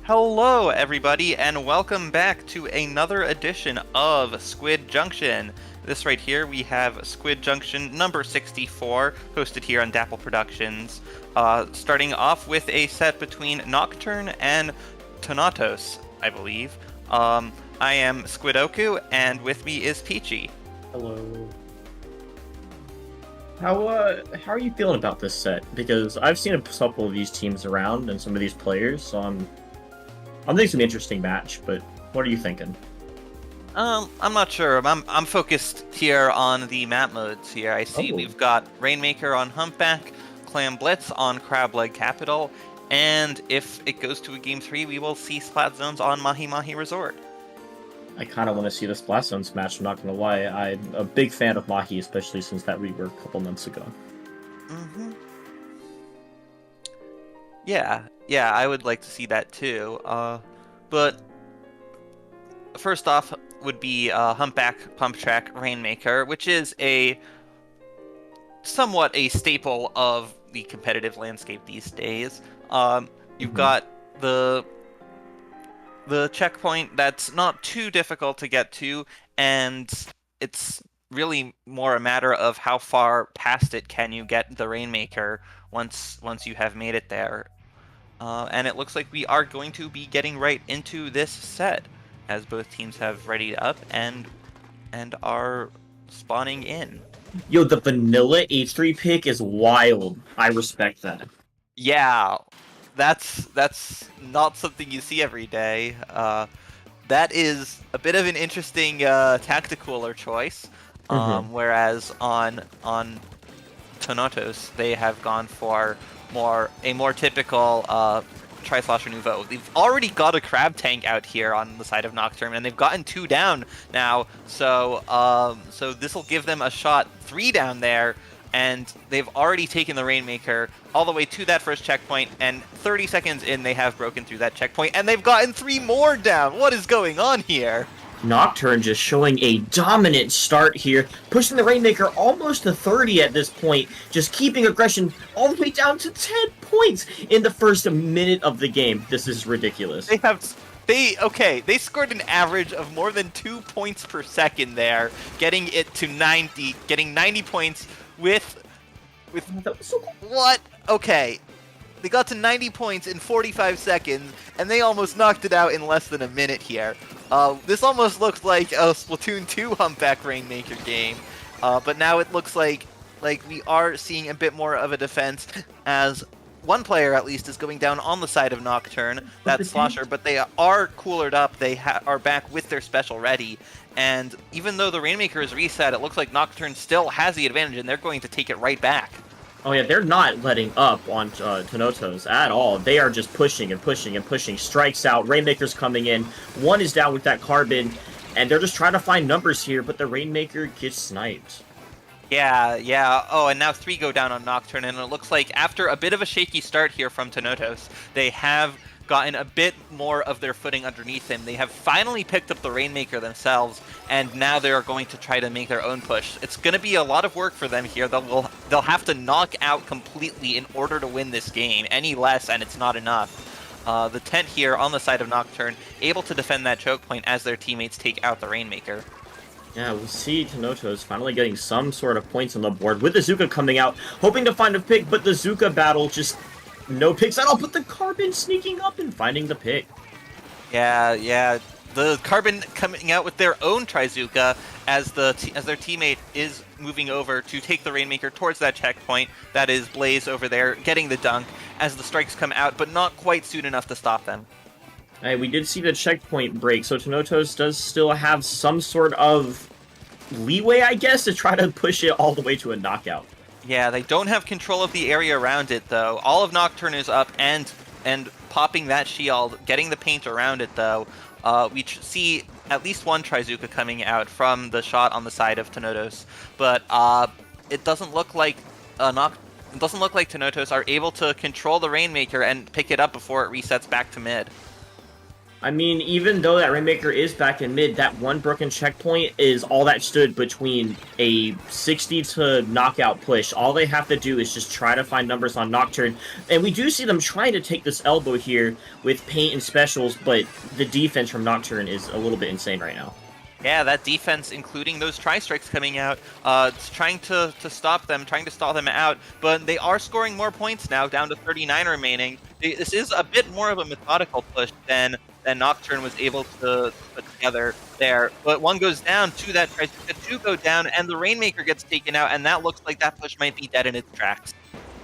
Hello, everybody, and welcome back to another edition of Squid Junction. This right here, we have Squid Junction number 64, hosted here on Dapple Productions. Starting off with a set between Nocturne and Thanatos, I believe. I am Squidoku, and with me is Peachy. Hello. How are you feeling about this set? Because I've seen a couple of these teams around and some of these players, so I think it's an interesting match. But what are you thinking? I'm not sure. I'm focused here on the map modes here. I see Oh, we've got Rainmaker on Humpback, Clam Blitz on Crableg Capital, and if it goes to a Game 3, we will see Splat Zones on Mahi Mahi Resort. I kind of want to see this Blast Zones match. I'm not gonna lie. I'm a big fan of Mahi, especially since that rework a couple months ago. Mm-hmm. Yeah, I would like to see that too. But first off would be Humpback Pump Track Rainmaker, which is somewhat a staple of the competitive landscape these days. You've got the checkpoint that's not too difficult to get to, and it's really more a matter of how far past it can you get the Rainmaker once you have made it there. And it looks like we are going to be getting right into this set, as both teams have readied up and are spawning in. Yo, the vanilla H3 pick is wild. I respect that. Yeah, that's not something you see every day. That is a bit of an interesting tactical choice. Whereas on Thanatos, they have gone for a more typical Tri-Slosher Nouveau. They've already got a Crab Tank out here on the side of Nocturne, and they've gotten 2 down now, so this will give them a shot 3 down there, and they've already taken the Rainmaker all the way to that first checkpoint, and 30 seconds in, they have broken through that checkpoint, and they've gotten 3 more down! What is going on here? Nocturne just showing a dominant start here, pushing the Rainmaker almost to 30 at this point, just keeping aggression all the way down to 10 points in the first minute of the game. This is ridiculous. They scored an average of more than 2 points per second there, getting it to 90, getting 90 points with That was so cool. what? Okay. They got to 90 points in 45 seconds, and they almost knocked it out in less than a minute here. This almost looks like a Splatoon 2 Humpback Rainmaker game, but now it looks like we are seeing a bit more of a defense, as one player at least is going down on the side of Nocturne, that's Slosher, but they are coolered up, they are back with their special ready, and even though the Rainmaker is reset, it looks like Nocturne still has the advantage, and they're going to take it right back. Oh yeah, they're not letting up on Thanatos at all. They are just pushing and pushing and pushing. Strikes out, Rainmaker's coming in. One is down with that carbon, and they're just trying to find numbers here, but the Rainmaker gets sniped. Yeah. Oh, and now 3 go down on Nocturne, and it looks like after a bit of a shaky start here from Thanatos, they have gotten a bit more of their footing underneath him. They have finally picked up the Rainmaker themselves, and now they are going to try to make their own push. It's going to be a lot of work for them here. They'll have to knock out completely in order to win this game. Any less, and it's not enough. The tent here on the side of Nocturne, able to defend that choke point as their teammates take out the Rainmaker. Yeah, we see Thanatos finally getting some sort of points on the board, with the Zuka coming out, hoping to find a pick, but the Zuka battle just no picks at all, but the Carbon sneaking up and finding the pick. Yeah. The Carbon coming out with their own Trizuka as their teammate is moving over to take the Rainmaker towards that checkpoint. That is Blaze over there getting the dunk as the strikes come out, but not quite soon enough to stop them. Hey, we did see the checkpoint break, so Thanatos does still have some sort of leeway, I guess, to try to push it all the way to a knockout. Yeah, they don't have control of the area around it, though. All of Nocturne is up and popping that shield, getting the paint around it, though. We see at least one Trizuka coming out from the shot on the side of Thanatos, but it doesn't look like Thanatos are able to control the Rainmaker and pick it up before it resets back to mid. I mean, even though that Rainmaker is back in mid, that one broken checkpoint is all that stood between a 60 to knockout push. All they have to do is just try to find numbers on Nocturne. And we do see them trying to take this elbow here with paint and specials, but the defense from Nocturne is a little bit insane right now. Yeah, that defense, including those tri-strikes coming out, it's trying to stop them, trying to stall them out, but they are scoring more points now, down to 39 remaining. This is a bit more of a methodical push than Nocturne was able to put together there. But one goes down, two that tri-strike, two go down, and the Rainmaker gets taken out, and that looks like that push might be dead in its tracks.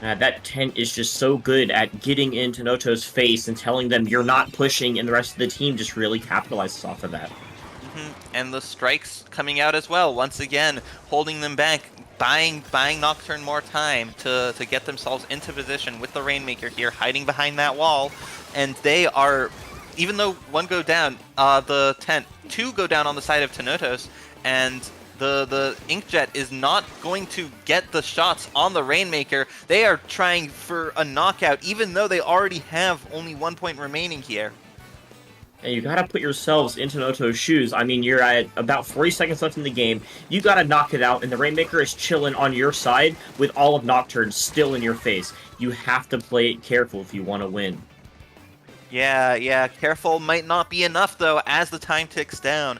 That tent is just so good at getting into Noto's face and telling them you're not pushing, and the rest of the team just really capitalizes off of that. And the strikes coming out as well, once again, holding them back, buying Nocturne more time to get themselves into position with the Rainmaker here, hiding behind that wall. And they are, even though one go down, the tent, two go down on the side of Tenotos, and the Inkjet is not going to get the shots on the Rainmaker. They are trying for a knockout, even though they already have only 1 point remaining here. And you gotta put yourselves into Noto's shoes. I mean, you're at about 40 seconds left in the game. You gotta knock it out, and the Rainmaker is chilling on your side with all of Nocturne still in your face. You have to play it careful if you want to win. Yeah, careful might not be enough, though, as the time ticks down.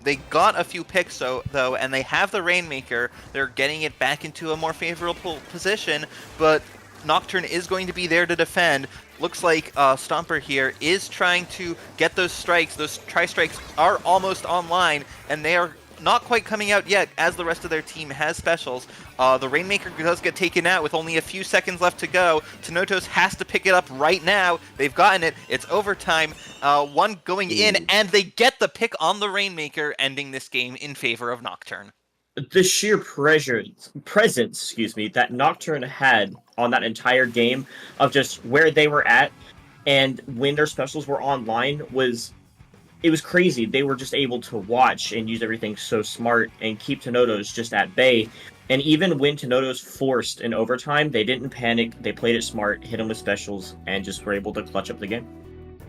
They got a few picks, though, and they have the Rainmaker. They're getting it back into a more favorable position, but Nocturne is going to be there to defend. Looks like Stomper here is trying to get those strikes. Those tri-strikes are almost online, and they are not quite coming out yet, as the rest of their team has specials. The Rainmaker does get taken out with only a few seconds left to go. Tenotos has to pick it up right now. They've gotten it. It's overtime. One going in, and they get the pick on the Rainmaker, ending this game in favor of Nocturne. The sheer presence, that Nocturne had on that entire game of just where they were at and when their specials were online was crazy. They were just able to watch and use everything so smart and keep Tenotos just at bay. And even when Tenotos forced in overtime, they didn't panic. They played it smart, hit them with specials, and just were able to clutch up the game.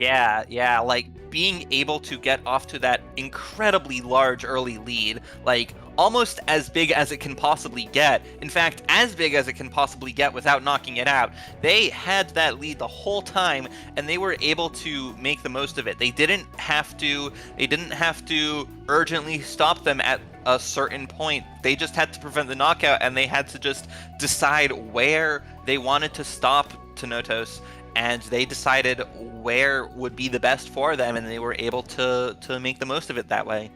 Yeah, like being able to get off to that incredibly large early lead, like almost as big as it can possibly get. In fact, as big as it can possibly get without knocking it out. They had that lead the whole time, and they were able to make the most of it. They didn't have to urgently stop them at a certain point. They just had to prevent the knockout, and they had to just decide where they wanted to stop Tenotos, and they decided where would be the best for them, and they were able to make the most of it that way.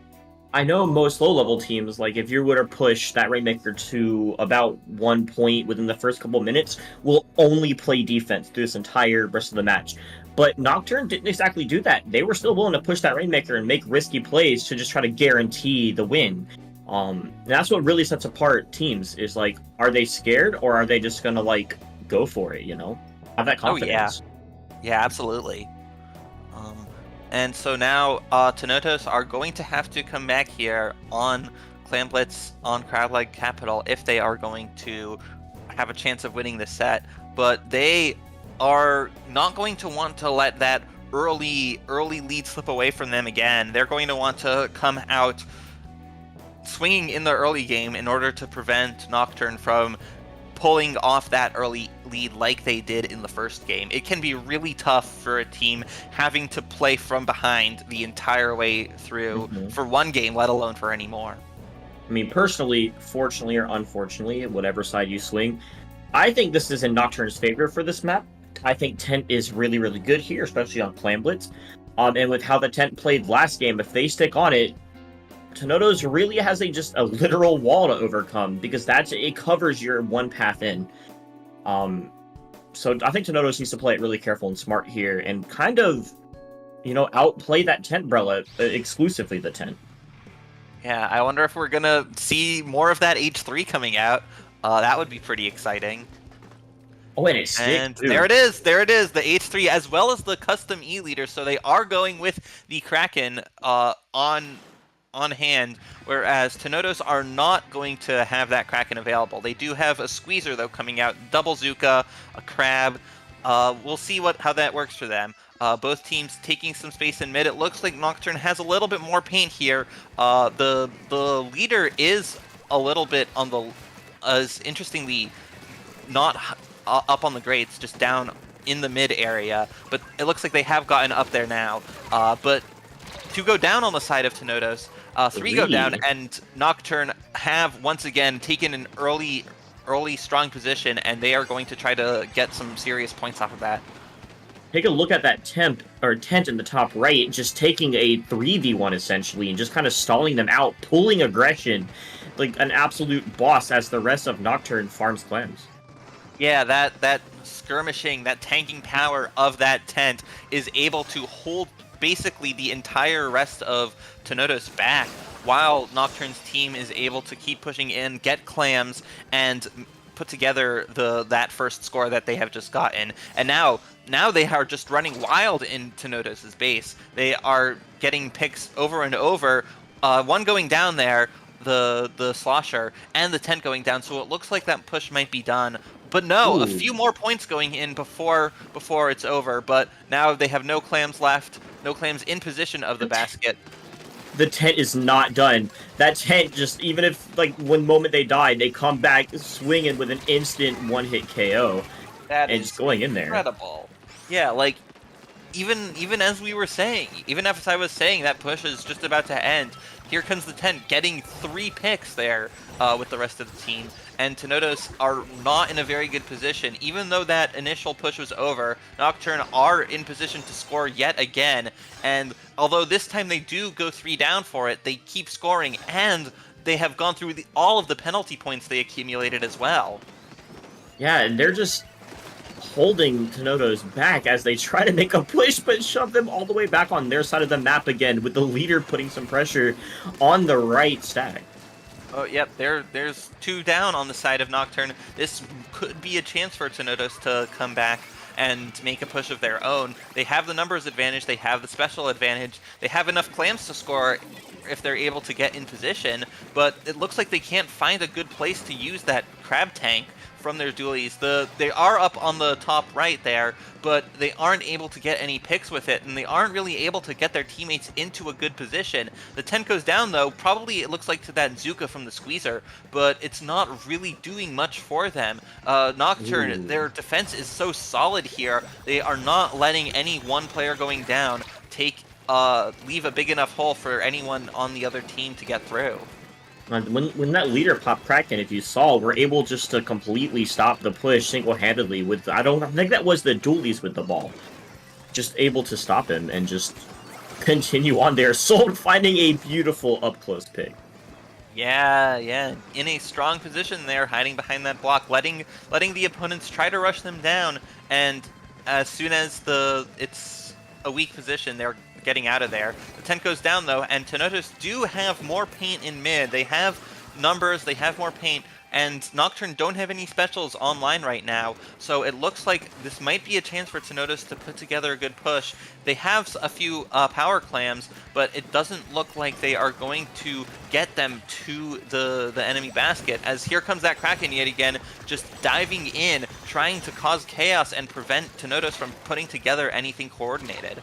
I know most low-level teams, like if you were to push that Rainmaker to about 1 point within the first couple minutes, will only play defense through this entire rest of the match. But Nocturne didn't exactly do that. They were still willing to push that Rainmaker and make risky plays to just try to guarantee the win. And that's what really sets apart teams, is like, are they scared, or are they just gonna like go for it, you know? Have that confidence. Yeah, absolutely. And so now Tenotos are going to have to come back here on Clan Blitz, on Crowdleg Capital, if they are going to have a chance of winning the set. But they are not going to want to let that early lead slip away from them again. They're going to want to come out swinging in the early game in order to prevent Nocturne from pulling off that early lead like they did in the first game. It can be really tough for a team having to play from behind the entire way through for one game, let alone for any more. I mean, personally, fortunately or unfortunately, whatever side you swing, I think this is in Nocturne's favor for this map. I think Tent is really, really good here, especially on Clan Blitz. And with how the Tent played last game, if they stick on it, Tenotos really has just a literal wall to overcome, because it covers your one path in. So I think Tenotos needs to play it really careful and smart here, and kind of, outplay that Tent Brella, exclusively the Tent. Yeah, I wonder if we're gonna see more of that H3 coming out. That would be pretty exciing. Oh, and it's sick, and too. there it is, the H3, as well as the custom E leader. So they are going with the Kraken on hand, whereas Tenotos are not going to have that Kraken available. They do have a Squeezer, though, coming out, double Zuka, a Crab, We'll see how that works for them. Both teams taking some space in mid. It looks like Nocturne has a little bit more paint here. The leader is a little bit on the, as interestingly, not up on the grades, just down in the mid area. But it looks like they have gotten up there now. But two go down on the side of Tenodos. Three go down, and Nocturne have once again taken an early strong position, and they are going to try to get some serious points off of that. Take a look at that tent in the top right, just taking a 3v1 essentially, and just kind of stalling them out, pulling aggression like an absolute boss as the rest of Nocturne farms clams. Yeah, that skirmishing, that tanking power of that tent is able to hold basically the entire rest of Tenodos back, while Nocturne's team is able to keep pushing in, get clams, and put together that first score that they have just gotten. And now they are just running wild in Tenodos' base. They are getting picks over and over. One going down there, the slosher, and the tent going down, so it looks like that push might be done. But no, a few more points going in before it's over, but now they have no clams left, no clams in position of the basket. The tent is not done. That tent just, even if, like, one moment they die, they come back swinging with an instant one-hit KO. That and is just going in there. Incredible. Yeah, like, even as we were saying, even as I was saying that push is just about to end, here comes the tent getting 3 picks there with the rest of the team. And Tenodos are not in a very good position. Even though that initial push was over, Nocturne are in position to score yet again. And although this time they do go 3 down for it, they keep scoring, and they have gone through all of the penalty points they accumulated as well. Yeah, and they're just holding Tenodos back as they try to make a push, but shove them all the way back on their side of the map again, with the leader putting some pressure on the right stack. Oh, yep, there's 2 down on the side of Nocturne. This could be a chance for Tenodos to come back and make a push of their own. They have the numbers advantage, they have the special advantage, they have enough clams to score if they're able to get in position, but it looks like they can't find a good place to use that crab tank from their dualies. They are up on the top right there, but they aren't able to get any picks with it, and they aren't really able to get their teammates into a good position. The tent goes down though, probably it looks like to that Zuka from the squeezer, but it's not really doing much for them. Nocturne, their defense is so solid here, they are not letting any one player going down leave a big enough hole for anyone on the other team to get through. When that leader popped Kraken, if you saw, we're able just to completely stop the push single-handedly with, I think that was the dualies with the ball. Just able to stop him and just continue on there. Sold finding a beautiful up-close pick. Yeah, in a strong position there, hiding behind that block, letting the opponents try to rush them down, and as soon as it's a weak position, they're getting out of there. The tent goes down though, and Tenodos do have more paint in mid. They have numbers, they have more paint, and Nocturne don't have any specials online right now, so it looks like this might be a chance for Tenodos to put together a good push. They have a few power clams, but it doesn't look like they are going to get them to the enemy basket, as here comes that Kraken yet again, just diving in, trying to cause chaos and prevent Tenodos from putting together anything coordinated.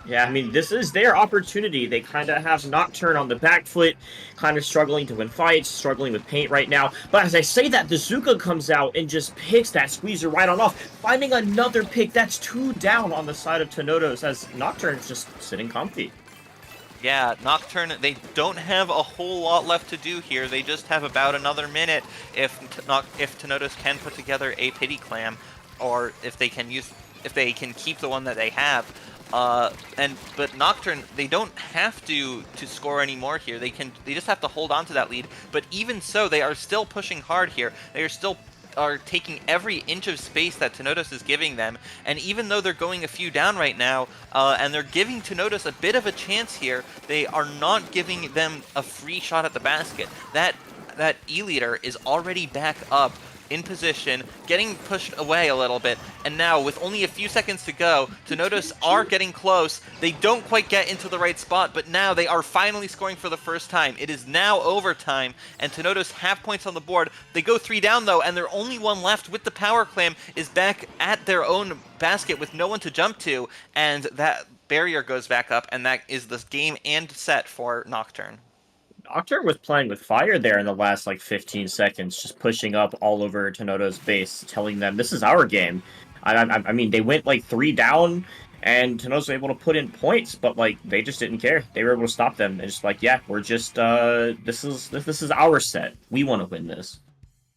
Yeah, I mean, this is their opportunity. They kind of have Nocturne on the back foot, kind of struggling to win fights, struggling with paint right now. But as I say that, the Zuka comes out and just picks that squeezer right on off, finding another pick. That's 2 down on the side of Tenodos, as Nocturne's just sitting comfy. Yeah, Nocturne, they don't have a whole lot left to do here. They just have about another minute if Tenodos can put together a pity clam, or if they can keep the one that they have. But Nocturne, they don't have to score anymore here. They just have to hold on to that lead. But even so, they are still pushing hard here. They are taking every inch of space that Tenodos is giving them. And even though they're going a few down right now, and they're giving Tenodos a bit of a chance here, they are not giving them a free shot at the basket. That E-leader is already back up in position, getting pushed away a little bit, and now with only a few seconds to go, Tenodos are getting close. They don't quite get into the right spot, but now they are finally scoring for the first time. It is now overtime, and Tenodos have points on the board. They go 3 down though, and their only one left with the power clam is back at their own basket with no one to jump to, and that barrier goes back up, and that is the game and set for Nocturne. Nocturne was playing with fire there in the last like 15 seconds, just pushing up all over Tenodo's base, telling them this is our game. I mean, they went like 3 down, and Tenodos was able to put in points, but like they just didn't care. They were able to stop them. And just like, yeah, we're just this is our set. We want to win this.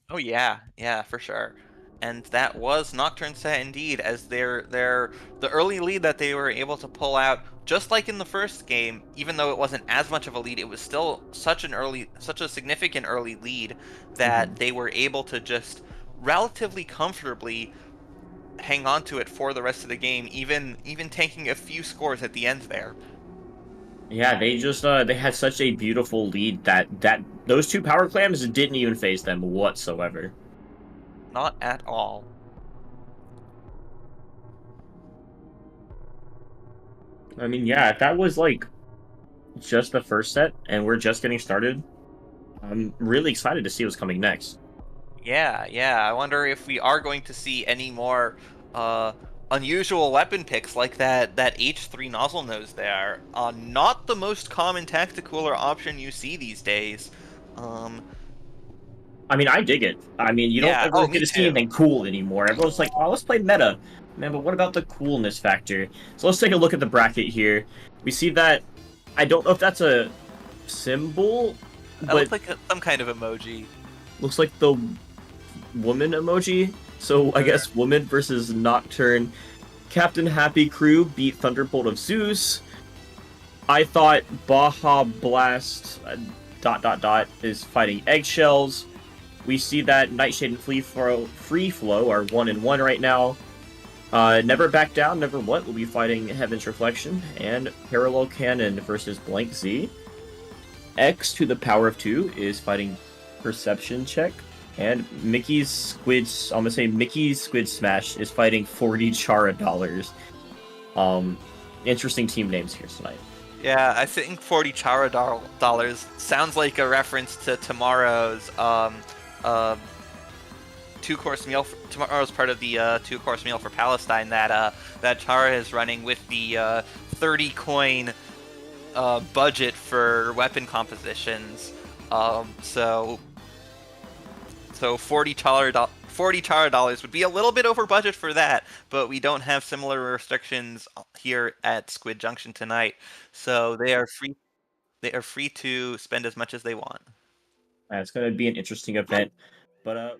Oh yeah, yeah, for sure. And that was Nocturne set indeed, as the early lead that they were able to pull out, just like in the first game, even though it wasn't as much of a lead, it was still such a significant early lead that they were able to just relatively comfortably hang on to it for the rest of the game, even taking a few scores at the end there. Yeah, they just they had such a beautiful lead that those 2 power clams didn't even phase them whatsoever. Not at all. I mean, yeah, if that was like just the first set and we're just getting started, I'm really excited to see what's coming next. Yeah, yeah. I wonder if we are going to see any more uh, unusual weapon picks like that H3 nozzle nose there. Not the most common tacticooler option you see these days. Um, I mean, I dig it. I mean, you don't yeah. ever Oh, get me to see too. anything cool anymore. Everyone's like, oh, let's play meta. Man, but what about the coolness factor? So let's take a look at the bracket here. We see that, I don't know if that's a symbol, That but looks like some kind of emoji. looks like the woman emoji. So I Sure. guess woman versus Nocturne. Captain Happy Crew beat Thunderbolt of Zeus. I thought Baja Blast is fighting Eggshells. We see that Nightshade and Free Flow are 1-1 right now. Never Back Down, Never What will be fighting Heaven's Reflection, and Parallel Cannon versus Blank Z. X to the power of 2 is fighting Perception Check, and Mickey's Squid Smash is fighting 40 Chara dollars. Interesting team names here tonight. Yeah, I think 40 Chara dollars sounds like a reference to tomorrow's uh, two-course meal. Tomorrow's part of the two-course meal for Palestine that Chara is running with the 30 coin budget for weapon compositions. So 40 Chara dollars would be a little bit over budget for that, but we don't have similar restrictions here at Squid Junction tonight, so they are free. They are free to spend as much as they want. It's going to be an interesting event, but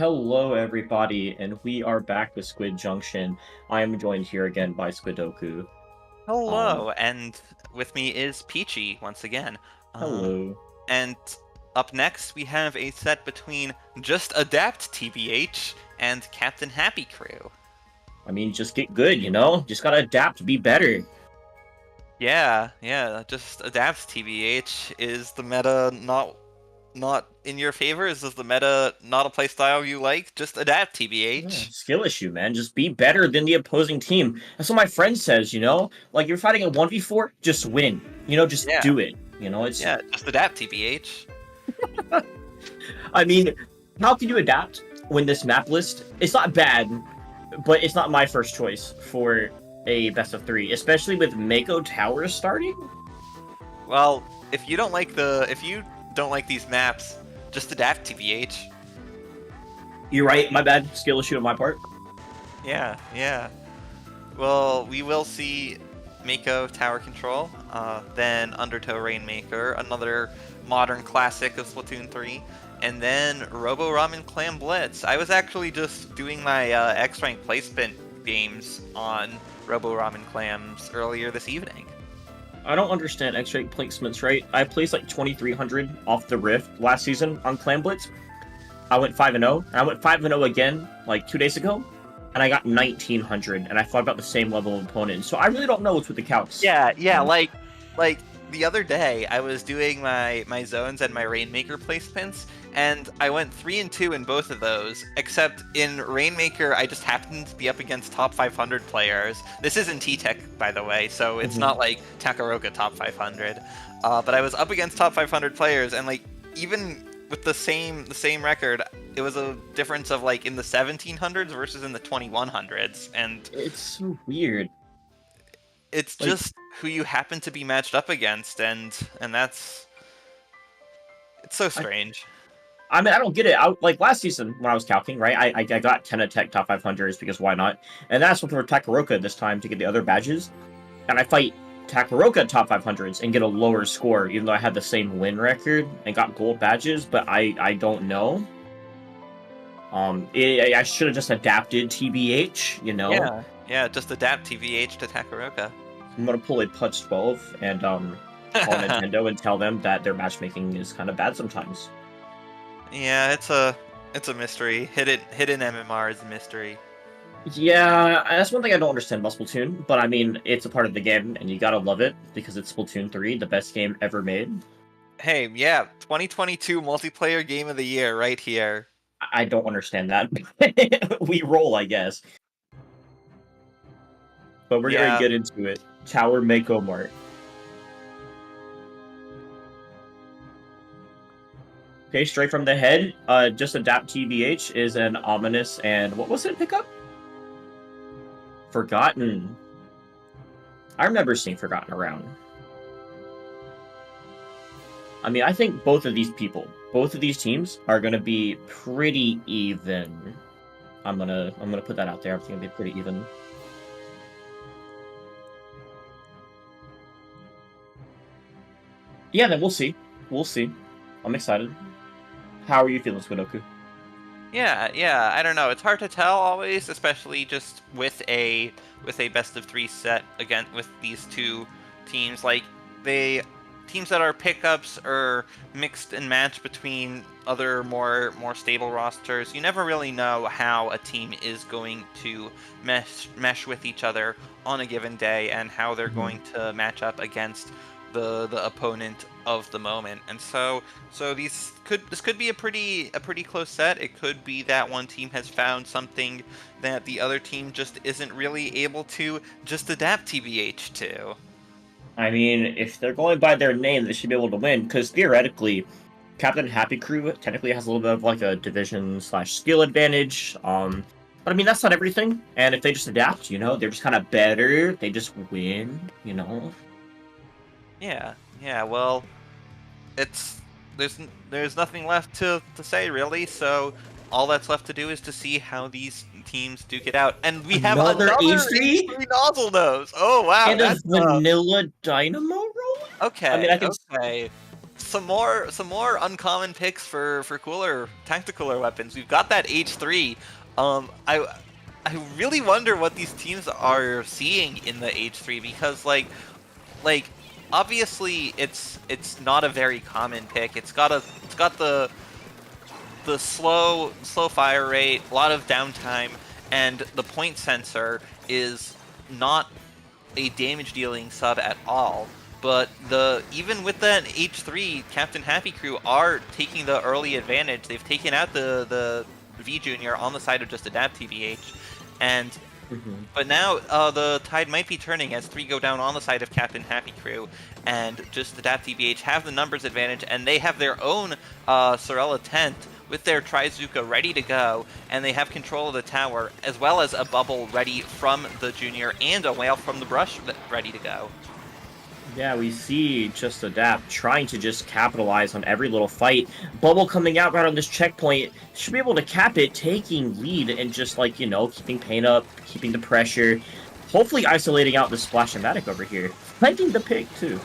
Hello, everybody, and we are back with Squid Junction. I am joined here again by Squidoku. Um, Hello, and with me is Peachy once again. Uh, Hello. and up next, we have a set between Just Adapt TBH and Captain Happy Crew. I mean, just get good, you know? Just gotta adapt to be better. Yeah, Just Adapt TBH. Is the meta not in your favor? Is the meta not a playstyle you like? Just Adapt Yeah, TBH. skill issue, man. Just be better than the opposing team. That's what my friend says, you know? Like, you're fighting a 1v4, just win. You know, just Yeah, do it. You know, yeah, Just Adapt TBH. I mean, how can you adapt when this map list, it's not bad, but it's not my first choice for a best of three, especially with Mako Towers starting? Well, if you don't like these maps, just adapt TBH. You're right, my bad. Skill issue on my part. Yeah. Well, we will see Mako Tower Control, then Undertow Rainmaker, another modern classic of Splatoon 3, and then Robo Ramen Clam Blitz. I was actually just doing my X-Rank placement games on Robo Ramen Clams earlier this evening. I don't understand X-ray placements, right? I placed like 2300 off the Rift last season on Clan Blitz. I went 5-0, and I went 5-0 again like 2 days ago, and I got 1900, and I fought about the same level of opponent. So I really don't know what's with the counts. Yeah, like the other day I was doing my zones and my Rainmaker placements, and I went 3-2 in both of those, except in Rainmaker I just happened to be up against top 500 players. This isn't T-Tech, by the way, so it's not like Takaroka top 500. But I was up against top 500 players, and like even with the same record, it was a difference of like in the 1700s versus in the 2100s, and It's so weird. it's Like, just who you happen to be matched up against, and that's it's so strange. I mean, I don't get it. Like last season when I was calcing, right? I got 10 Tech top 500s because why not? And that's for Takaroka this time to get the other badges. And I fight Takaroka top 500s and get a lower score, even though I had the same win record and got gold badges. But I don't know. I should have just adapted TBH, you know. Yeah, just adapt TVH to Takaroka. I'm gonna pull a Putz 12 and call Nintendo and tell them that their matchmaking is kind of bad sometimes. Yeah, it's a mystery. Hidden MMR is a mystery. Yeah, that's one thing I don't understand about Splatoon, but I mean, it's a part of the game, and you gotta love it, because it's Splatoon 3, the best game ever made. Hey, yeah, 2022 multiplayer game of the year right here. I don't understand that. We roll, I guess. But we're gonna Yeah, get into it. Tower Mako Mart. Okay, straight from the head, just adapt TBH is an ominous and what was it pickup? Forgotten. I remember seeing Forgotten around. I mean, I think both of these teams are gonna be pretty even. I'm gonna put that out there. I think it'll be pretty even. Yeah, then we'll see. We'll see. I'm excited. How are you feeling, Squidoku? yeah. I don't know. It's hard to tell always, especially just with a best of three set again with these two teams. Like they teams that are pickups or mixed and matched between other more stable rosters. You never really know how a team is going to mesh with each other on a given day and how they're going to match up against the opponent of the moment. And so this could be a pretty close set. It could be that one team has found something that the other team just isn't really able to just adapt TBH to. I mean, if they're going by their name, they should be able to win, because theoretically, Captain Happy Crew technically has a little bit of like a division/skill advantage. But I mean, that's not everything. And if they just adapt, you know, they're just kind of better. They just win, you know. Yeah. Well, there's nothing left to say really. So all that's left to do is to see how these teams duke it out. And we have Another another H3? H3 nozzle nose. Oh wow, And a that's vanilla dynamo roll? okay. I mean, I can. Okay. some more uncommon picks for cooler tactical weapons. We've got that H3. I really wonder what these teams are seeing in the H3 because like obviously it's not a very common pick. It's got the slow fire rate, a lot of downtime, and the point sensor is not a damage dealing sub at all. But even with that H3, Captain Happy Crew are taking the early advantage. They've taken out the V Junior on the side of just Adapt TBH, and but now the tide might be turning as 3 go down on the side of Captain Happy Crew, and just Adapt TBH have the numbers advantage, and they have their own Sorella tent with their Trizuka ready to go, and they have control of the tower, as well as a bubble ready from the Junior, and a whale from the brush ready to go. Yeah, we see just Adapt trying to just capitalize on every little fight. Bubble coming out right on this checkpoint. Should be able to cap it, taking lead, and just, like, you know, keeping pain up, keeping the pressure. Hopefully isolating out the Splash-O-Matic over here. Flanking the pick, too.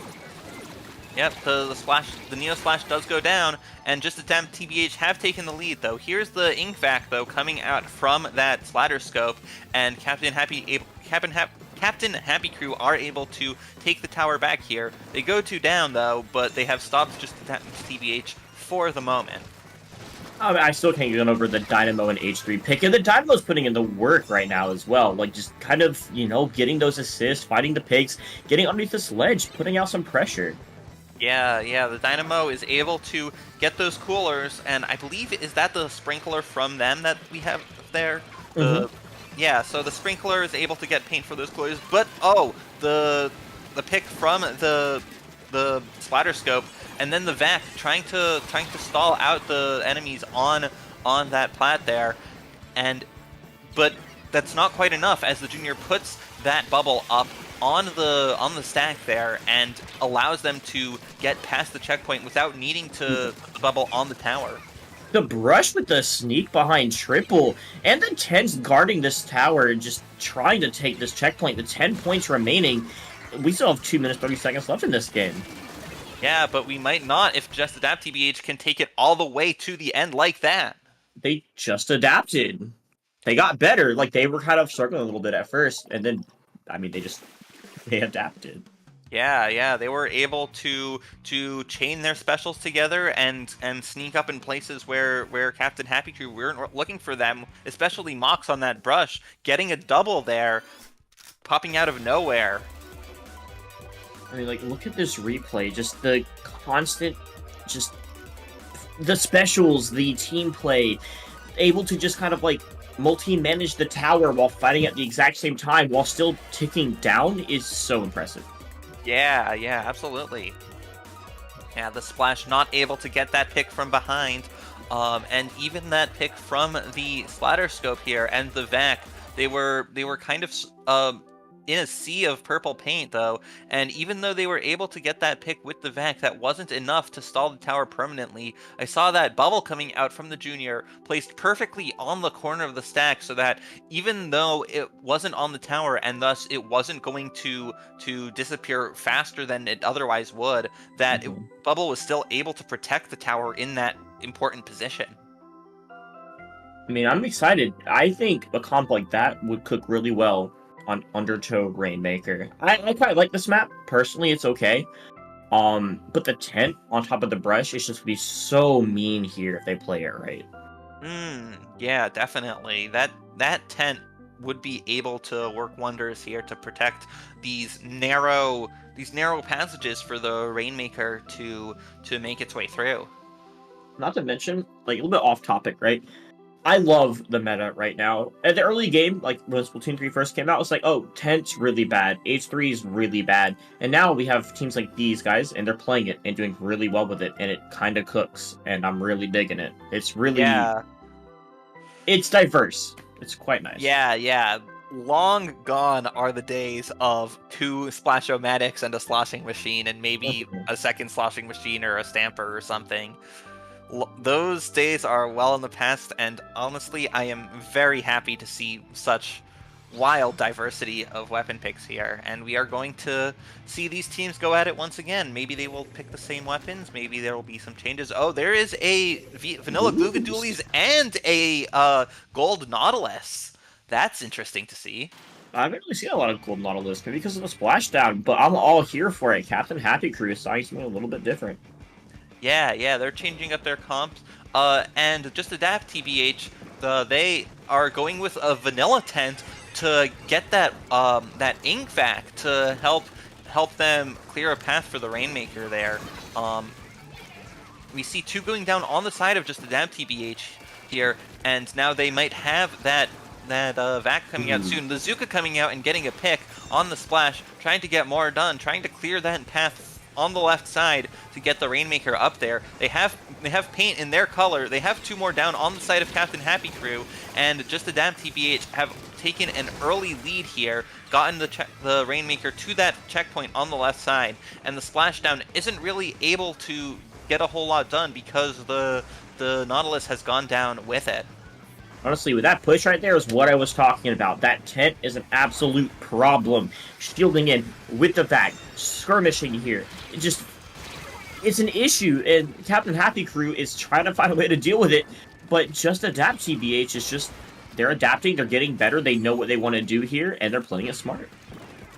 Yep, the Neo Splash does go down, and just Adapt TBH have taken the lead, though. Here's the Ink Vac, though, coming out from that Splatter Scope, and Captain Happy Crew are able to take the tower back here. They go 2 down, though, but they have stopped just Adapt TBH for the moment. I still can't get over the Dynamo and H3 pick, and the Dynamo's putting in the work right now as well. Like, just kind of, you know, getting those assists, fighting the pigs, getting underneath this ledge, putting out some pressure. Yeah, the Dynamo is able to get those coolers, and I believe, is that the sprinkler from them that we have there? Yeah, so the sprinkler is able to get paint for those coolers, but the pick from the splatter scope, and then the Vac trying to stall out the enemies on that plat there, but that's not quite enough as the Junior puts that bubble up on the stack there and allows them to get past the checkpoint without needing to put the bubble on the tower. The brush with the sneak behind Triple, and the 10's guarding this tower, just trying to take this checkpoint. The 10 points remaining. We still have 2 minutes, 30 seconds left in this game. Yeah, but we might not if just Adapt TBH can take it all the way to the end like that. They just adapted. They got better. Like, they were kind of struggling a little bit at first, and then, I mean, they adapted. Yeah, they were able to chain their specials together and sneak up in places where Captain Happy Crew weren't looking for them, especially Mox on that brush, getting a double there, popping out of nowhere. I mean, like, look at this replay, just the constant, just the specials, the team play, able to just kind of, like, multi-manage the tower while fighting at the exact same time while still ticking down is so impressive. Yeah, absolutely. Yeah, the Splash not able to get that pick from behind, and even that pick from the Splatter Scope here and the Vac, they were kind of in a sea of purple paint, though, and even though they were able to get that pick with the Vac, that wasn't enough to stall the tower permanently. I saw that bubble coming out from the Junior, placed perfectly on the corner of the stack, so that even though it wasn't on the tower, and thus it wasn't going to disappear faster than it otherwise would, that bubble was still able to protect the tower in that important position. I mean, I'm excited. I think a comp like that would cook really well on Undertow Rainmaker. I quite like this map. Personally, it's okay. But the tent on top of the brush is just gonna be so mean here if they play it right. Yeah, definitely. That tent would be able to work wonders here to protect these narrow passages for the Rainmaker to make its way through. Not to mention, like, a little bit off topic, right? I love the meta right now. At the early game, like when Splatoon 3 first came out, it's like, oh, Tent's really bad, H3 is really bad. And now we have teams like these guys, and they're playing it and doing really well with it, and it kind of cooks, and I'm really digging it. It's really... Yeah. It's diverse. It's quite nice. Yeah. Long gone are the days of 2 Splash-O-Matics and a sloshing machine, and maybe a second sloshing machine or a stamper or something. Those days are well in the past, and honestly, I am very happy to see such wild diversity of weapon picks here, and we are going to see these teams go at it once again. Maybe they will pick the same weapons. Maybe there will be some changes. Oh, there is a vanilla Googadoolies and a gold Nautilus. That's interesting to see. I haven't really seen a lot of Gold Nautilus, maybe because of the splashdown, but I'm all here for it. Captain Happy Crew is starting something a little bit different. Yeah, they're changing up their comps. And just adapt, TBH, they are going with a vanilla tent to get that that ink vac to help them clear a path for the Rainmaker there. We see 2 going down on the side of just adapt, TBH here, and now they might have that vac coming out soon. The Zuka coming out and getting a pick on the splash, trying to get more done, trying to clear that path on the left side to get the Rainmaker up there. They have paint in their color. They have 2 more down on the side of Captain Happy Crew, and just Adapt TBH have taken an early lead here, gotten the Rainmaker to that checkpoint on the left side, and the splashdown isn't really able to get a whole lot done because the Nautilus has gone down with it. Honestly, with that push right there is what I was talking about. That tent is an absolute problem. Shielding in with the vac, skirmishing here. It's an issue, and Captain Happy Crew is trying to find a way to deal with it, but just Adapt TBH is just, they're adapting, they're getting better, they know what they want to do here, and they're playing it smart.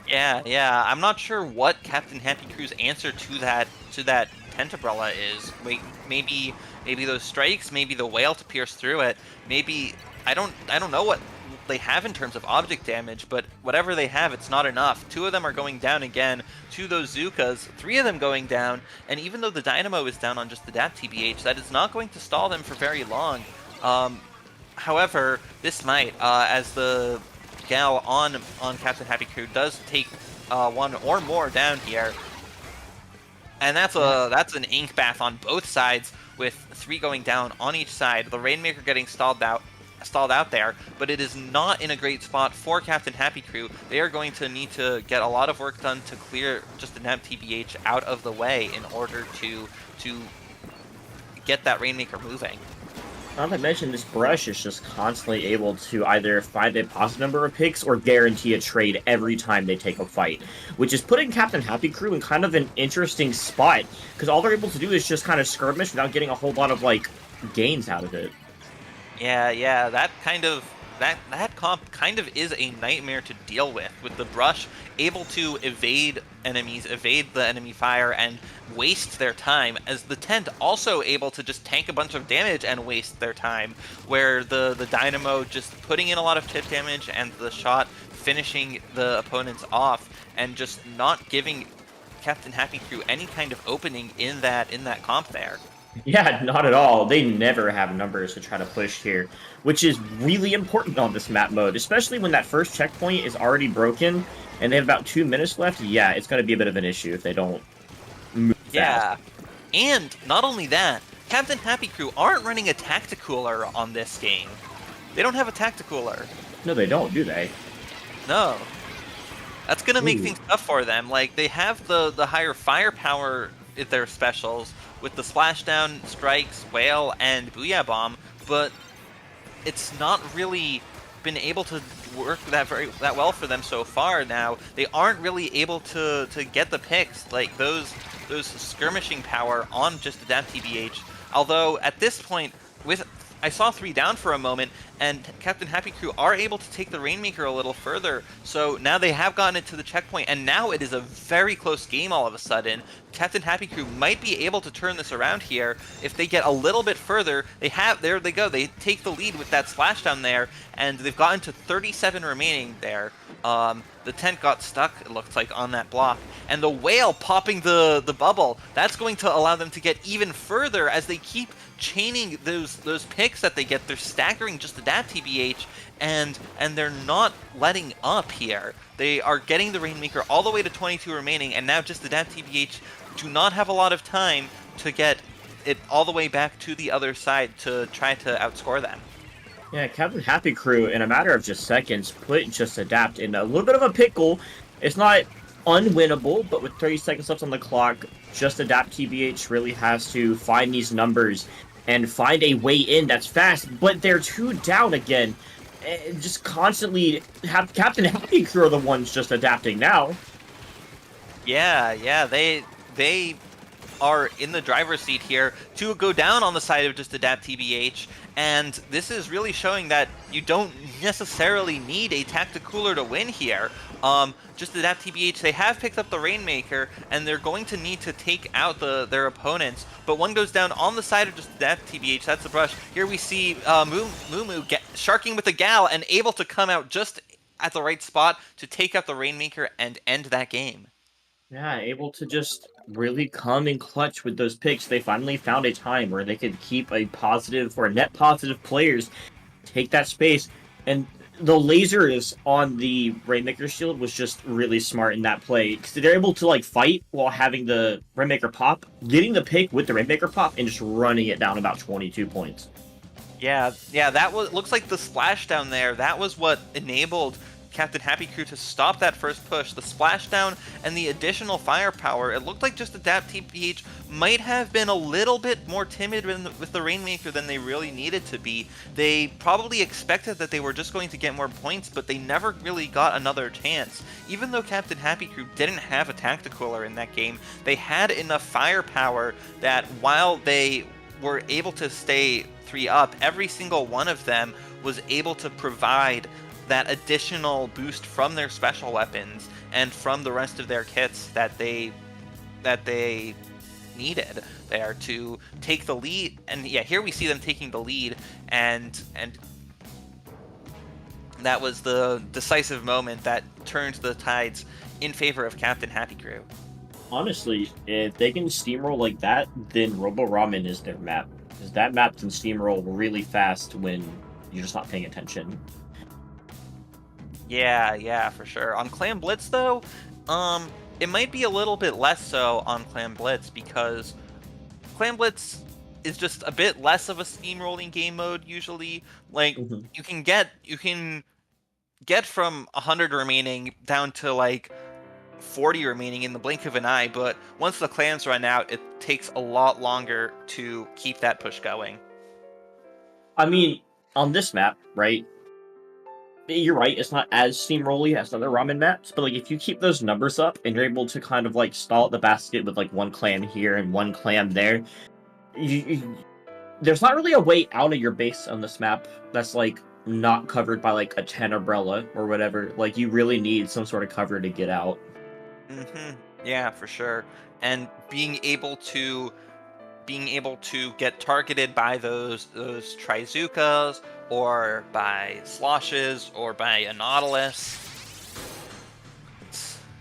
Yeah, I'm not sure what Captain Happy Crew's answer to that tent umbrella is. Wait, maybe those strikes, maybe the whale to pierce through it, maybe I don't know what they have in terms of object damage, but whatever they have, it's not enough. 2 of them are going down again to those Zukas, 3 of them going down, and even though the Dynamo is down on just the Adapt TBH, that is not going to stall them for very long. However, this might, as the gal on Captain Happy Crew does take 1 or more down here, and that's an ink bath on both sides, with 3 going down on each side. The Rainmaker getting stalled out there, but it is not in a great spot for Captain Happy Crew. They are going to need to get a lot of work done to clear just an TBH out of the way in order to get that Rainmaker moving. Not to mention, this brush is just constantly able to either find a positive number of picks or guarantee a trade every time they take a fight, which is putting Captain Happy Crew in kind of an interesting spot, because all they're able to do is just kind of skirmish without getting a whole lot of, like, gains out of it. Yeah, that comp kind of is a nightmare to deal with the brush able to evade enemies, evade the enemy fire, and waste their time, as the tent also able to just tank a bunch of damage and waste their time, where the Dynamo just putting in a lot of tip damage and the shot finishing the opponents off and just not giving Captain Happy Crew any kind of opening in that comp there. Yeah, not at all. They never have numbers to try to push here, which is really important on this map mode, especially when that first checkpoint is already broken and they have about 2 minutes left. Yeah, it's going to be a bit of an issue if they don't move fast. And not only that, Captain Happy Crew aren't running a Tacticooler on this game. They don't have a Tacticooler. No, they don't, do they? No. That's going to make things tough for them. Like, they have the higher firepower in their specials, with the Splashdown, Strikes, Whale, and Booyah Bomb, but it's not really been able to work that well for them so far now. They aren't really able to get the picks, like those skirmishing power on just Adapt TBH. Although, at this point, I saw 3 down for a moment, and Captain Happy Crew are able to take the Rainmaker a little further, so now they have gotten it to the checkpoint, and now it is a very close game all of a sudden. Captain Happy Crew might be able to turn this around here if they get a little bit further. There they go, they take the lead with that splashdown there, and they've gotten to 37 remaining there. The tent got stuck, it looks like, on that block, and the Whale popping the bubble, that's going to allow them to get even further as they keep chaining those picks that they get. They're staggering just Adapt TBH, and they're not letting up here. They are getting the Rainmaker all the way to 22 remaining, and now just Adapt TBH do not have a lot of time to get it all the way back to the other side to try to outscore them. Yeah, Captain Happy Crew, in a matter of just seconds, put just Adapt in a little bit of a pickle. It's not unwinnable, but with 30 seconds left on the clock, just Adapt TBH really has to find these numbers and find a way in that's fast, but they're 2 down again. And just constantly have Captain Happy Crew are the ones just adapting now. Yeah, they are in the driver's seat here to go down on the side of just adapt TBH, and this is really showing that you don't necessarily need a Tacticooler to win here. Just adapt TBH, they have picked up the Rainmaker, and they're going to need to take out their opponents, but one goes down on the side of just adapt TBH, that's the brush. Here we see Moo sharking with the Gal and able to come out just at the right spot to take out the Rainmaker and end that game. Yeah, able to just really come in clutch with those picks. They finally found a time where they could keep a positive or net positive players take that space. And the lasers on the Rainmaker shield was just really smart in that play because they're able to like fight while having the Rainmaker pop, getting the pick with the Rainmaker pop, and just running it down about 22 points. Yeah, that was looks like the splashdown there. That was what enabled Captain Happy Crew to stop that first push. The splashdown and the additional firepower. It looked like just Adapt TPH might have been a little bit more timid with the Rainmaker than they really needed to be. They probably expected that they were just going to get more points, but they never really got another chance. Even though Captain Happy Crew didn't have a Tacticooler in that game, they had enough firepower that while they were able to stay 3 up, every single one of them was able to provide that additional boost from their special weapons and from the rest of their kits that they needed there to take the lead. And yeah, here we see them taking the lead, and that was the decisive moment that turned the tides in favor of Captain Happy Crew. Honestly, if they can steamroll like that, then Robo Ramen is their map. Because that map can steamroll really fast when you're just not paying attention. Yeah, for sure. On Clan Blitz, though, it might be a little bit less so on Clan Blitz because Clan Blitz is just a bit less of a steamrolling game mode usually. Like Mhm. you can get from 100 remaining down to like 40 remaining in the blink of an eye, but once the clans run out, it takes a lot longer to keep that push going. I mean, on this map, right? You're right, it's not as steamrolly as other ramen maps, but like if you keep those numbers up and you're able to kind of like stall at the basket with like one clan here and one clan there, there's not really a way out of your base on this map that's like not covered by like a 10 umbrella or whatever. Like you really need some sort of cover to get out. Yeah, for sure. And being able to get targeted by those Trizukas or by Sloshes or by a Nautilus.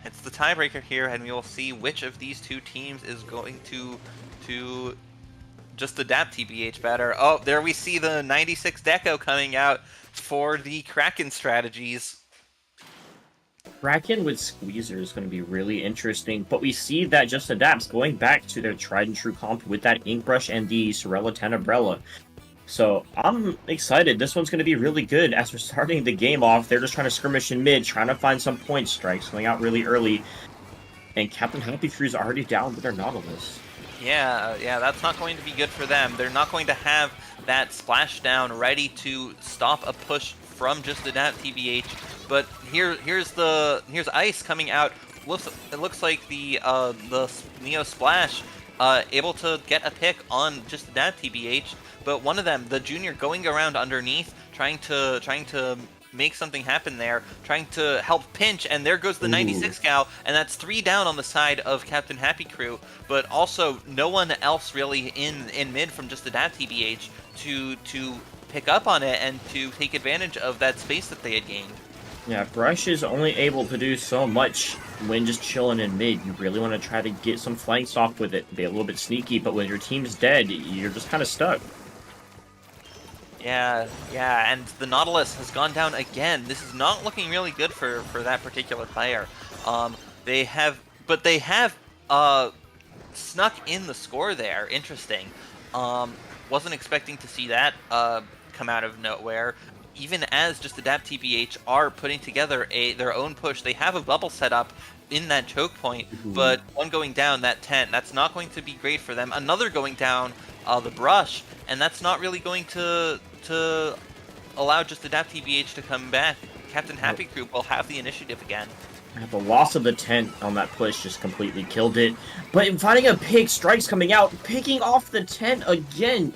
It's the tiebreaker here, and we will see which of these two teams is going to just adapt TBH better. Oh, there we see the 96 Deco coming out for the Kraken strategies. Kraken with Squeezer is going to be really interesting, but we see that Just Adapts going back to their tried and true comp with that Ink Brush and the Sorella 10 Umbrella. So I'm excited. This one's going to be really good. As we're starting the game off, they're just trying to skirmish in mid, trying to find some point strikes, going out really early. And Captain Happy Crew's already down with their Nautilus. Yeah, that's not going to be good for them. They're not going to have that splashdown ready to stop a push from just Adapt TBH. But here's Ice coming out. It looks like the Neo Splash able to get a pick on just Adapt TBH. But one of them, the Junior, going around underneath, trying to make something happen there, trying to help pinch, and there goes the 96 gal, and that's 3 down on the side of Captain Happy Crew, but also no one else really in mid from just Adapt TBH to pick up on it and to take advantage of that space that they had gained. Yeah, Brush is only able to do so much when just chilling in mid. You really want to try to get some flanks off with it, be a little bit sneaky, but when your team's dead, you're just kind of stuck. Yeah, and the Nautilus has gone down again. This is not looking really good for that particular player. They have snuck in the score there. Interesting. Wasn't expecting to see that come out of nowhere. Even as just Adapt TBH are putting together their own push, they have a bubble set up in that choke point, but one going down, that 10, that's not going to be great for them. Another going down, the Brush, and that's not really going to allow just Adapt TBH to come back. Captain Happy Crew will have the initiative again. The loss of the tent on that push just completely killed it. But in finding a pick, Strikes coming out, picking off the tent again.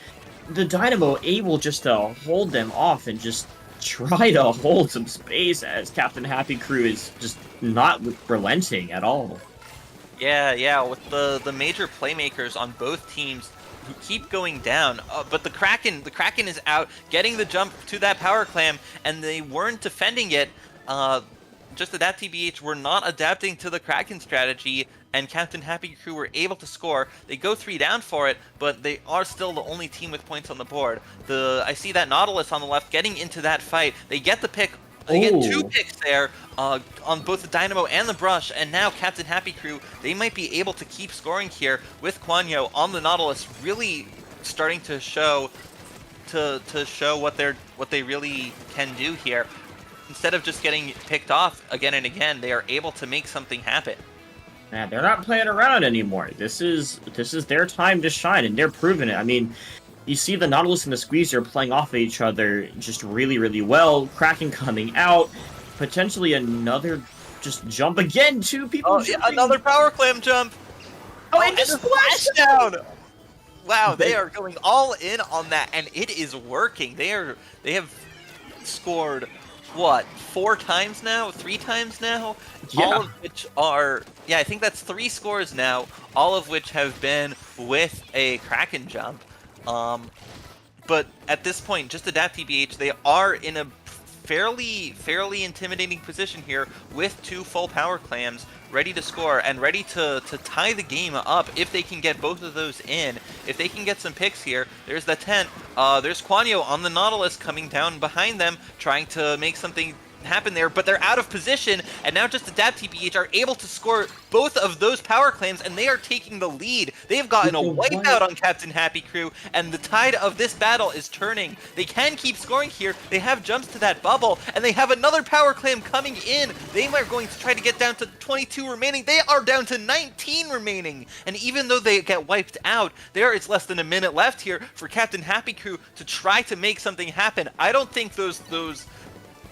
The Dynamo able just to hold them off and just try to hold some space as Captain Happy Crew is just not relenting at all. Yeah, with the major playmakers on both teams who keep going down, but the Kraken is out, getting the jump to that power clam, and they weren't defending it. Just Adapt TBH were not adapting to the Kraken strategy, and Captain Happy Crew were able to score. They go 3 down for it, but they are still the only team with points on the board. I see that Nautilus on the left getting into that fight. They get the pick. They get 2 picks there on both the Dynamo and the Brush, and now Captain Happy Crew, they might be able to keep scoring here with Kwanyo on the Nautilus, really starting to show what they really can do here. Instead of just getting picked off again and again, they are able to make something happen. Man, they're not playing around anymore. This is their time to shine, and they're proving it. I mean, you see the Nautilus and the Squeezer playing off of each other just really, really well. Kraken coming out, potentially another just jump again. 2 people. Oh, yeah, another power clam jump. And just splash down. Wow, they are going all in on that, and it is working. They have scored. What, 4 times now? 3 times now? Yeah. All of which are... Yeah, I think that's 3 scores now, all of which have been with a Kraken jump. But at this point, just Adapt TBH, they are in a fairly intimidating position here with 2 full power clams ready to score and ready to tie the game up if they can get both of those in. If they can get some picks here, there's the tent. There's Kwanyo on the Nautilus coming down behind them, trying to make something happen there, but they're out of position, and now just Adapt TBH are able to score both of those power claims, and they are taking the lead. They've gotten a wipeout on Captain Happy Crew, and the tide of this battle is turning. They can keep scoring here. They have jumps to that bubble, and they have another power claim coming in. They are going to try to get down to 22 remaining. They are down to 19 remaining, and even though they get wiped out, there is less than a minute left here for Captain Happy Crew to try to make something happen. I don't think those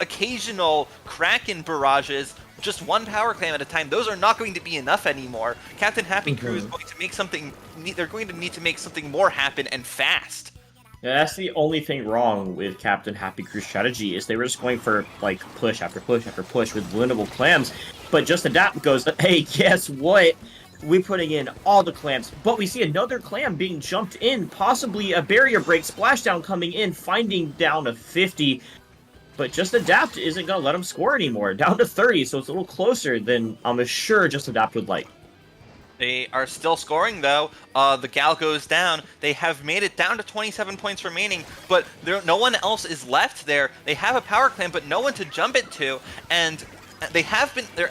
occasional Kraken barrages, just 1 power clam at a time, those are not going to be enough anymore. Captain Happy Crew is going to make something, they're going to need to make something more happen, and fast. Yeah, that's the only thing wrong with Captain Happy Crew's strategy, is they were just going for, like, push after push after push with winnable clams, but just Adapt goes, hey, guess what? We're putting in all the clams, but we see another clam being jumped in, possibly a barrier break, splashdown coming in, finding down to 50, but just Adapt isn't going to let him score anymore. Down to 30, so it's a little closer than I'm sure just Adapt would like. They are still scoring, though. The Gal goes down. They have made it down to 27 points remaining, but no one else is left there. They have a power clam, but no one to jump it to, and they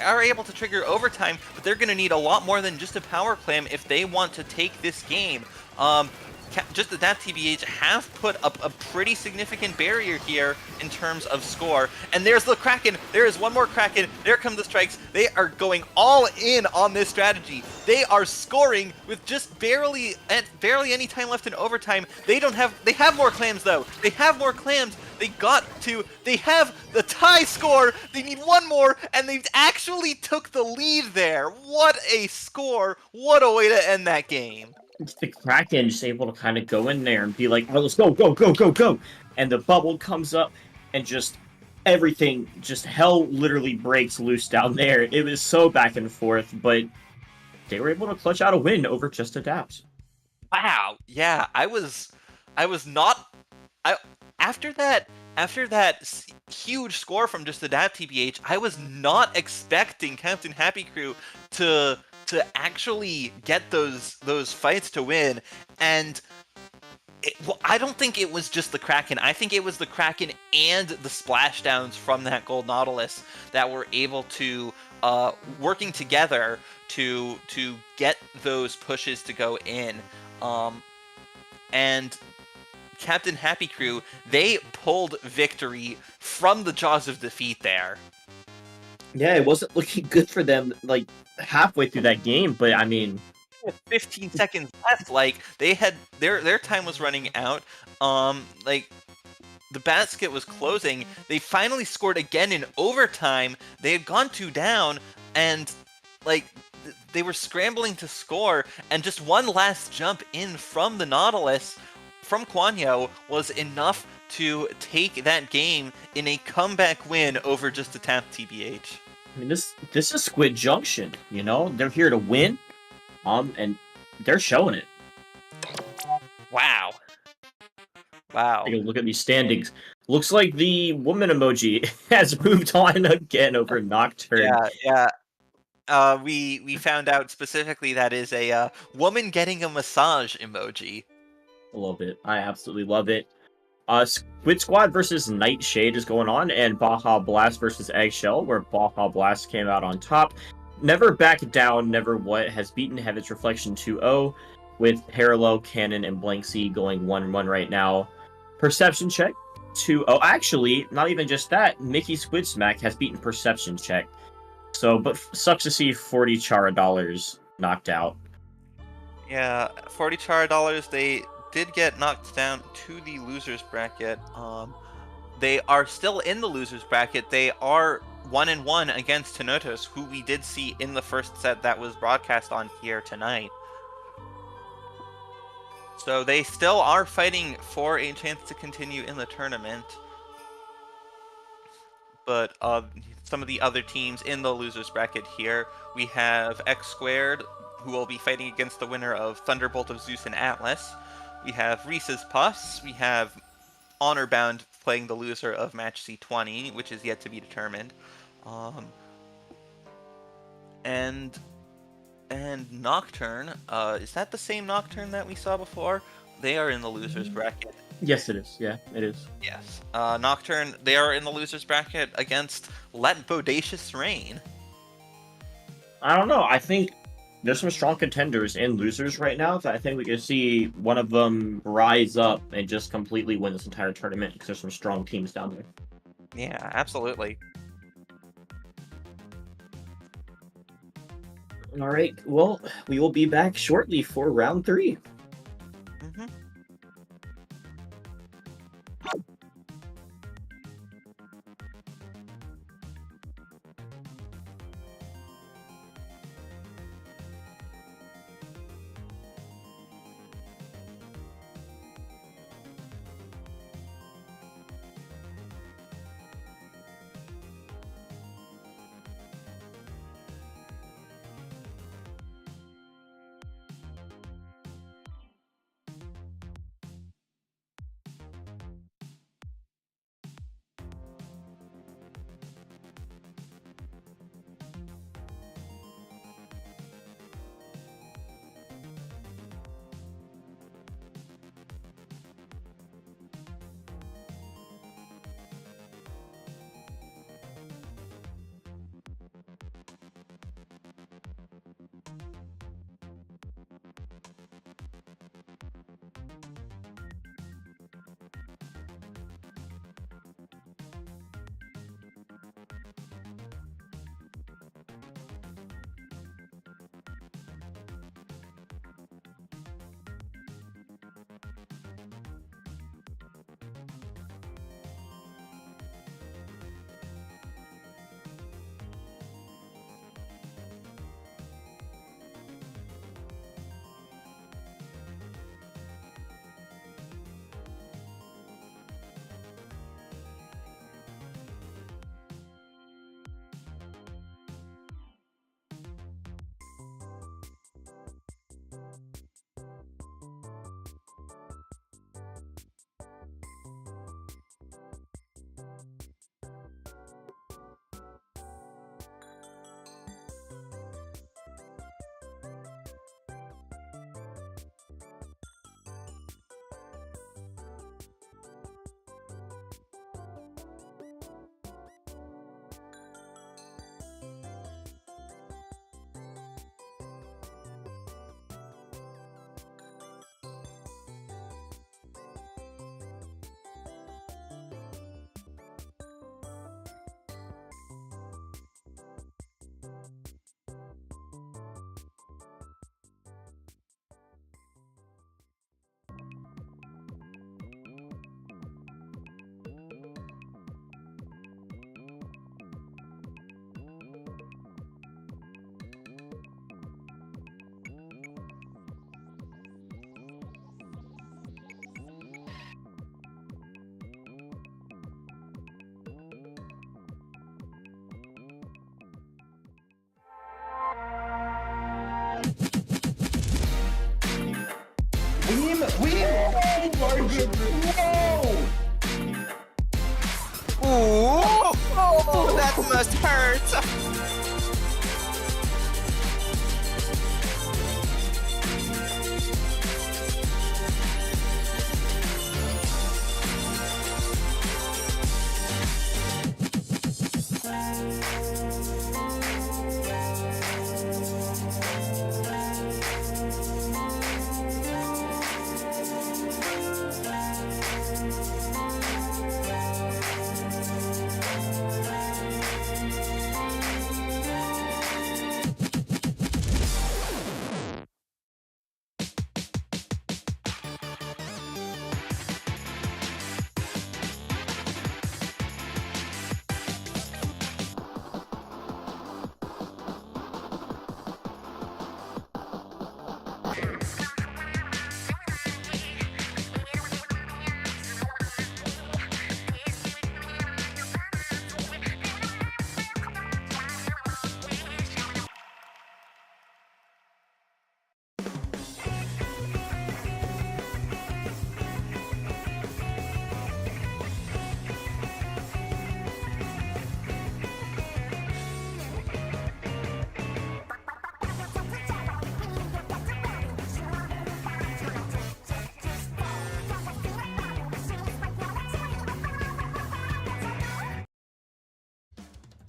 are able to trigger overtime, but they're going to need a lot more than just a power clam if they want to take this game. Just Adapt TBH have put up a pretty significant barrier here in terms of score. And there's the Kraken. There is one more Kraken. There come the strikes. They are going all in on this strategy. They are scoring with just barely any time left in overtime. They have more clams though. They have more clams. They have the tie score. They need 1 more, and they actually took the lead there. What a score. What a way to end that game. The Kraken just able to kind of go in there and be like, oh, let's go, go, go, go, go. And the bubble comes up and just everything, just hell literally breaks loose down there. It was so back and forth, but they were able to clutch out a win over just Adapt. Wow. Yeah, after that huge score from just Adapt TBH, I was not expecting Captain Happy Crew to actually get those fights to win, and I don't think it was just the Kraken. I think it was the Kraken and the splashdowns from that Gold Nautilus that were able to working together to get those pushes to go in, and Captain Happy Crew, they pulled victory from the jaws of defeat there. Yeah, it wasn't looking good for them, like, halfway through that game, but I mean... 15 seconds left, like, they had... Their time was running out, the basket was closing. They finally scored again in overtime. They had gone 2 down, and like they were scrambling to score, and just one last jump in from the Nautilus, from Kwanyo, was enough to take that game in a comeback win over just a tap TBH. I mean, this is Squid Junction. You know, they're here to win, and they're showing it. Wow. Wow. Take a look at these standings. Looks like the woman emoji has moved on again over Nocturne. Yeah. We found out specifically that is a woman getting a massage emoji. I love it. I absolutely love it. Squid Squad versus Nightshade is going on, and Baja Blast versus Eggshell, where Baja Blast came out on top. Never Back Down, Never What has beaten Heaven's Reflection 2-0, with Parallel, Cannon, and Blank Sea going 1-1 right now. Perception Check 2-0. Actually, not even just that. Mickey Squid Smack has beaten Perception Check. So, but sucks to see 40 Chara dollars knocked out. Yeah, 40 Chara dollars. They did get knocked down to the losers bracket. They are still in the losers bracket. They are 1-1 against Tenotos, who we did see in the first set that was broadcast on here tonight. So they still are fighting for a chance to continue in the tournament. But some of the other teams in the losers bracket here, we have X Squared, who will be fighting against the winner of Thunderbolt of Zeus and Atlas. We have Reese's Puffs. We have Honorbound playing the loser of match C20, which is yet to be determined. And Nocturne, is that the same Nocturne that we saw before? They are in the losers bracket. Yes, it is. Yeah, it is. Yes. Nocturne, they are in the losers bracket against Let Bodacious Rain. I don't know. I think there's some strong contenders in losers right now that I think we could see one of them rise up and just completely win this entire tournament because there's some strong teams down there. Yeah, absolutely. All right. Well, we will be back shortly for round 3. Mm-hmm. Ooh! Oh, that must hurt!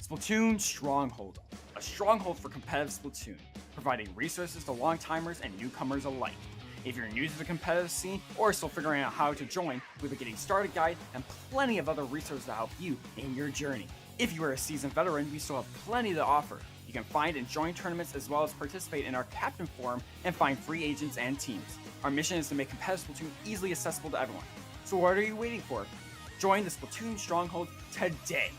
Splatoon Stronghold, a stronghold for competitive Splatoon, providing resources to long-timers and newcomers alike. If you're new to the competitive scene or still figuring out how to join, we have a getting started guide and plenty of other resources to help you in your journey. If you are a seasoned veteran, we still have plenty to offer. You can find and join tournaments as well as participate in our Captain Forum and find free agents and teams. Our mission is to make competitive Splatoon easily accessible to everyone. So what are you waiting for? Join the Splatoon Stronghold today!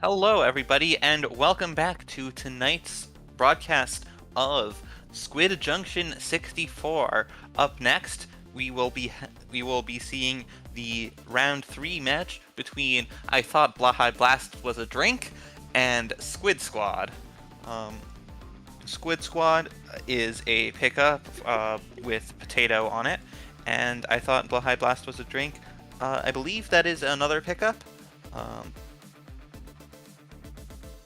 Hello, everybody, and welcome back to tonight's broadcast of Squid Junction 64. Up next, we will be seeing the round 3 match between I Thought Blahi Blast Was a Drink and Squid Squad. Squid Squad is a pickup with potato on it, and I Thought Blahi Blast Was a Drink. I believe that is another pickup.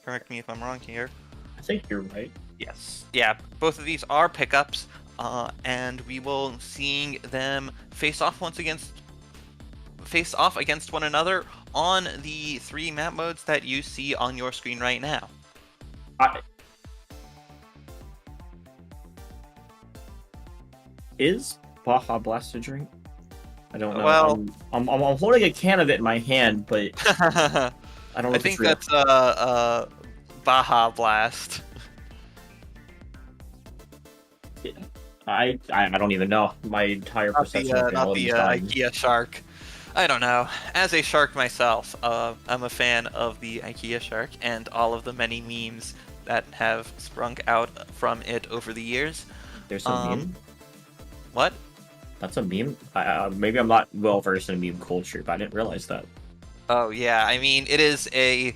Correct me if I'm wrong here. I think you're right. Yes. Yeah, both of these are pickups, and we will seeing them face off against one another on the 3 map modes that you see on your screen right now. Is Baja Blast a drink? I don't know. Well, I'm holding a can of it in my hand, but I don't know I if think it's real. that's Baja Blast. I don't even know. My entire perception of Not reality the is gone. IKEA shark. I don't know. As a shark myself, I'm a fan of the IKEA shark and all of the many memes that have sprung out from it over the years. There's a meme? What? That's a meme? Maybe I'm not well versed in meme culture, but I didn't realize that. Oh yeah, I mean it is a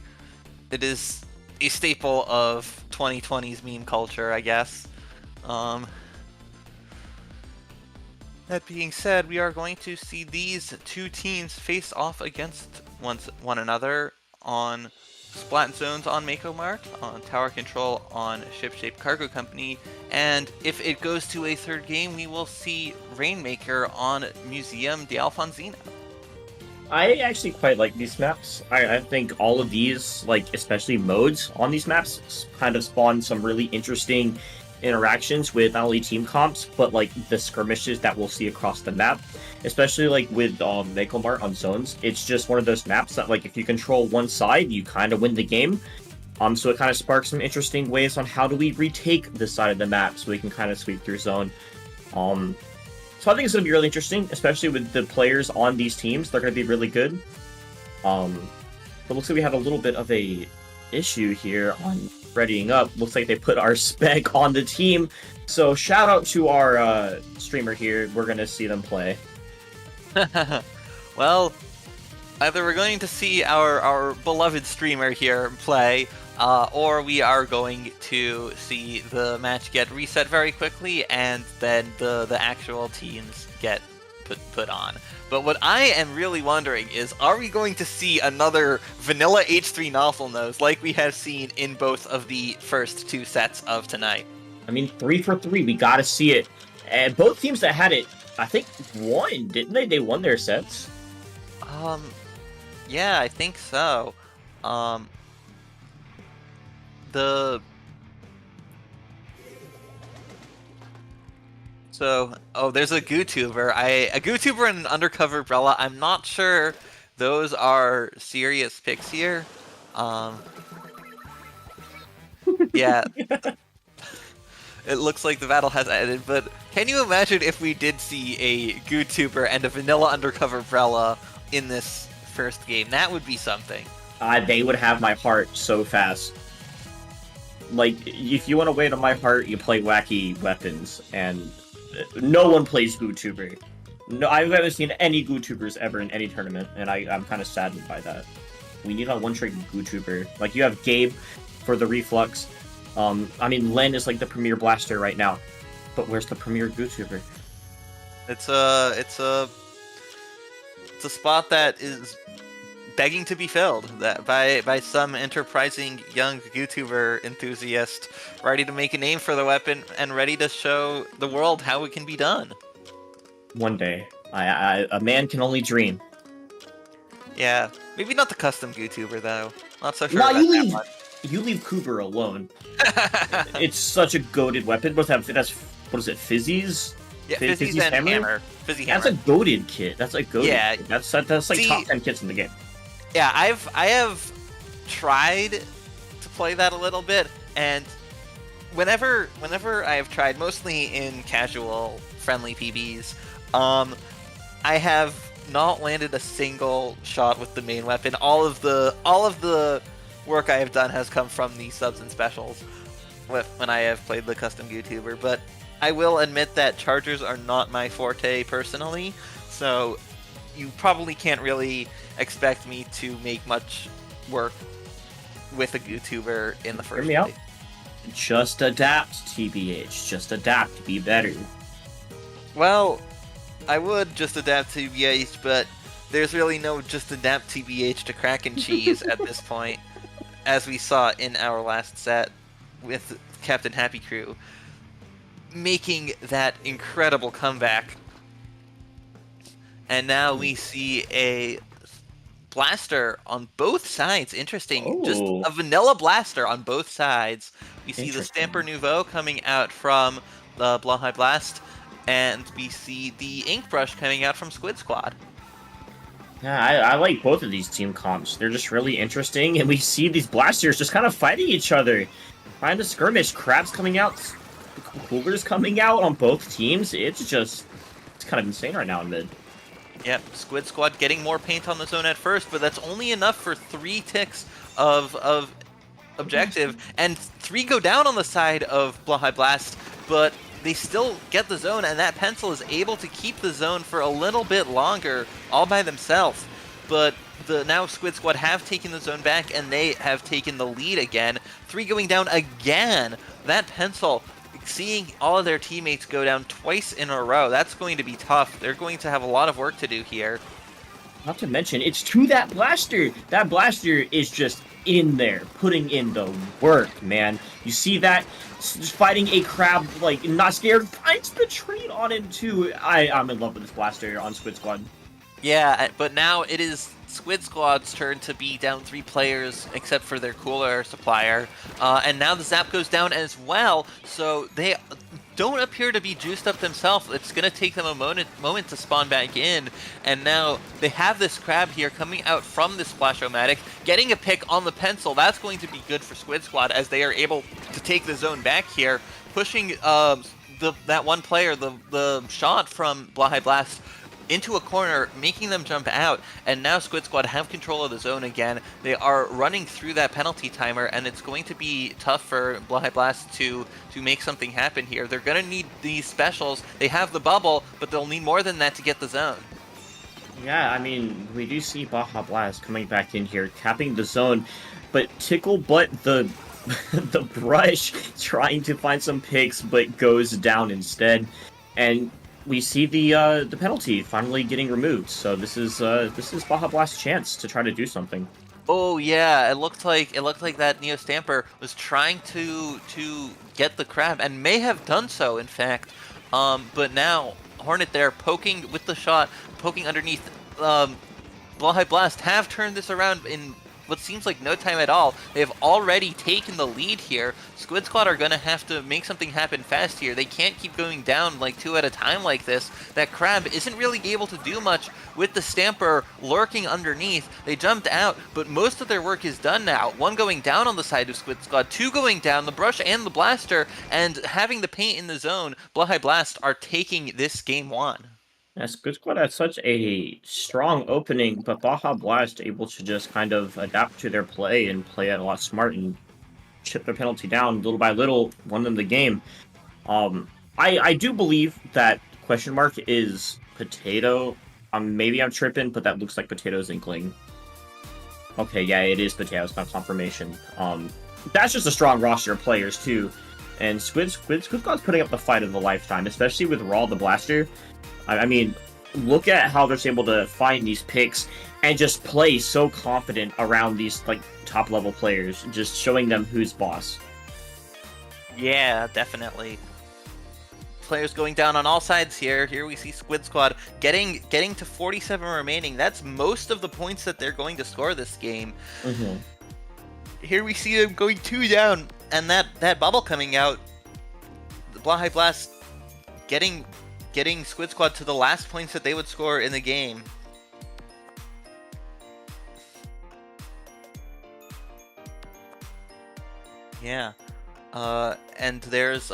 staple of 2020's meme culture, I guess. That being said, we are going to see these 2 teams face off against one another on Splat Zones on Mako Mart, on Tower Control on Shipshape Cargo Company, and if it goes to a 3rd game, we will see Rainmaker on Museum de Alfonsina. I actually quite like these maps. I think all of these, like especially modes on these maps, kind of spawn some really interesting interactions with not only team comps, but like the skirmishes that we'll see across the map. Especially like with Mako Mart on Zones. It's just one of those maps that like if you control one side, you kind of win the game. So it kind of sparks some interesting ways on how do we retake this side of the map so we can kind of sweep through zone. So I think it's going to be really interesting, especially with the players on these teams. They're going to be really good. But looks like we have a little bit of a issue here on readying up. Looks like they put our spec on the team. So shout out to our streamer here. We're going to see them play. Well, either we're going to see our beloved streamer here play, or we are going to see the match get reset very quickly, and then the actual teams get put on. But what I am really wondering is, are we going to see another vanilla H3 nozzle nose like we have seen in both of the first 2 sets of tonight? I mean, 3 for 3. We got to see it. And both teams that had it, I think, won, didn't they? They won their sets. Yeah, I think so. There's a GooTuber. A GooTuber and an Undercover Umbrella. I'm not sure those are serious picks here. Yeah. It looks like the battle has ended, but can you imagine if we did see a GooTuber and a vanilla Undercover Umbrella in this first game? That would be something. They would have my heart so fast. Like, if you want to wait on my heart, you play wacky weapons, and no one plays GooTuber. No, I've never seen any GooTubers ever in any tournament, and I'm kind of saddened by that. We need a one-trick GooTuber. Like, you have Gabe for the Reflux. I mean, Len is like the premier blaster right now, but where's the premier GooTuber? It's a spot that is begging to be filled that by some enterprising young YouTuber enthusiast ready to make a name for the weapon and ready to show the world how it can be done. One day, a man can only dream. Yeah, maybe not the custom YouTuber though. Not so sure. No, about that much. You leave Cooper alone. It's such a goated weapon. What is it? Fizzies? Yeah, Fizzies and Hammer. Fizzy Hammer. That's a goated kit. That's a goated. Yeah, kit. That's like see, top 10 kits in the game. Yeah, I have tried to play that a little bit, and whenever I have tried, mostly in casual friendly PBs, I have not landed a single shot with the main weapon. All of the work I have done has come from these subs and specials when I have played the custom YouTuber, but I will admit that chargers are not my forte personally, so you probably can't really expect me to make much work with a YouTuber in the first me out. place. Just adapt, TBH. Just adapt. Be better. Well, I would just adapt TBH, but there's really no just adapt TBH to crack and cheese at this point, as we saw in our last set with Captain Happy Crew making that incredible comeback. And now we see a blaster on both sides. Interesting. Just Oh. a vanilla blaster on both sides. We see the Interesting. Stamper Nouveau coming out from the Blahai Blast, and we see the Ink Brush coming out from Squid Squad. Yeah, I like both of these team comps. They're just really interesting, and we see these blasters just kind of fighting each other. Find the skirmish, crabs coming out, coolers coming out on both teams. It's kind of insane right now in mid. Yep, Squid Squad getting more paint on the zone at first, but that's only enough for 3 ticks of objective, and 3 go down on the side of Blahai Blast, but they still get the zone, and that pencil is able to keep the zone for a little bit longer all by themselves. But now Squid Squad have taken the zone back, and they have taken the lead again. 3 going down again. That pencil, seeing all of their teammates go down twice in a row, that's going to be tough. They're going to have a lot of work to do here. Not to mention, it's to that blaster. That blaster is just in there, putting in the work, man. You see that? Just fighting a crab, like, not scared, finds the trade on him, too. I'm in love with this blaster on Squid Squad. Yeah, but now it is Squid Squad's turn to be down 3 players, except for their cooler supplier. And now the zap goes down as well, so they don't appear to be juiced up themselves. It's going to take them a moment to spawn back in, and now they have this crab here coming out from the Splash-O-Matic, getting a pick on the pencil. That's going to be good for Squid Squad as they are able to take the zone back here, pushing that one player, the shot from Blahai Blast, into a corner, making them jump out, and now Squid Squad have control of the zone again. They are running through that penalty timer, and it's going to be tough for Blahai Blast to make something happen here. They're going to need these specials. They have the bubble, but they'll need more than that to get the zone. Yeah, I mean, we do see Baja Blast coming back in here, capping the zone, but Tickle Butt, the brush, trying to find some picks, but goes down instead, and we see the penalty finally getting removed. So this is Baja Blast's chance to try to do something. Oh yeah, it looked like that Neo Stamper was trying to get the crab, and may have done so, in fact. But now Hornet there poking with the shot, poking underneath. Blahai Blast have turned this around in what seems like no time at all. They have already taken the lead here. Squid Squad are going to have to make something happen fast here. They can't keep going down like 2 at a time like this. That crab isn't really able to do much with the Stamper lurking underneath. They jumped out, but most of their work is done now. 1 going down on the side of Squid Squad, 2 going down, the brush and the blaster, and having the paint in the zone. Blahai Blast are taking this game 1. Yeah, Squid Squad had such a strong opening, but Baja Blast able to just kind of adapt to their play and play it a lot smart and chip their penalty down little by little, won them the game. I do believe that question mark is Potato. Maybe I'm tripping, but that looks like Potato's Inkling. Okay, yeah, it is Potato's, not confirmation. That's just a strong roster of players too, and Squid Squad's putting up the fight of a lifetime, especially with Raw the Blaster. I mean, look at how they're able to find these picks and just play so confident around these like top level players, just showing them who's boss. Yeah, definitely. Players going down on all sides here. Here we see Squid Squad getting to 47 remaining. That's most of the points that they're going to score this game. Mm-hmm. Here we see them going 2 down, and that bubble coming out. The Blahai Blast getting Squid Squad to the last points that they would score in the game. Yeah. And there's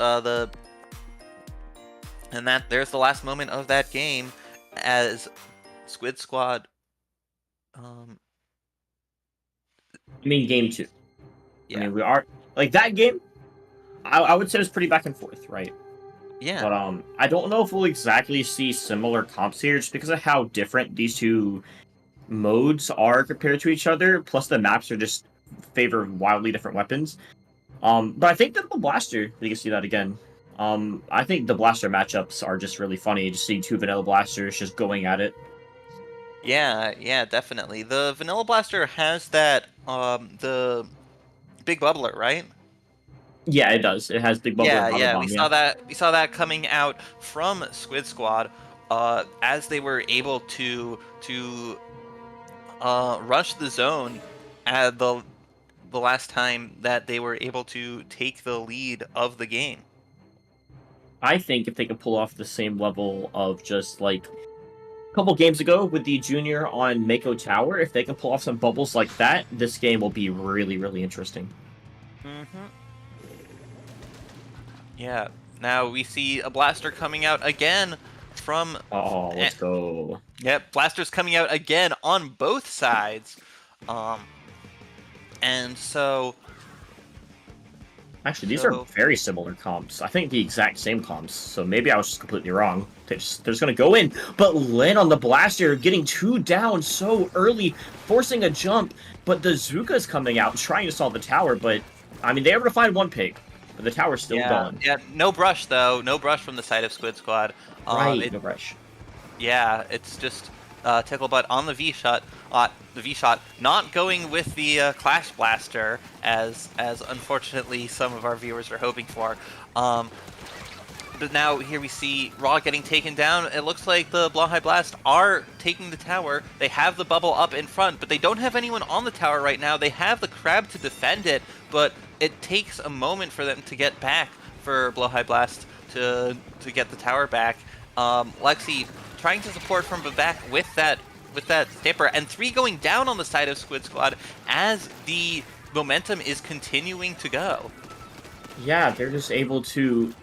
there's the last moment of that game as Squid Squad I mean, game 2. Yeah. I mean, we are like that game. I would say it's pretty back and forth, right? Yeah. But I don't know if we'll exactly see similar comps here, just because of how different these two modes are compared to each other. Plus, the maps are just favor wildly different weapons. But I think that the blaster, we can see that again. I think the blaster matchups are just really funny. Just seeing two vanilla blasters just going at it. Yeah, yeah, definitely. The Vanilla Blaster has that the big bubbler, right? Yeah, it does. It has big bubble Yeah, and bottle yeah, bomb. Yeah. we saw that coming out from Squid Squad, as they were able to rush the zone at the last time that they were able to take the lead of the game. I think if they could pull off the same level of just like a couple games ago with the junior on Mako Tower, if they can pull off some bubbles like that, this game will be really, really interesting. Mm-hmm. Yeah. Now we see a blaster coming out again from. Oh, let's go. Yep, blasters coming out again on both sides, um, and so. Actually, these are very similar comps. I think the exact same comps, so maybe I was just completely wrong. They're just going to go in, but Lin on the blaster, getting two down so early, forcing a jump, but the Zuka's coming out, trying to solve the tower, but, I mean, they were able to find one pig, but the tower's still going. Yeah, no brush, though. No brush from the side of Squid Squad. Right, no brush. Yeah, it's just Tickle Butt on the V-Shot. The V-Shot not going with the Clash Blaster, as unfortunately some of our viewers are hoping for. But now here we see Raw getting taken down. It looks like the Blahai Blast are taking the tower. They have the bubble up in front, but they don't have anyone on the tower right now. They have the Crab to defend it, but it takes a moment for them to get back, for Blahai Blast to get the tower back. Lexi trying to support from the back with that stamper, and 3 going down on the side of Squid Squad as the momentum is continuing to go. Yeah, they're just able to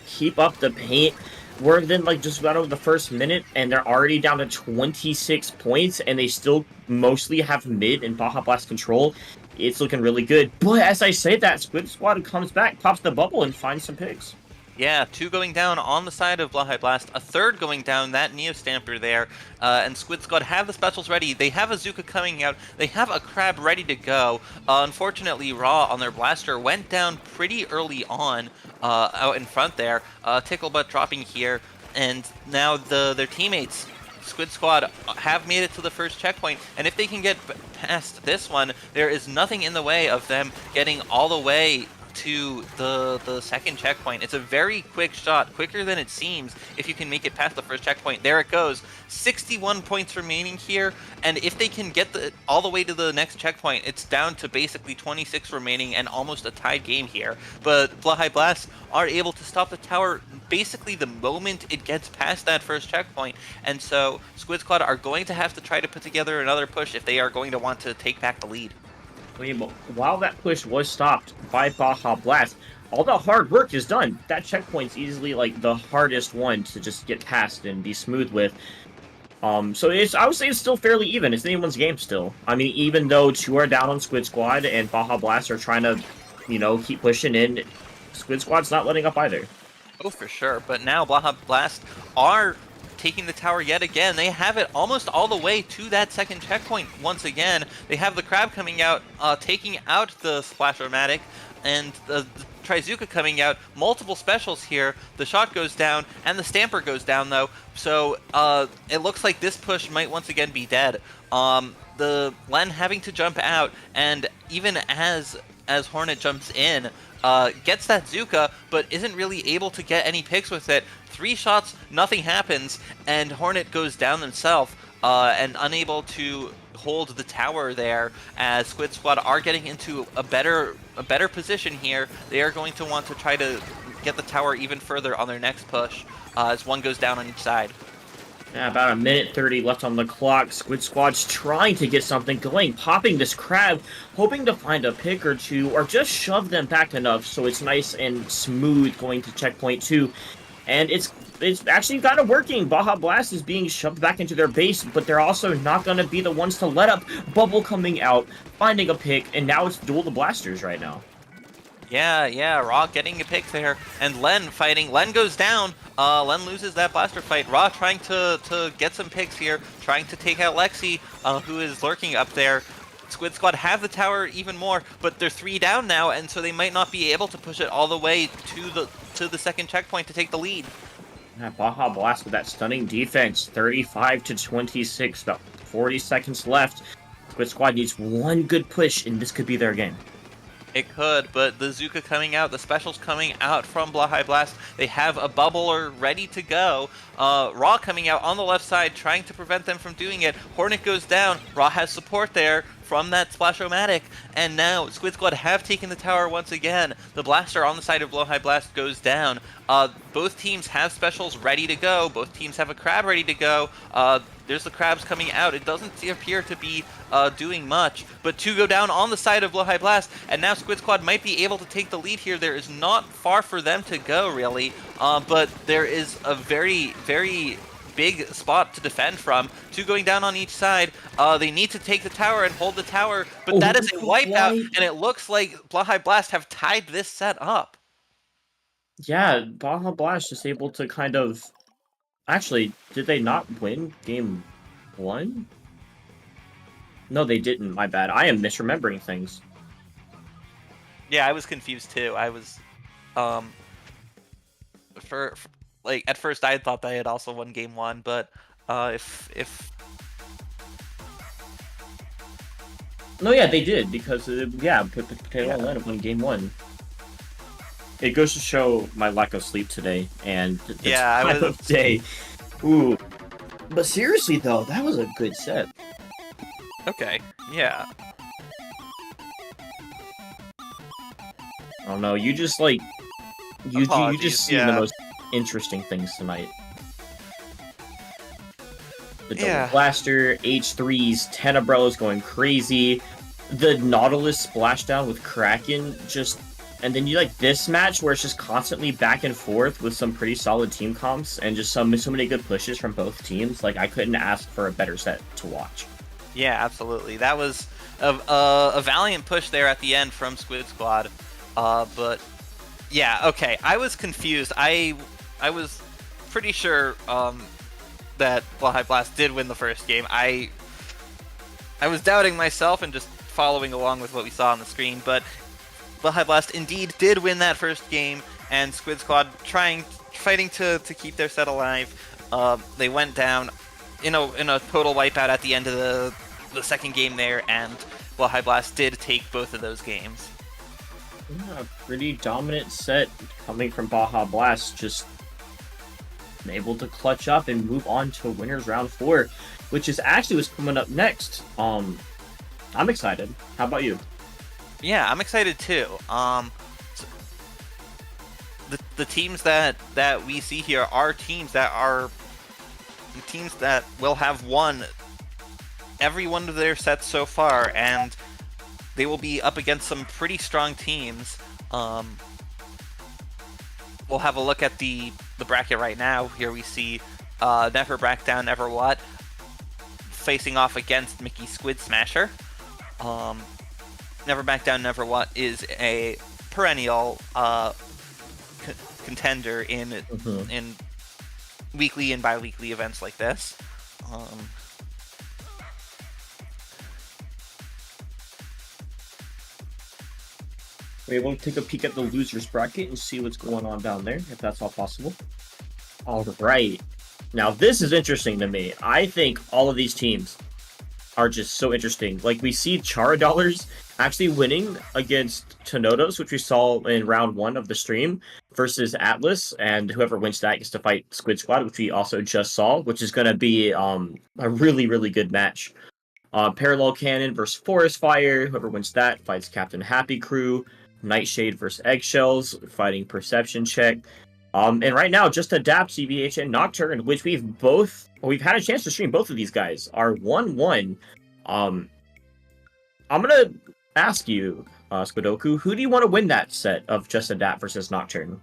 keep up the paint. We're then like just about over the first minute, and they're already down to 26 points, and they still mostly have mid and Baja Blast control. It's looking really good. But as I say that, Squid Squad comes back, pops the bubble, and finds some pigs. Yeah, 2 going down on the side of Blahai Blast, a 3rd going down, that Neo Stamper there, and Squid Squad have the specials ready. They have a Zuka coming out, they have a Crab ready to go. Unfortunately, Raw on their blaster went down pretty early on, out in front there. Ticklebutt dropping here, and now their teammates, Squid Squad, have made it to the first checkpoint, and if they can get past this one, there is nothing in the way of them getting all the way to the second checkpoint. It's a very quick shot, quicker than it seems if you can make it past the first checkpoint. There it goes. 61 points remaining here, and if they can get all the way to the next checkpoint, it's down to basically 26 remaining and almost a tied game here. But Blahai Blast are able to stop the tower basically the moment it gets past that first checkpoint, and so Squid Squad are going to have to try to put together another push if they are going to want to take back the lead. While that push was stopped by Baja Blast, all the hard work is done. That checkpoint's easily like the hardest one to just get past and be smooth with. So I would say it's still fairly even. It's anyone's game still. I mean, even though 2 are down on Squid Squad and Baja Blast are trying to, keep pushing in, Squid Squad's not letting up either. Oh, for sure. But now Baja Blast are taking the tower yet again. They have it almost all the way to that second checkpoint once again. They have the Crab coming out, taking out the Splash-O-Matic, and the Trizuka coming out. Multiple specials here. The shot goes down, and the Stamper goes down, though. So it looks like this push might once again be dead. The Len having to jump out, and even as Hornet jumps in, gets that Zuka, but isn't really able to get any picks with it. 3 shots, nothing happens, and Hornet goes down themselves, and unable to hold the tower there, as Squid Squad are getting into a better position here. They are going to want to try to get the tower even further on their next push, as 1 goes down on each side. Yeah, about a minute 30 left on the clock. Squid Squad's trying to get something going, popping this Crab, hoping to find a pick or 2, or just shove them back enough so it's nice and smooth going to checkpoint 2. And it's it's actually kind of working. Baja Blast is being shoved back into their base, but they're also not going to be the ones to let up. Bubble coming out, finding a pick, and now it's Duel the Blasters right now. Yeah, Raw getting a pick there, and Len fighting. Len goes down. Len loses that blaster fight. Raw trying to get some picks here, trying to take out Lexi, who is lurking up there. Squid Squad have the tower even more, but they're 3 down now, and so they might not be able to push it all the way to the second checkpoint to take the lead. Yeah, Baja Blast with that stunning defense, 35 to 26, about 40 seconds left. Squid Squad needs one good push, and this could be their game. It could, but the Zuka coming out, the specials coming out from Baja Blast. They have a bubbler ready to go. Raw coming out on the left side, trying to prevent them from doing it. Hornet goes down. Raw has support there from that Splash-O-Matic. And now Squid Squad have taken the tower once again. The blaster on the side of Baja Blast goes down. Both teams have specials ready to go. Both teams have a crab ready to go. There's the crabs coming out. It doesn't appear to be doing much, but 2 go down on the side of Blowhigh Blast, and now Squid Squad might be able to take the lead here. There is not far for them to go, really, but there is a very, very big spot to defend from. 2 going down on each side. They need to take the tower and hold the tower, but that is a wipeout, and it looks like Blowhigh Blast have tied this set up. Yeah, Baja Blast is able to kind of... Actually, did they not win game 1? No, they didn't. My bad. I am misremembering things. Yeah, I was confused too. I was, for like at first I thought they had also won game 1, but if No, yeah, they did because Potato Atlanta won game 1. It goes to show my lack of sleep today and the time of day. Ooh, but seriously though, that was a good set. Okay, yeah. I don't know. You just like you just see the most interesting things tonight. The double blaster, H3s, Tenebrellas going crazy. The Nautilus splashdown with Kraken just... And then you like this match where it's just constantly back and forth with some pretty solid team comps and just so many good pushes from both teams. Like, I couldn't ask for a better set to watch. Yeah, absolutely. That was a valiant push there at the end from Squid Squad. But yeah, okay. I was confused. I was pretty sure that High Blast did win the first game. I was doubting myself and just following along with what we saw on the screen, but High Blast indeed did win that first game, and Squid Squad fighting to keep their set alive. They went down in a total wipeout at the end of the second game there, and High Blast did take both of those games. Yeah, pretty dominant set coming from Baja Blast, just able to clutch up and move on to winners round 4, which is actually what's coming up next. I'm excited. How about you? Yeah, I'm excited too. The teams that we see here are teams that will have won every one of their sets so far, and they will be up against some pretty strong teams. We'll have a look at the bracket right now. Here we see Never Back Down, Never What facing off against Mickey Squid Smasher. Never Back Down, Never What is a perennial contender in weekly and bi-weekly events like this. We're able to take a peek at the losers bracket and see what's going on down there, if that's all possible. All right. Now, this is interesting to me. I think all of these teams are just so interesting. Like, we see Chara Dollars actually winning against Tenotos, which we saw in round 1 of the stream, versus Atlas, and whoever wins that gets to fight Squid Squad, which we also just saw, which is going to be a really, really good match. Parallel Cannon versus Forest Fire. Whoever wins that fights Captain Happy Crew. Nightshade versus Eggshells, fighting Perception Check. And right now, just Adapt, CBH, and Nocturne, which we've had a chance to stream both of these guys, are 1-1. I'm gonna ask you, Squidoku, who do you want to win that set of Just Adapt versus Nocturne?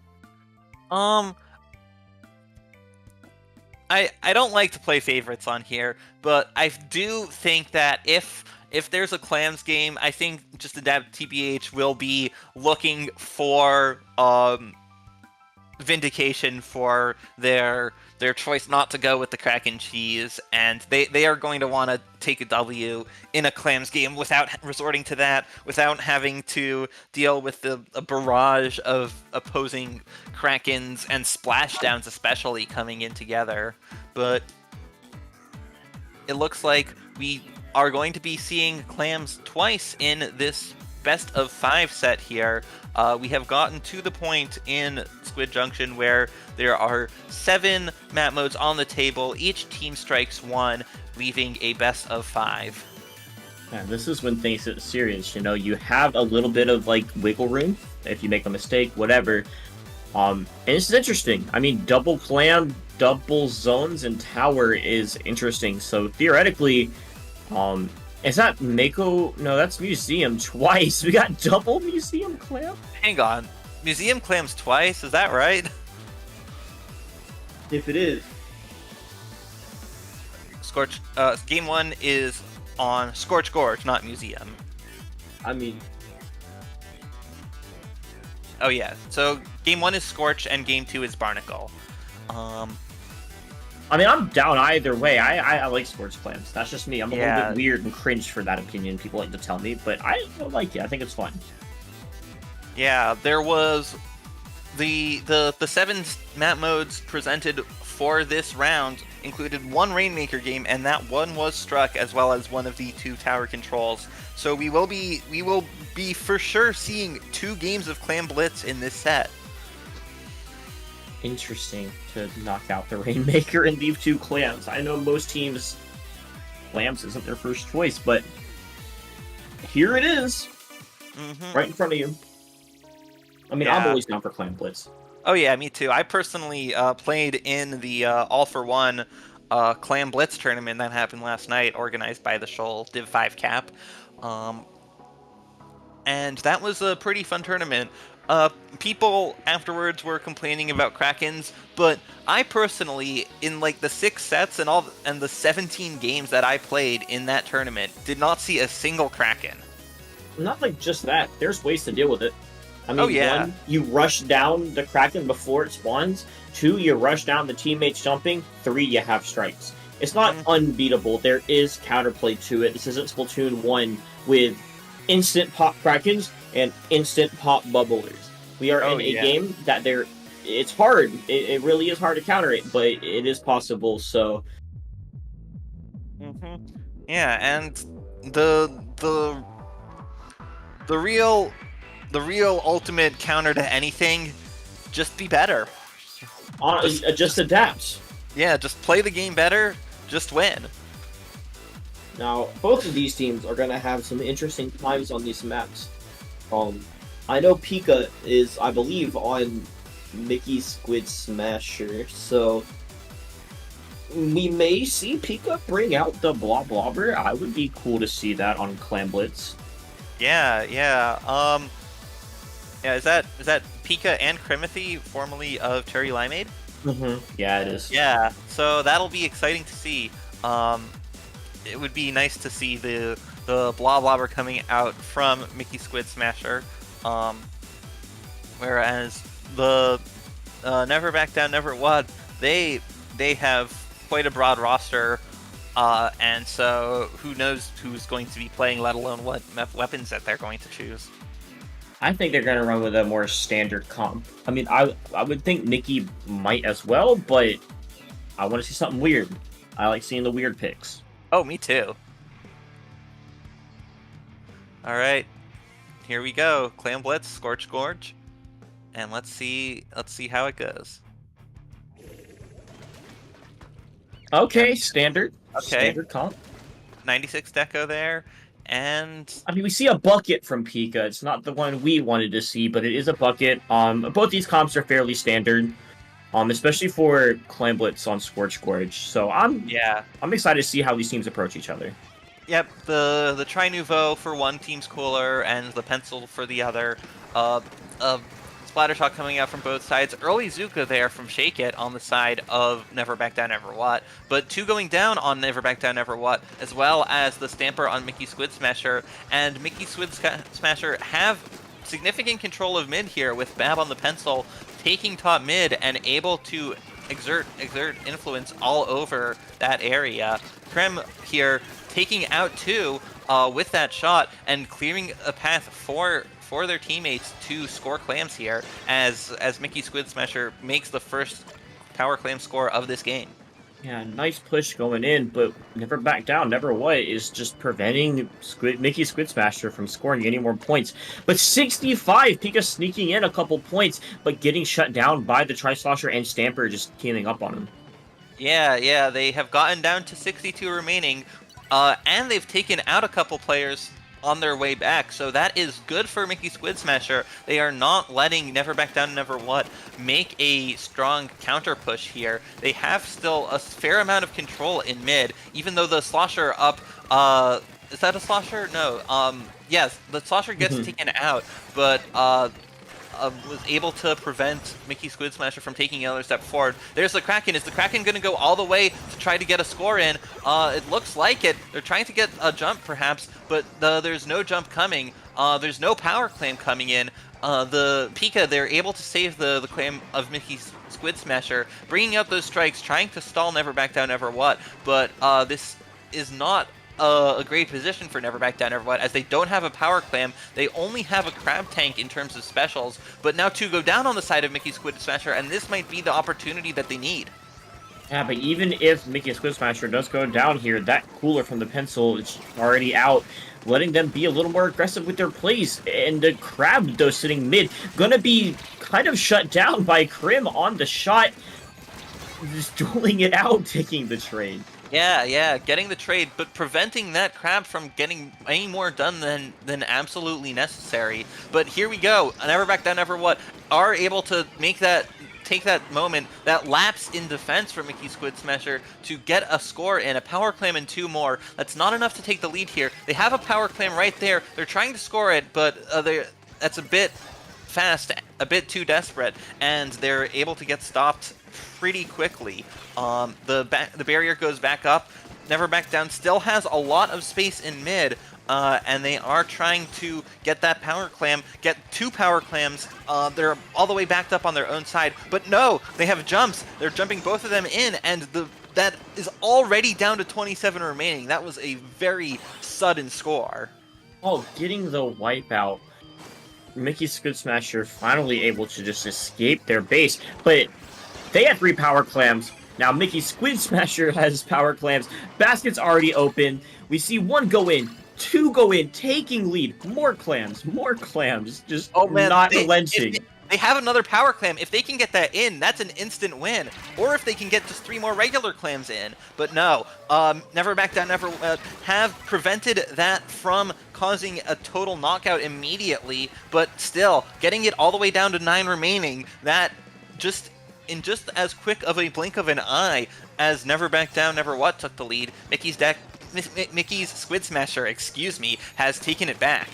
I don't like to play favorites on here, but I do think that if there's a clams game, I think just Adapt TBH will be looking for vindication for their choice not to go with the crack and cheese, and they are going to want to take a W in a clams game without resorting to that, without having to deal with a barrage of opposing krakens and splashdowns especially coming in together. But it looks like we are going to be seeing clams twice in this best of 5 set here. We have gotten to the point in Squid Junction where there are 7 map modes on the table. Each team strikes 1, leaving a best of 5. Yeah, this is when things get serious. You know, you have a little bit of like wiggle room if you make a mistake, whatever. And this is interesting. I mean, double clam, double zones, and tower is interesting. So theoretically, is that Mako? No, that's Museum twice. We got double Museum Clam? Hang on. Museum clams twice? Is that right? If it is. Scorch. Game 1 is on Scorch Gorge, not Museum. I mean... Oh yeah. So Game 1 is Scorch and Game 2 is Barnacle. I mean, I'm down either way. I like Scorch Clams. That's just me. I'm a little Yeah. bit weird and cringe for that opinion. People like to tell me, but I like it. I think it's fun. Yeah, there was the 7 map modes presented for this round included 1 Rainmaker game, and that one was struck, as well as one of the 2 tower controls. So we will be for sure seeing 2 games of Clam Blitz in this set. Interesting to knock out the Rainmaker and leave 2 clams. I know most teams, clams isn't their first choice, but here it is, right in front of you. I mean, I'm Yeah. always down for Clam Blitz. Oh yeah, me too. I personally played in the All for One Clam Blitz tournament that happened last night, organized by the Shoal Div 5 Cap. And that was a pretty fun tournament. People afterwards were complaining about Krakens, but I personally, in like the 6 sets and the 17 games that I played in that tournament, did not see a single Kraken. Not like just that. There's ways to deal with it. I mean, Oh, yeah. 1, you rush down the Kraken before it spawns. 2, you rush down the teammates jumping. 3, you have strikes. It's not unbeatable. There is counterplay to it. This isn't Splatoon 1 with instant pop Krakens and instant pop bubblers. We are in a game that it's hard. It really is hard to counter it, but it is possible, so... Yeah, and the real ultimate counter to anything, just be better. Just adapt. Yeah, just play the game better, just win. Now, both of these teams are going to have some interesting times on these maps. I know Pika is, I believe, on Mickey Squid Smasher, so we may see Pika bring out the Blob Blobber. I would be cool to see that on Clam Blitz. Yeah. Yeah, is that Pika and Crimothy, formerly of Cherry Limeade? Yeah, it is. Yeah, so that'll be exciting to see. It would be nice to see the Blob Blobber coming out from Mickey Squid Smasher. Whereas the Never Back Down, Never What, they have quite a broad roster, and so who knows who's going to be playing, let alone what weapons that they're going to choose. I think they're going to run with a more standard comp. I mean, I would think Mickey might as well, but I want to see something weird. I like seeing the weird picks. Oh, me too. All right, here we go. Clam Blitz, Scorch Gorge, and let's see how it goes. Okay, standard. Okay. Standard comp. 96 deco there, and I mean, we see a bucket from Pika. It's not the one we wanted to see, but it is a bucket. Both these comps are fairly standard, especially for Clam Blitz on Scorch Gorge. So I'm excited to see how these teams approach each other. Yep, the Tri Nouveau for one team's cooler, and the Pencil for the other. splatter shot coming out from both sides. Early Zuka there from Shake It on the side of Never Back Down, Never What. But 2 going down on Never Back Down, Never What, as well as the Stamper on Mickey Squid Smasher. And Mickey Squid Smasher have significant control of mid here with Bab on the pencil, taking top mid and able to exert influence all over that area. Krem here taking out 2 with that shot and clearing a path for their teammates to score clams here as Mickey Squid Smasher makes the first power clam score of this game. Yeah, nice push going in, but Never Back Down, Never What is just preventing Mickey Squid Smasher from scoring any more points. But 65, Pika sneaking in a couple points, but getting shut down by the Tri-Slosher and Stamper just teaming up on him. Yeah, they have gotten down to 62 remaining, and they've taken out a couple players on their way back, so that is good for Mickey Squid Smasher. They are not letting Never Back Down, Never What make a strong counter push here. They have still a fair amount of control in mid, even though the Slosher up, is that a Slosher? No, yes, the Slosher gets taken out, but, was able to prevent Mickey Squid Smasher from taking another step forward. There's the Kraken. Is the Kraken going to go all the way to try to get a score in? It looks like it. They're trying to get a jump, perhaps, but there's no jump coming. There's no power claim coming in. The Pika, they're able to save the claim of Mickey Squid Smasher, bringing out those strikes, trying to stall Never Back Down, Never What, but this is not a great position for Never Back Down, Never What, as they don't have a power clam. They only have a crab tank in terms of specials, but now 2 go down on the side of Mickey Squid Smasher, and this might be the opportunity that they need. Yeah, but even if Mickey Squid Smasher does go down here, that cooler from the pencil is already out, letting them be a little more aggressive with their plays. And the crab, though, sitting mid, gonna be kind of shut down by Krim on the shot, just dueling it out, taking the trade. Yeah, getting the trade, but preventing that crab from getting any more done than absolutely necessary. But here we go. Never Back Down, Never What are able to take that moment, that lapse in defense for Mickey Squid Smasher to get a score in, a power clam and 2 more. That's not enough to take the lead here. They have a power clam right there. They're trying to score it, but that's a bit fast, a bit too desperate, and they're able to get stopped pretty quickly. The barrier goes back up. Never Back Down still has a lot of space in mid, and they are trying to get that power clam, get 2 power clams. They're all the way backed up on their own side, but no, they have jumps. They're jumping both of them in, and that is already down to 27 remaining. That was a very sudden score. Oh, getting the wipeout. Mickey Squid Smasher finally able to just escape their base, but they had 3 power clams. Now Mickey Squid Smasher has power clams. Basket's already open. We see 1 go in, 2 go in, taking lead. More clams, just not relenting. They have another power clam. If they can get that in, that's an instant win. Or if they can get just 3 more regular clams in. But no, Never Back Down, Never have prevented that from causing a total knockout immediately. But still, getting it all the way down to 9 remaining, that in just as quick of a blink of an eye as Never Back Down, Never What took the lead, Mickey's Squid Smasher, has taken it back.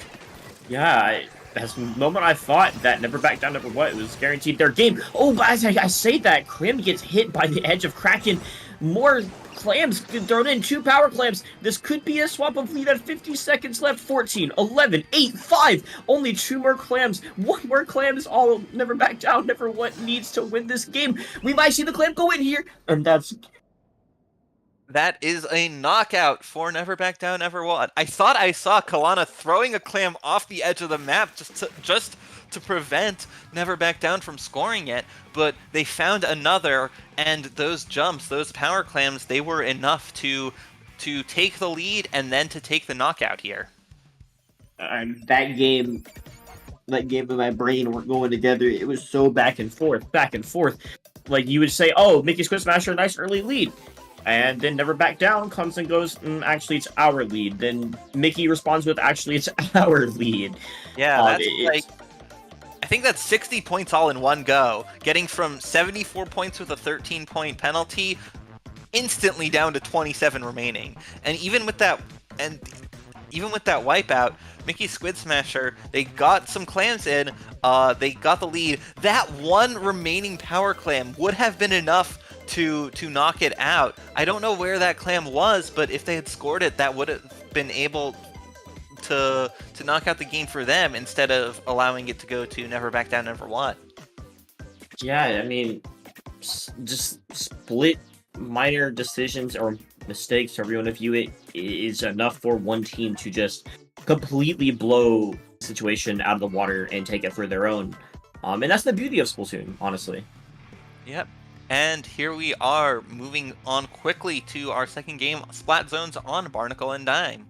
Yeah, that's the moment I thought that Never Back Down, Never What was guaranteed their game. Oh, but as I say that, Krim gets hit by the edge of Kraken. More clams thrown in, 2 power clams. This could be a swap of lead at 50 seconds left. 14, 11, 8, 5. Only 2 more clams. 1 more clam is all Never Back Down, Never What needs to win this game. We might see the clam go in here, and that is a knockout for Never Back Down, Never What. I thought I saw Kalana throwing a clam off the edge of the map just to prevent Never Back Down from scoring it, but they found another, and those jumps, those power clams, they were enough to take the lead and then to take the knockout here. That game in my brain were going together. It was so back and forth. Like, you would say, oh, Mickey Squid Smasher, nice early lead. And then Never Back Down comes and goes, actually, it's our lead. Then Mickey responds with, actually, it's our lead. Yeah, I think that's 60 points all in one go. Getting from 74 points with a 13-point penalty, instantly down to 27 remaining. And even with that, and even with that wipeout, Mickey Squid Smasher, they got some clams in, they got the lead. That one remaining power clam would have been enough to knock it out. I don't know where that clam was, but if they had scored it, that would have been able to knock out the game for them instead of allowing it to go to Never Back Down, Never What. Yeah, I mean, just split minor decisions or mistakes, however you want to view it, is enough for one team to just completely blow the situation out of the water and take it for their own. And that's the beauty of Splatoon, honestly. Yep. And here we are, moving on quickly to our second game, Splat Zones on Barnacle and Dime.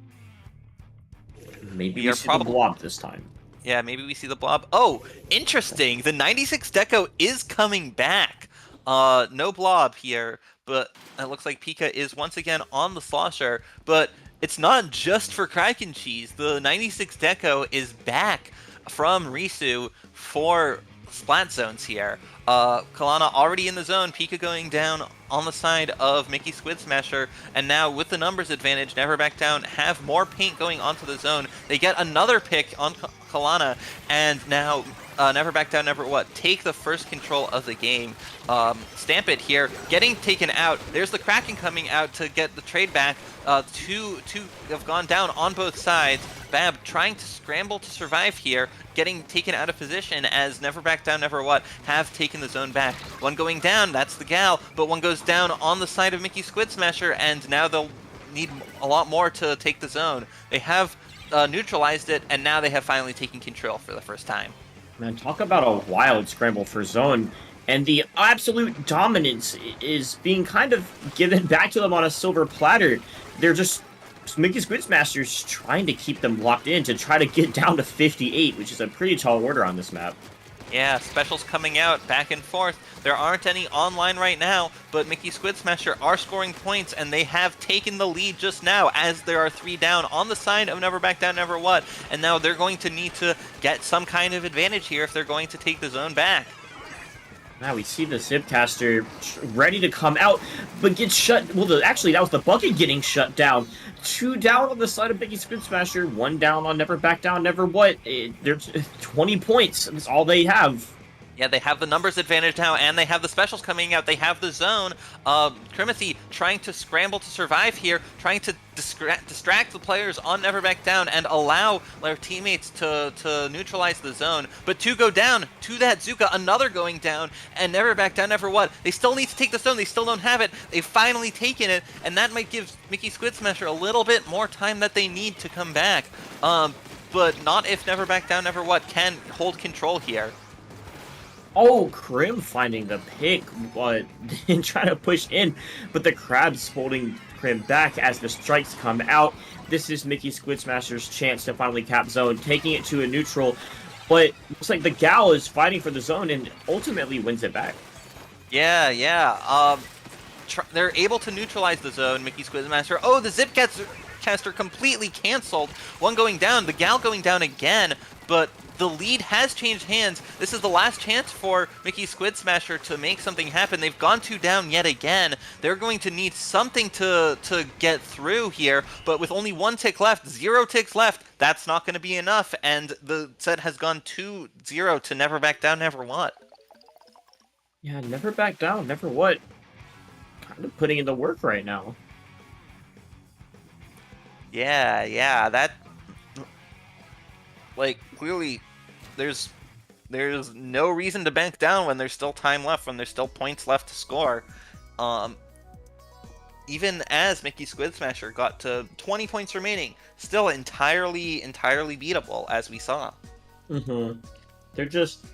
Maybe we see the blob this time. Yeah, maybe we see the blob. Oh, interesting. The 96 Deco is coming back. No blob here, but it looks like Pika is once again on the slosher. But it's not just for Kraken Cheese. The 96 Deco is back from Risu for Splat Zones here. Kalana already in the zone, Pika going down on the side of Mickey Squid Smasher, and now with the numbers advantage, Never Back Down have more paint going onto the zone. They get another pick on Kalana, and now Never Back Down, Never What take the first control of the game. Stamp it here, getting taken out. There's the Kraken coming out to get the trade back. Two have gone down on both sides. Bab trying to scramble to survive here, getting taken out of position as Never Back Down, Never What have taken the zone back. One going down, that's the gal, but one goes down on the side of Mickey Squid Smasher, and now they'll need a lot more to take the zone. They have neutralized it, and now they have finally taken control for the first time. Man, talk about a wild scramble for zone. And the absolute dominance is being kind of given back to them on a silver platter. They're just Mickey Squid Smashers trying to keep them locked in to try to get down to 58, which is a pretty tall order on this map. Yeah, specials coming out back and forth. There aren't any online right now, but Mickey Squid Smasher are scoring points, and they have taken the lead just now as there are 3 down on the side of Never Back Down, Never What. And now they're going to need to get some kind of advantage here if they're going to take the zone back. Now we see the Zipcaster ready to come out, but gets shut. Well, actually, that was the bucket getting shut down. 2 down on the side of Mickey Squid Smasher, 1 down on Never Back Down, Never What. They're 20 points. That's all they have. Yeah, they have the numbers advantage now, and they have the specials coming out. They have the zone. Trimathy trying to scramble to survive here, trying to distract the players on Never Back Down and allow their teammates to neutralize the zone. But 2 go down to that Zuka, another going down, and Never Back Down, Never What. They still need to take the zone. They still don't have it. They've finally taken it, and that might give Mickey Squid Smasher a little bit more time that they need to come back. But not if Never Back Down, Never What can hold control here. Oh, Krim finding the pick, but and trying to push in, but the Crab's holding Krim back as the strikes come out. This is Mickey Squid Smasher's chance to finally cap zone, taking it to a neutral, but looks like the Gal is fighting for the zone and ultimately wins it back. Yeah. They're able to neutralize the zone, Mickey Squid Smasher. Oh, the Zipcaster completely canceled. One going down, the Gal going down again, but the lead has changed hands. This is the last chance for Mickey Squid Smasher to make something happen. They've gone 2 down yet again. They're going to need something to get through here, but with only 1 tick left, 0 ticks left, that's not going to be enough, and the set has gone 2-0 to Never Back Down, Never What. Yeah, Never Back Down, Never What. Kind of putting in the work right now. Yeah, that... Like, clearly, there's no reason to bank down when there's still time left, when there's still points left to score. Even as Mickey Squid Smasher got to 20 points remaining, still entirely beatable, as we saw. They're just...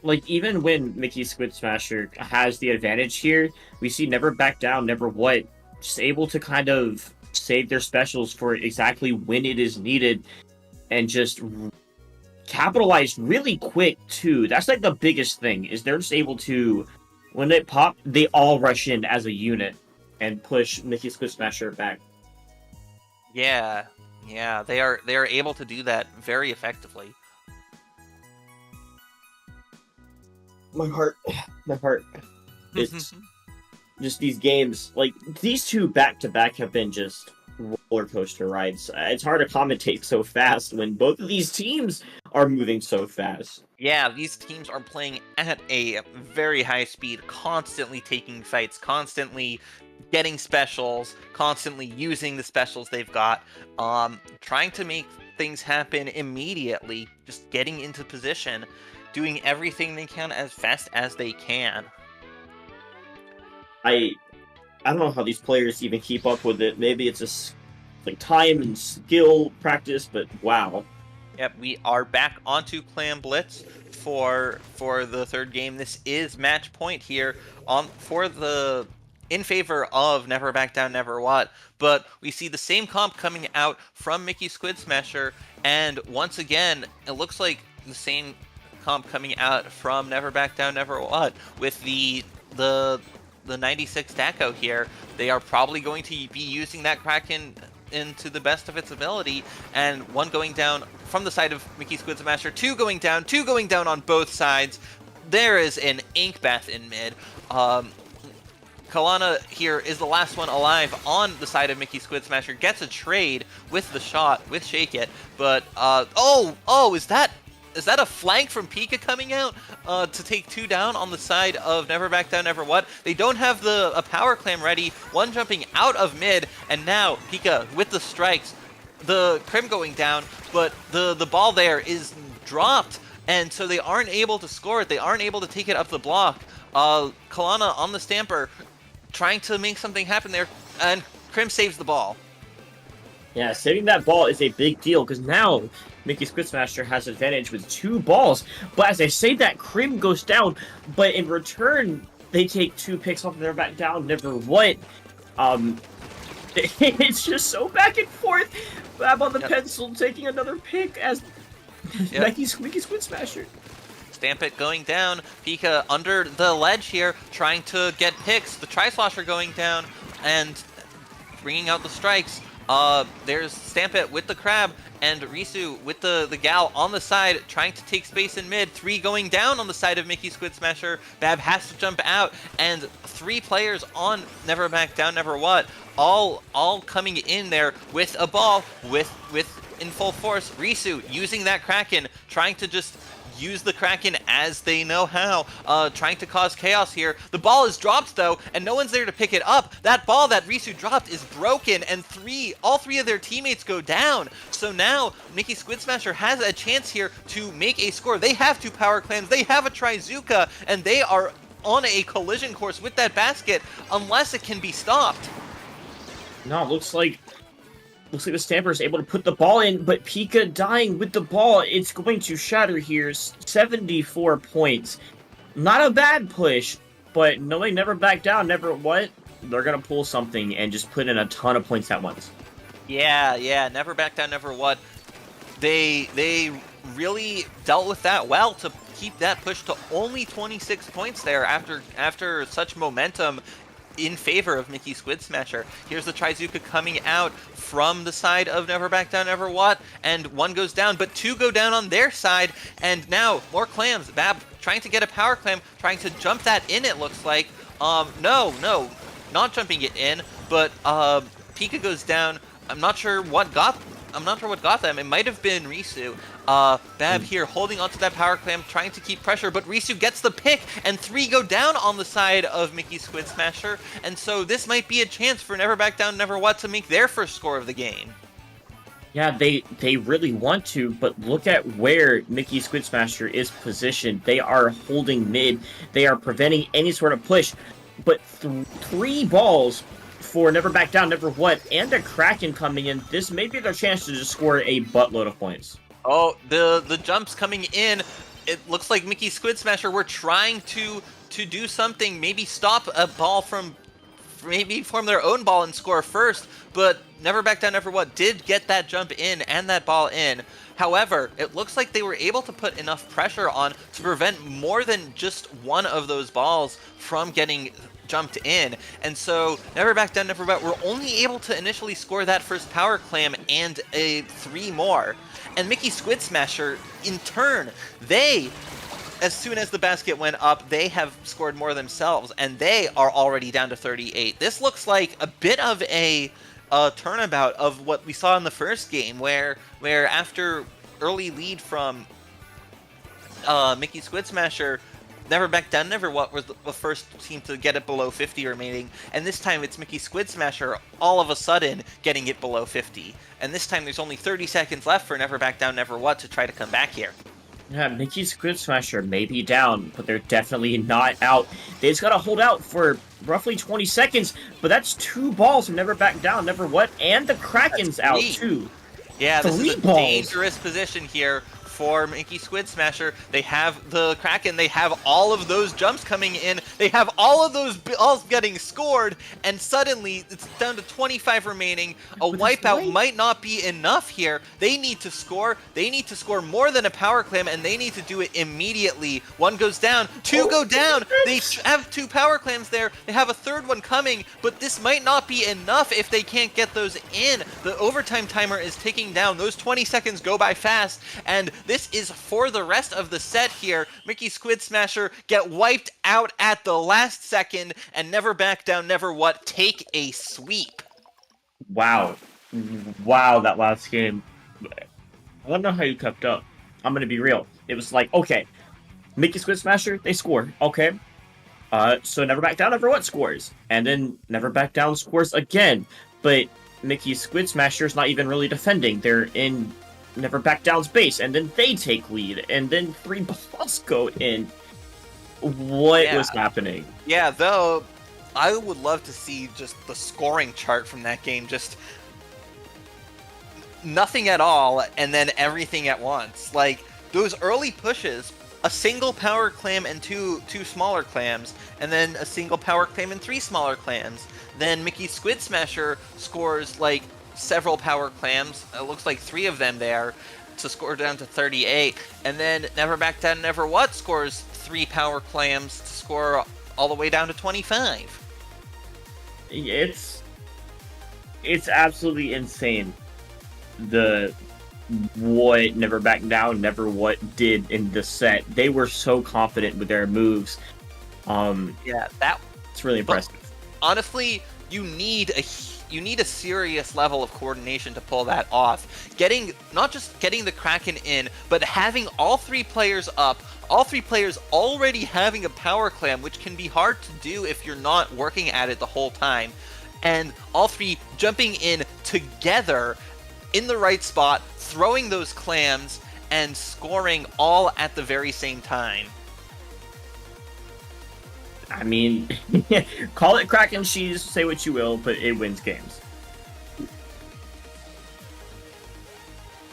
Like, even when Mickey Squid Smasher has the advantage here, we see Never Back Down, Never What, just able to kind of save their specials for exactly when it is needed, and just capitalize really quick, too. That's, like, the biggest thing, is they're just able to, when they pop, they all rush in as a unit and push Mickey Squid Smasher back. Yeah, they are able to do that very effectively. My heart. It's just these games, like, these 2 back-to-back have been just roller coaster rides. It's hard to commentate so fast when both of these teams are moving so fast. Yeah, these teams are playing at a very high speed, constantly taking fights, constantly getting specials, constantly using the specials they've got, trying to make things happen immediately, just getting into position, doing everything they can as fast as they can. I don't know how these players even keep up with it. Maybe it's just like time and skill practice, but wow. Yep, we are back onto Clan Blitz for the third game. This is match point here in favor of Never Back Down, Never What. But we see the same comp coming out from Mickey Squid Smasher, and once again, it looks like the same comp coming out from Never Back Down, Never What with the 96 Daco here. They are probably going to be using that Kraken into the best of its ability, and one going down from the side of Mickey Squid Smasher, two going down on both sides. There is an ink bath in mid. Kalana here is the last one alive on the side of Mickey Squid Smasher, gets a trade with the shot, with Shake It, but is that a flank from Pika coming out to take two down on the side of Never Back Down, Never What? They don't have a power clam ready. One jumping out of mid, and now Pika with the strikes. The Crim going down, but the ball there is dropped, and so they aren't able to score it. They aren't able to take it up the block. Kalana on the Stamper, trying to make something happen there, and Crim saves the ball. Yeah, saving that ball is a big deal, because now Mickey Squid Smasher has advantage with 2 balls. But as I say that, Crim goes down, but in return, they take 2 picks off of Never Back Down, Never What. It's just so back and forth. Bab on the pencil, taking another pick as Mickey Squid Smasher. Stamp It going down. Pika under the ledge here, trying to get picks. The Tri-Slosher going down and bringing out the strikes. There's Stamp It with the Crab, and Risu with the Gal on the side, trying to take space in mid. 3 going down on the side of Mickey Squid Smasher. Bab has to jump out, and 3 players on Never Back Down, Never What, all coming in there with a ball, with in full force. Risu using that Kraken, trying to just use the Kraken as they know how, trying to cause chaos here. The ball is dropped though, and no one's there to pick it up. That ball that Risu dropped is broken, and all three of their teammates go down. So now Mickey Squid Smasher has a chance here to make a score. They have 2 power clams, they have a Trizuka, and they are on a collision course with that basket unless it can be stopped. No, looks like the Stamper is able to put the ball in, but Pika dying with the ball. It's going to shatter here. 74 points. Not a bad push, but knowing Never Back Down, Never What, they're going to pull something and just put in a ton of points at once. Yeah, Never Back Down, Never What. They really dealt with that well to keep that push to only 26 points there after such momentum in favor of Mickey Squid Smasher. Here's the Trizuka coming out from the side of Never Back Down, Never What, and 1 goes down, but 2 go down on their side, and now more clams. Bab trying to get a power clam, trying to jump that in, it looks like. No, not jumping it in, but Pika goes down. I'm not sure what got them. It might have been Risu. Bab here holding onto that power clam, trying to keep pressure, but Risu gets the pick, and 3 go down on the side of Mickey Squid Smasher, and so this might be a chance for Never Back Down, Never What to make their first score of the game. Yeah, they really want to, but look at where Mickey Squid Smasher is positioned. They are holding mid. They are preventing any sort of push, but 3 balls for Never Back Down, Never What, and a Kraken coming in. This may be their chance to just score a buttload of points. Oh, the jumps coming in. It looks like Mickey Squid Smasher were trying to do something, maybe stop a ball maybe form their own ball and score first, but Never Back Down, Never What did get that jump in and that ball in. However, it looks like they were able to put enough pressure on to prevent more than just one of those balls from getting jumped in, and so Never Back Down, Never What were only able to initially score that first power clam and 3 more. And Mickey Squid Smasher, in turn, as soon as the basket went up, they have scored more themselves, and they are already down to 38. This looks like a bit of a turnabout of what we saw in the first game, where after early lead from Mickey Squid Smasher, Never Back Down Never What was the first team to get it below 50 remaining, and this time it's Mickey Squid Smasher all of a sudden getting it below 50. And this time there's only 30 seconds left for Never Back Down Never What to try to come back here. Yeah, Mickey Squid Smasher may be down, but they're definitely not out. They just gotta hold out for roughly 20 seconds, but that's 2 balls from Never Back Down, Never What, and the Kraken's out too. Yeah, this 3 is a balls. dangerous position here for Mickey Squid Smasher. They have the Kraken, they have all of those jumps coming in, they have all of those balls getting scored, and suddenly it's down to 25 remaining. A wipeout might not be enough here. They need to score more than a power clam, and they need to do it immediately. 1 goes down, 2 go down, they have 2 power clams there, they have a 3rd one coming, but this might not be enough if they can't get those in. The overtime timer is ticking down, those 20 seconds go by fast, and this is for the rest of the set here. Mickey Squid Smasher get wiped out at the last second, and Never Back Down Never What take a sweep. Wow. Wow, that last game. I don't know how you kept up. I'm gonna be real. It was like, okay, Mickey Squid Smasher, they score. Okay. So Never Back Down Never What scores. And then Never Back Down scores again. But Mickey Squid Smasher's not even really defending. They're in Never Back Down's base, and then they take lead, and then 3 balls go in. What was happening? Yeah, though, I would love to see just the scoring chart from that game. Just nothing at all, and then everything at once. Like, those early pushes, a single power clam and two smaller clams, and then a single power clam and 3 smaller clams. Then Mickey Squid Smasher scores, like, several power clams. It looks like 3 of them there to score down to 38. And then Never Back Down Never What scores 3 power clams to score all the way down to 25. It's absolutely insane. What Never Back Down Never What did in the set. They were so confident with their moves. Yeah, it's really impressive. Honestly, you need a serious level of coordination to pull that off. Not just getting the Kraken in, but having all 3 players up, all 3 players already having a power clam, which can be hard to do if you're not working at it the whole time, and all 3 jumping in together in the right spot, throwing those clams, and scoring all at the very same time. I mean, call it Kraken cheese, say what you will, but it wins games.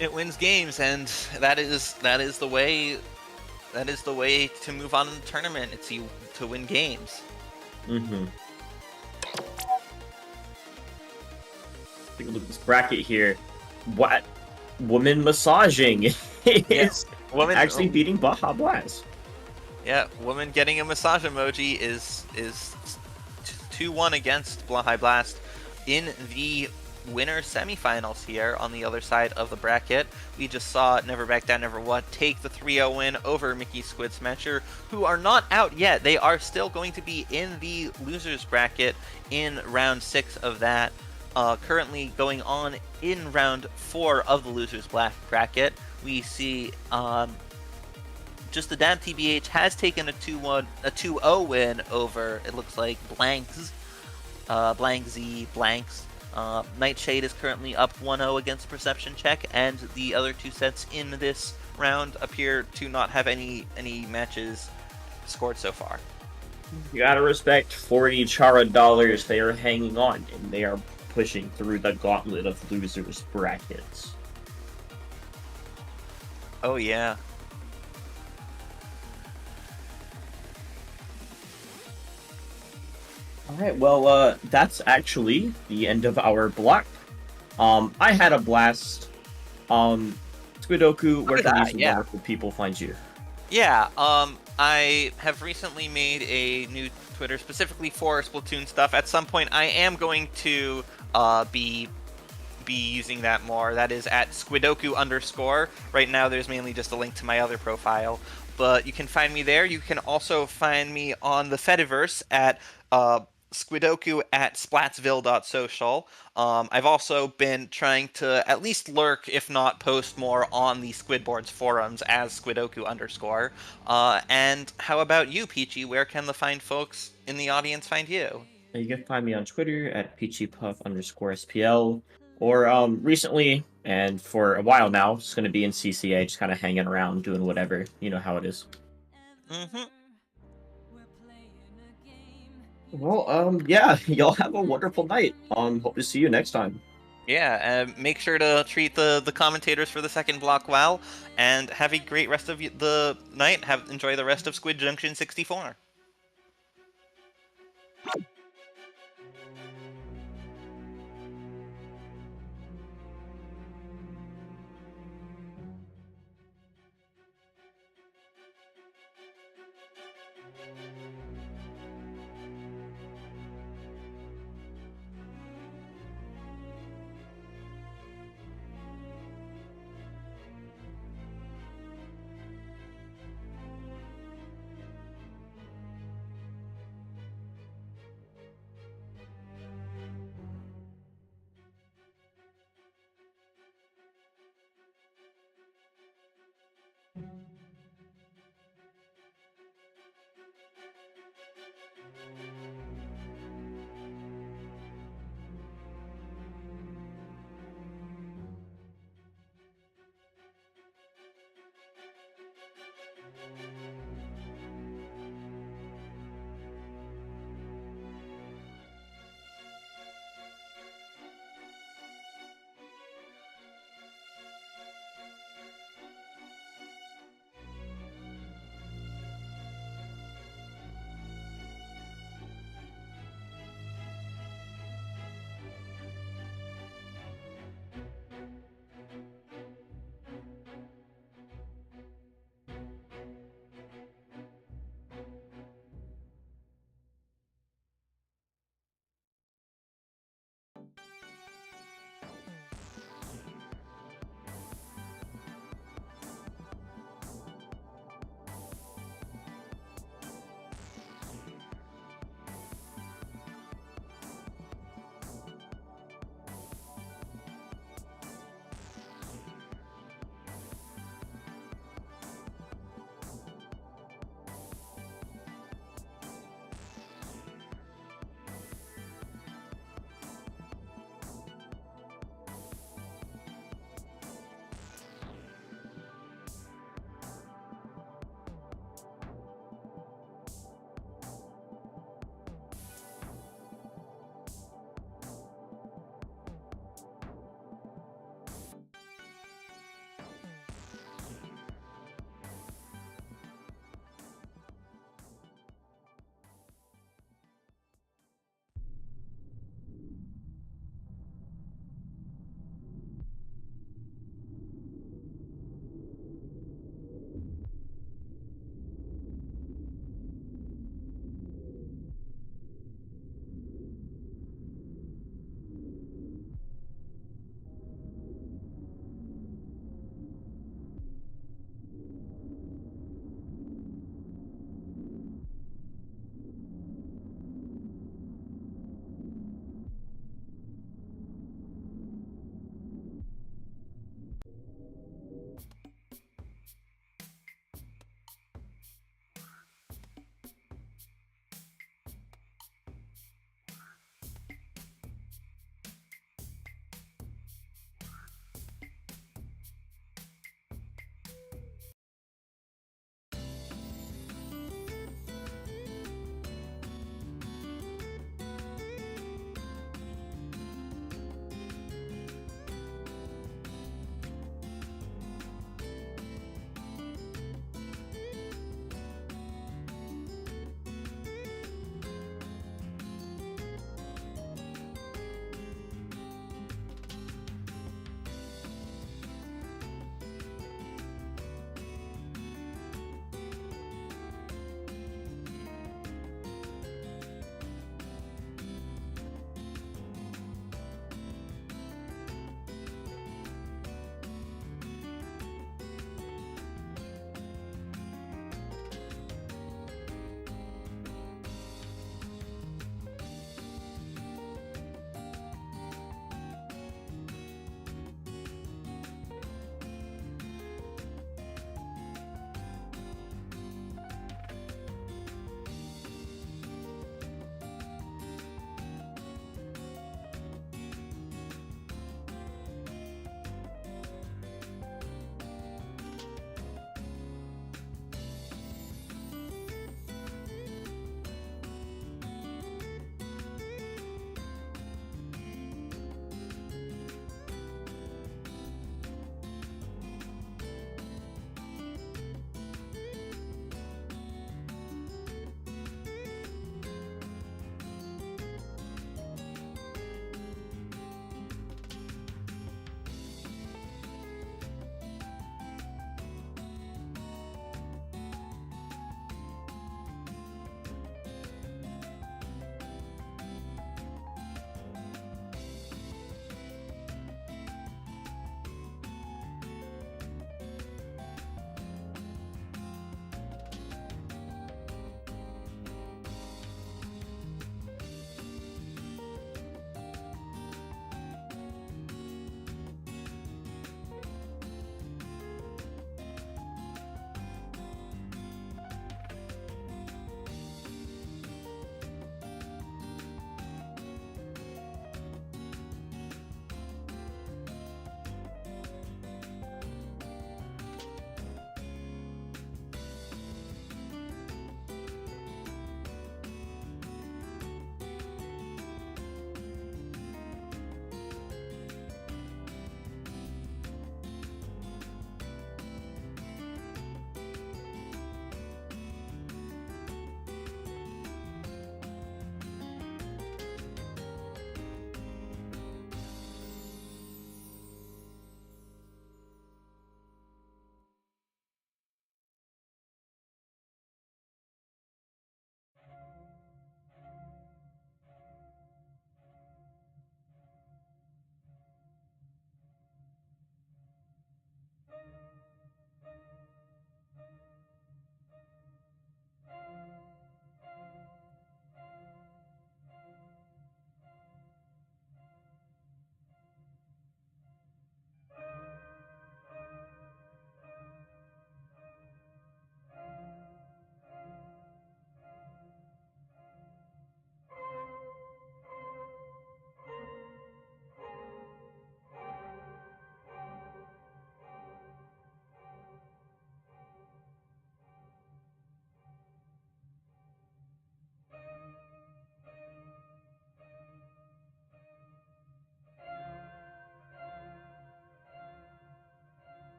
It wins games, and that is the way to move on in the tournament. It's to win games. Mm-hmm. Take a look at this bracket here. What woman massaging is actually beating Baja Blast. Yeah, woman getting a massage emoji is 2-1 against Baja Blast in the winner semifinals here on the other side of the bracket. We just saw Never Back Down Never What take the 3-0 win over Mickey Squid Smasher, who are not out yet. They are still going to be in the losers bracket in round 6 of that. Currently going on in round 4 of the losers bracket. We see just the Dam TBH has taken a 2-0 win over, it looks like, Blanks. Nightshade is currently up 1-0 against Perception Check, and the other 2 sets in this round appear to not have any matches scored so far. You gotta respect 40 Chara dollars. They are hanging on, and they are pushing through the gauntlet of losers brackets. Oh yeah. Alright, well, that's actually the end of our block. I had a blast. Squidoku, where can these wonderful people find you? Yeah, I have recently made a new Twitter specifically for Splatoon stuff. At some point, I am going to be using that more. That is at Squidoku_. Right now, there's mainly just a link to my other profile, but you can find me there. You can also find me on the Fediverse at Squidoku at splatsville.social. I've also been trying to at least lurk, if not post more, on the Squidboards forums as Squidoku_. And how about you, Peachy? Where can the fine folks in the audience find you? You can find me on Twitter at peachypuff_SPL. Or recently, and for a while now, it's going to be in CCA, just kind of hanging around, doing whatever. You know how it is. Mm-hmm. Well, yeah, y'all have a wonderful night. Hope to see you next time. Yeah, make sure to treat the commentators for the second block well, and have a great rest of the night. Enjoy the rest of Squid Junction 64.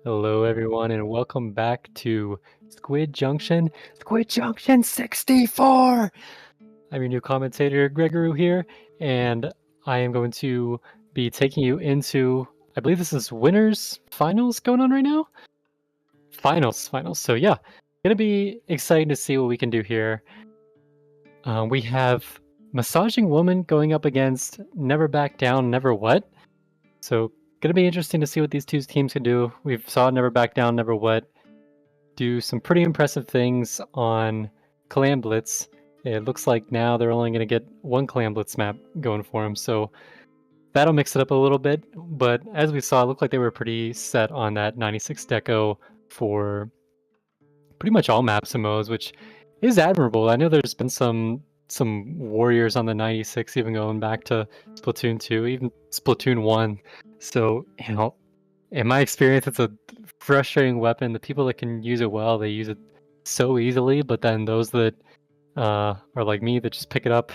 Hello, everyone, and welcome back to Squid Junction. Squid Junction 64! I'm your new commentator, Gregory here, and I am going to be taking you into, I believe this is winners finals going on right now? Finals. So yeah, gonna be exciting to see what we can do here. We have Massaging Woman going up against Never Back Down, Never What? So gonna be interesting to see what these two teams can do. We've saw Never Back Down, Never What do some pretty impressive things on Clam Blitz. It looks like now they're only gonna get one Clam Blitz map going for them, so that'll mix it up a little bit. But as we saw, it looked like they were pretty set on that 96 deco for pretty much all maps and modes, which is admirable. I know there's been some warriors on the 96, even going back to Splatoon 2, even Splatoon 1. So, you know, in my experience, it's a frustrating weapon. The people that can use it well, they use it so easily, but then those that are like me that just pick it up,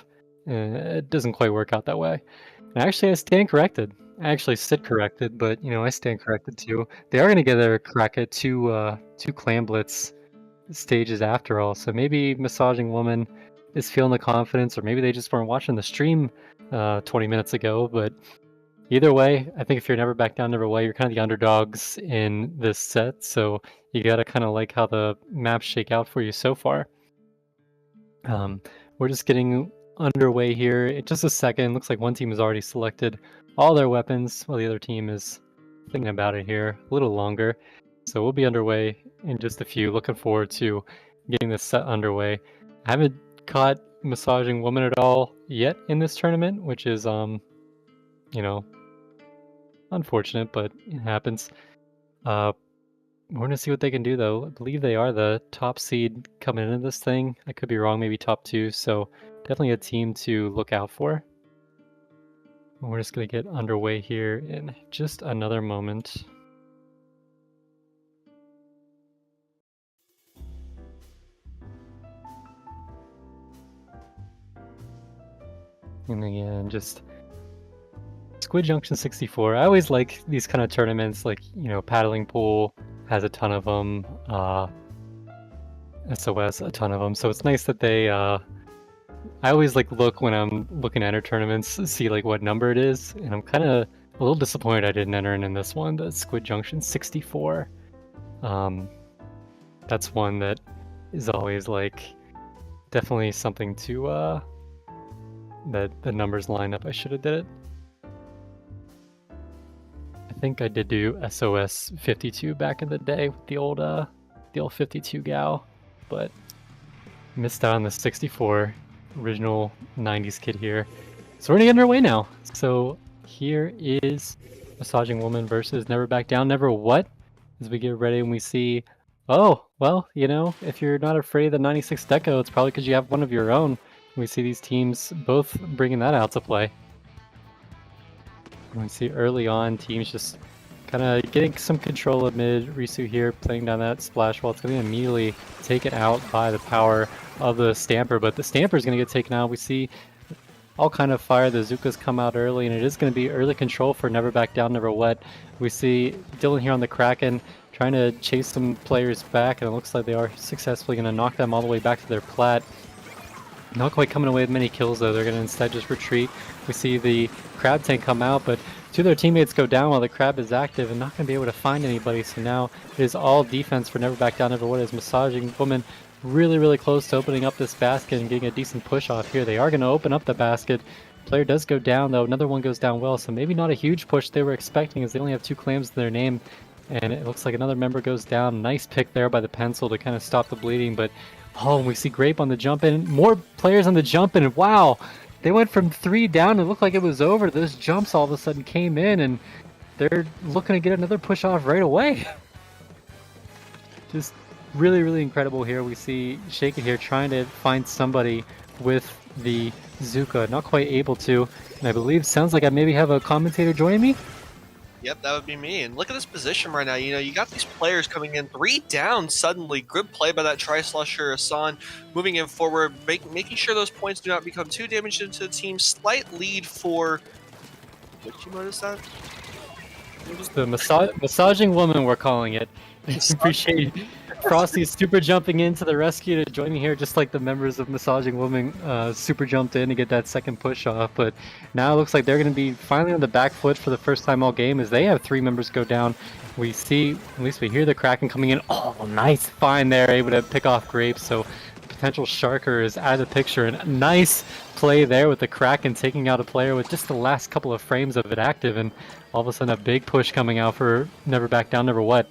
it doesn't quite work out that way. And actually, I stand corrected. I actually sit corrected, but you know, I stand corrected too. They are going to get a crack at two Clam Blitz stages after all, so maybe Massaging Woman is feeling the confidence, or maybe they just weren't watching the stream 20 minutes ago, but either way, I think if you're Never Back Down, Never What, you're kind of the underdogs in this set, so you gotta kind of like how the maps shake out for you so far. We're just getting underway here. In just a second, looks like one team has already selected all their weapons, while the other team is thinking about it here a little longer. So we'll be underway in just a few. Looking forward to getting this set underway. I haven't caught Massaging Woman at all yet in this tournament, which is, you know, unfortunate, but it happens. We're going to see what they can do, though. I believe they are the top seed coming into this thing. I could be wrong, maybe top 2, so definitely a team to look out for. We're just going to get underway here in just another moment. And again, just Squid Junction 64. I always like these kind of tournaments, like, you know, Paddling Pool has a ton of them, SOS a ton of them, so it's nice that they, I always like look when I'm looking at enter tournaments, see like what number it is, and I'm kind of a little disappointed I didn't enter in this one, the Squid Junction 64. That's one that is always like definitely something to that the numbers line up. I should have did it. I think I did do SOS 52 back in the day with the old 52 gal, but missed out on the 64 original 90s kid here. So we're gonna get underway now. So here is Massaging Woman versus Never Back Down, Never What? As we get ready and we see, oh, well, you know, if you're not afraid of the 96 deco, it's probably because you have one of your own. We see these teams both bringing that out to play. And we see early on teams just kind of getting some control of mid. Risu here playing down that splash wall. It's going to be immediately taken out by the power of the Stamper, but the Stamper is going to get taken out. We see all kind of fire. The Zukas come out early, and it is going to be early control for Never Back Down, Never What. We see Dylan here on the Kraken trying to chase some players back, and it looks like they are successfully going to knock them all the way back to their plat. Not quite coming away with many kills, though. They're going to instead just retreat. We see the Crab tank come out, but two of their teammates go down while the Crab is active and not going to be able to find anybody. So now it is all defense for Never Back Down, Never What. Is Massaging Woman really, really close to opening up this basket and getting a decent push off here. They are going to open up the basket. Player does go down, though. Another one goes down well, so maybe not a huge push they were expecting, as they only have 2 clams in their name. And it looks like another member goes down. Nice pick there by the pencil to kind of stop the bleeding, but oh, and we see Grape on the jump in. More players on the jump in, and wow, they went from 3 down. It looked like it was over. Those jumps all of a sudden came in, and they're looking to get another push off right away. Just really, really incredible here. We see Shake It here trying to find somebody with the Zuka. Not quite able to, and I believe, sounds like I maybe have a commentator joining me. Yep, that would be me. And look at this position right now. You know, you got these players coming in 3 down suddenly. Good play by that Tri-Slusher Asan, moving in forward, making sure those points do not become too damaged into the team. Slight lead for... What did you notice that? The massaging woman, we're calling it. Appreciate Frosty super jumping into the rescue to join me here, just like the members of Massaging Woman super jumped in to get that second push off. But now it looks like they're going to be finally on the back foot for the first time all game as they have 3 members go down. We see, at least we hear the Kraken coming in. Oh, nice find there, able to pick off Grapes. So potential Sharker is out of the picture. And a nice play there with the Kraken taking out a player with just the last couple of frames of it active. And all of a sudden a big push coming out for Never Back Down, Never What.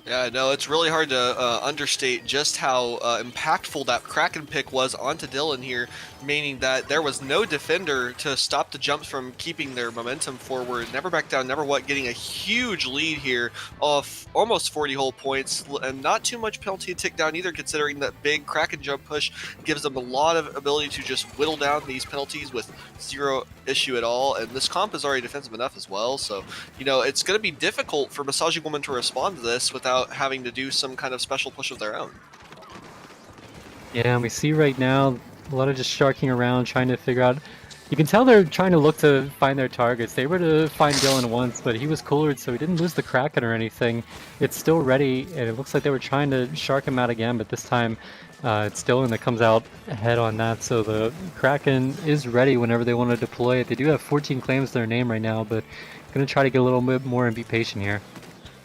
Yeah, no, it's really hard to understate just how impactful that Kraken pick was onto Dylan here, meaning that there was no defender to stop the jumps from keeping their momentum forward. Never Back Down, Never What getting a huge lead here of almost 40 whole points, and not too much penalty to tick down either, considering that big Kraken jump push gives them a lot of ability to just whittle down these penalties with zero issue at all, and this comp is already defensive enough as well, so, you know, it's going to be difficult for Massaging Woman to respond to this without having to do some kind of special push of their own. Yeah, and we see right now a lot of just sharking around, trying to figure out. You can tell they're trying to look to find their targets. They were to find Dylan once, but he was coolered, so he didn't lose the Kraken or anything. It's still ready, and it looks like they were trying to shark him out again, but this time it's Dylan that comes out ahead on that. So the Kraken is ready whenever they want to deploy it. They do have 14 claims to their name right now, but going to try to get a little bit more and be patient here.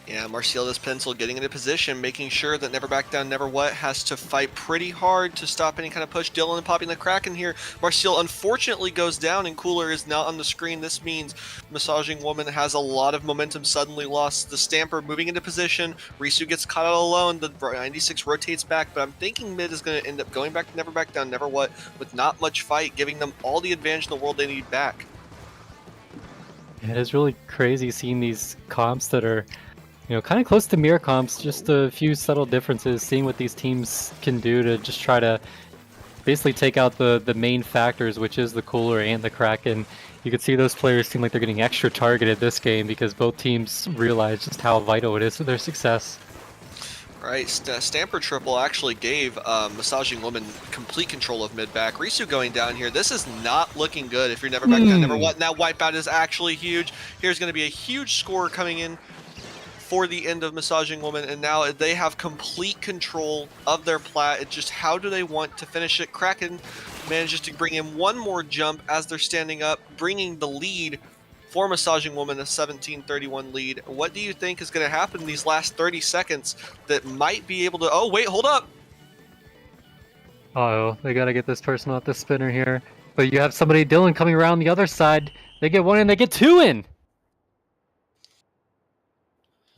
Yeah, Marcial this pencil getting into position, making sure that Never Back Down, Never What has to fight pretty hard to stop any kind of push. Dylan popping the Kraken here. Marcial unfortunately goes down, and Cooler is not on the screen. This means Massaging Woman has a lot of momentum suddenly lost. The Stamper moving into position. Risu gets caught out alone. The 96 rotates back, but I'm thinking mid is going to end up going back to Never Back Down, Never What with not much fight, giving them all the advantage in the world they need back. Yeah, it is really crazy seeing these comps that are, you know, kind of close to mirror comps, just a few subtle differences, seeing what these teams can do to just try to basically take out the main factors, which is the Cooler and the Kraken. You can see those players seem like they're getting extra targeted this game because both teams realize just how vital it is to their success. Right, Stamper triple actually gave Massaging Woman complete control of mid-back. Risu going down here. This is not looking good if you're Never Back Down, Never What. And that wipeout is actually huge. Here's going to be a huge score coming in for the end of Massaging Woman, and now they have complete control of their plat. It's just how do they want to finish it. Kraken manages to bring in one more jump as they're standing up, bringing the lead for Massaging Woman, a 17-31 lead. What do you think is going to happen in these last 30 seconds that might be able to... Oh, wait, hold up! Uh-oh, they got to get this person off the spinner here. But you have somebody, Dylan, coming around the other side. They get one in, they get two in!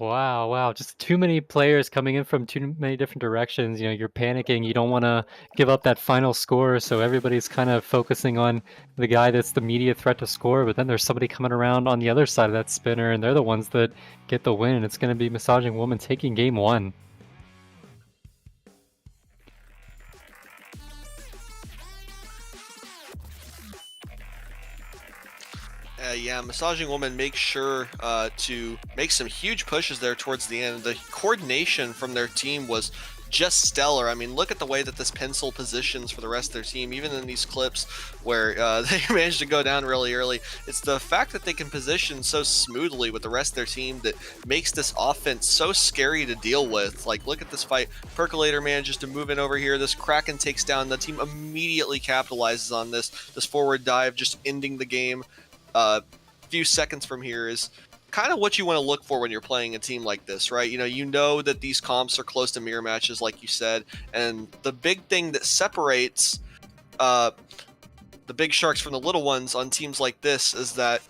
Wow, just too many players coming in from too many different directions. You know, you're panicking, you don't want to give up that final score, so everybody's kind of focusing on the guy that's the immediate threat to score, but then there's somebody coming around on the other side of that spinner, and they're the ones that get the win, and it's going to be Massaging Woman taking game 1. Yeah, Massaging Woman makes sure to make some huge pushes there towards the end. The coordination from their team was just stellar. I mean, look at the way that this pencil positions for the rest of their team, even in these clips where they managed to go down really early. It's the fact that they can position so smoothly with the rest of their team that makes this offense so scary to deal with. Like, look at this fight. Percolator manages to move in over here. This Kraken takes down. The team immediately capitalizes on this forward dive, just ending the game. Few seconds from here is kind of what you want to look for when you're playing a team like this, right? You know that these comps are close to mirror matches, like you said, and the big thing that separates the big sharks from the little ones on teams like this is that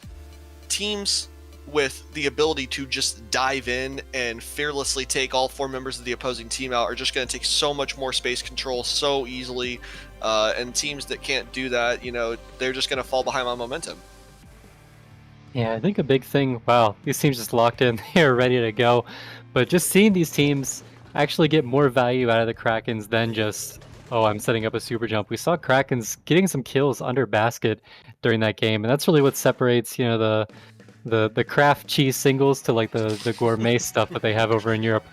teams with the ability to just dive in and fearlessly take all 4 members of the opposing team out are just going to take so much more space control so easily, and teams that can't do that, you know, they're just going to fall behind on momentum. Yeah, I think a big thing, wow, these teams just locked in, they're ready to go. But just seeing these teams actually get more value out of the Krakens than just, oh, I'm setting up a super jump. We saw Krakens getting some kills under basket during that game, and that's really what separates, you know, the craft cheese singles to like the gourmet stuff that they have over in Europe.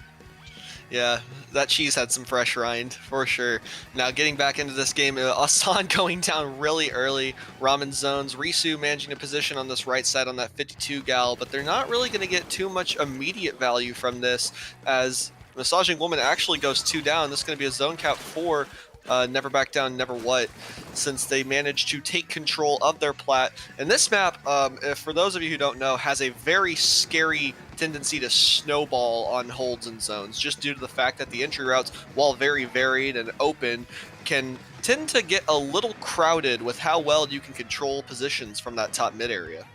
Yeah, that cheese had some fresh rind, for sure. Now, getting back into this game, Asan going down really early. Ramen zones. Risu managing a position on this right side on that 52 gal, but they're not really going to get too much immediate value from this, as Massaging Woman actually goes 2 down. This is going to be a zone cap for Never Back Down, Never What, since they managed to take control of their plat. And this map, if, for those of you who don't know, has a very scary tendency to snowball on holds and zones, just due to the fact that the entry routes, while very varied and open, can tend to get a little crowded with how well you can control positions from that top mid area.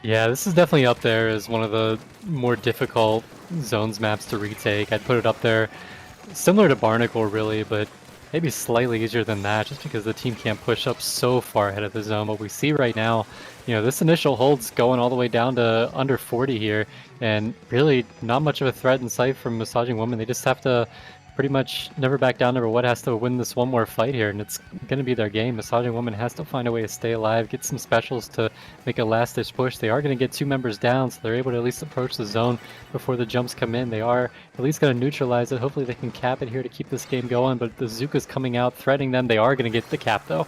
Yeah, this is definitely up there as one of the more difficult zones maps to retake. I'd put it up there similar to Barnacle, really, but maybe slightly easier than that, just because the team can't push up so far ahead of the zone. But we see right now, you know, this initial hold's going all the way down to under 40 here, and really not much of a threat in sight from Massaging Woman. They just have to pretty much Never Back Down, Never What has to win this one more fight here, and it's going to be their game. Massaging Woman has to find a way to stay alive, get some specials to make a last-ditch push. They are going to get 2 members down, so they're able to at least approach the zone before the jumps come in. They are at least going to neutralize it. Hopefully they can cap it here to keep this game going, but the Zuka's coming out, threatening them. They are going to get the cap, though.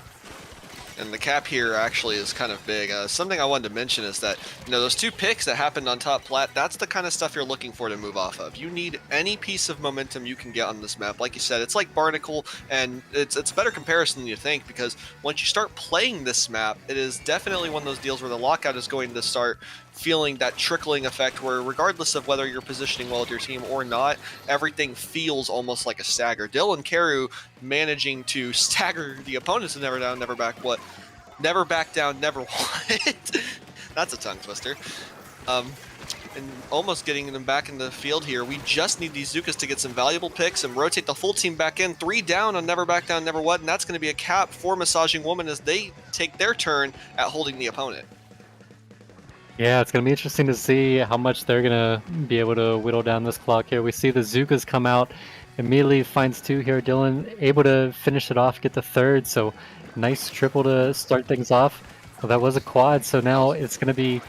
And the cap here actually is kind of big. Something I wanted to mention is that, you know, those 2 picks that happened on top plat, that's the kind of stuff you're looking for to move off of. You need any piece of momentum you can get on this map. Like you said, it's like Barnacle, and it's a better comparison than you think, because once you start playing this map, it is definitely one of those deals where the lockout is going to start feeling that trickling effect where regardless of whether you're positioning well with your team or not, everything feels almost like a stagger. Dylan Carew managing to stagger the opponents in Never Down, Never Back What? Never Back Down, Never What? That's a tongue twister. And almost getting them back in the field here. We just need these Zukas to get some valuable picks and rotate the full team back in. 3 down on Never Back Down, Never What, and that's going to be a cap for Massaging Woman as they take their turn at holding the opponent. Yeah, it's going to be interesting to see how much they're going to be able to whittle down this clock here. We see the Zukas come out, immediately finds 2 here. Dylan able to finish it off, get the 3rd, so nice triple to start things off. Well, that was a quad, so now it's going to be,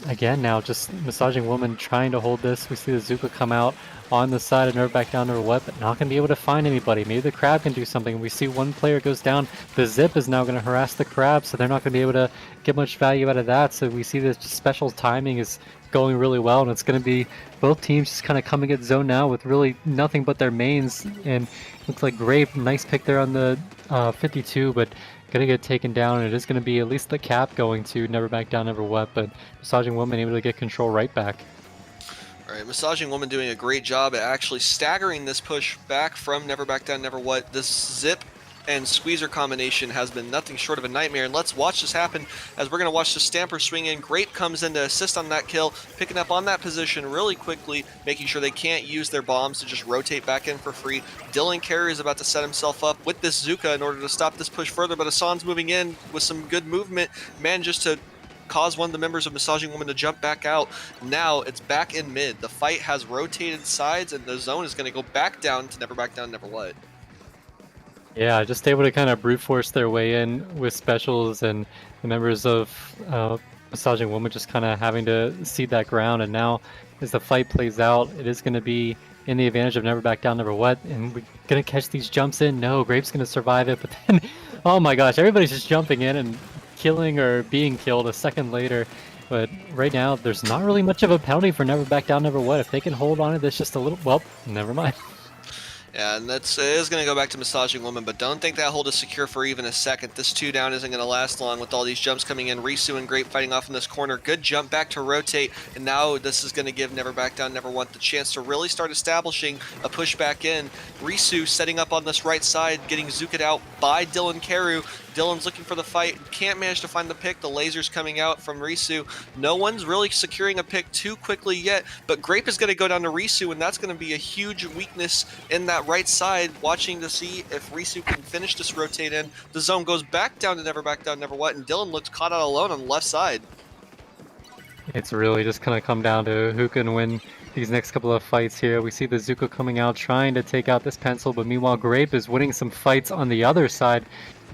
again now, just Massaging Woman trying to hold this. We see the Zuka come out on the side of Never Back Down, Never What, but not going to be able to find anybody. Maybe the Crab can do something. We see one player goes down. The Zip is now going to harass the Crab, so they're not going to be able to get much value out of that. So we see this special timing is going really well, and it's going to be both teams just kind of coming at zone now with really nothing but their mains. And looks like Grape, nice pick there on the 52, but gonna get taken down, and it is gonna be at least the cap going to Never Back Down, Never What, but Massaging Woman able to get control right back. All right, Massaging Woman doing a great job at actually staggering this push back from Never Back Down, Never What. This Zip and Squeezer combination has been nothing short of a nightmare, and let's watch this happen as we're going to watch the Stamper swing in. Grape comes in to assist on that kill, picking up on that position really quickly, making sure they can't use their bombs to just rotate back in for free. Dylan Carey is about to set himself up with this Zuka in order to stop this push further, but Hassan's moving in with some good movement, manages to cause one of the members of Massaging Woman to jump back out. Now it's back in mid. The fight has rotated sides, and the zone is going to go back down to Never Back Down, Never What. Yeah, just able to kind of brute force their way in with specials, and the members of Massaging Woman just kind of having to cede that ground. And now as the fight plays out, it is going to be in the advantage of Never Back Down, Never What, and we're going to catch these jumps in. No, Grape's going to survive it, but then, oh my gosh, everybody's just jumping in and killing or being killed a second later. But right now, there's not really much of a penalty for Never Back Down, Never What. If they can hold on to this just a little, well, never mind. Yeah, and it is going to go back to Massaging Woman, but don't think that hold is secure for even a second. This 2 down isn't going to last long with all these jumps coming in. Risu and Grape fighting off in this corner. Good jump back to rotate, and now this is going to give Never Back Down, Never What the chance to really start establishing a push back in. Risu setting up on this right side, getting Zuka'd out by Dylan Carew. Dylan's looking for the fight, can't manage to find the pick. The laser's coming out from Risu. No one's really securing a pick too quickly yet, but Grape is going to go down to Risu, and that's going to be a huge weakness in that right side, watching to see if Risu can finish this rotate in. The zone goes back down to Never Back Down, Never What, and Dylan looks caught out alone on the left side. It's really just going to come down to who can win these next couple of fights here. We see the Zuko coming out, trying to take out this pencil, but meanwhile Grape is winning some fights on the other side.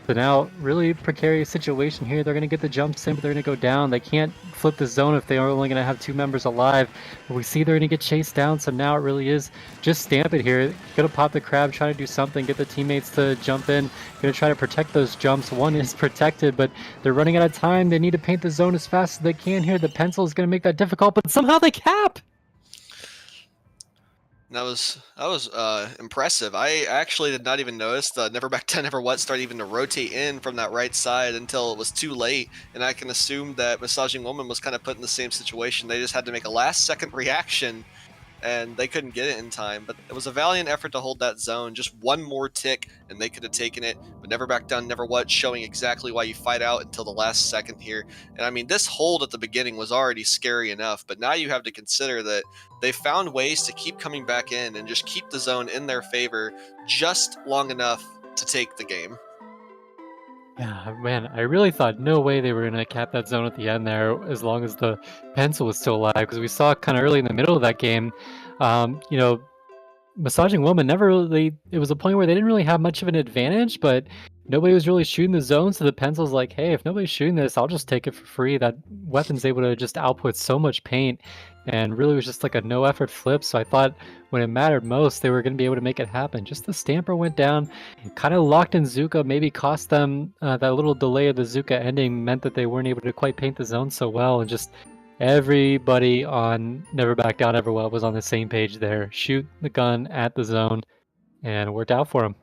So now, really precarious situation here. They're going to get the jumps in, but they're going to go down. They can't flip the zone if they are only going to have 2 members alive. But we see they're going to get chased down, so now it really is just stamp it here. Going to pop the crab, try to do something, get the teammates to jump in. Going to try to protect those jumps. One is protected, but they're running out of time. They need to paint the zone as fast as they can here. The pencil is going to make that difficult, but somehow they cap! That was impressive. I actually did not even notice the Never Back Down Never What start even to rotate in from that right side until it was too late, and I can assume that Massaging Woman was kind of put in the same situation. They just had to make a last-second reaction, and they couldn't get it in time. But it was a valiant effort to hold that zone. Just one more tick, and they could have taken it. But Never Back Down Never What, showing exactly why you fight out until the last second here. And I mean, this hold at the beginning was already scary enough, but now you have to consider that they found ways to keep coming back in and just keep the zone in their favor just long enough to take the game. Yeah, man, I really thought no way they were going to cap that zone at the end there as long as the pencil was still alive, because we saw kind of early in the middle of that game, you know, Massaging Woman never really, it was a point where they didn't really have much of an advantage, but nobody was really shooting the zone, so the pencil's like, hey, if nobody's shooting this, I'll just take it for free. That weapon's able to just output so much paint, and really was just like a no-effort flip, so I thought when it mattered most, they were going to be able to make it happen. Just the Stamper went down, kind of locked in Zuka, maybe cost them that little delay of the Zuka ending meant that they weren't able to quite paint the zone so well, and just everybody on Never Back Down Ever Well was on the same page there. Shoot the gun at the zone, and it worked out for them.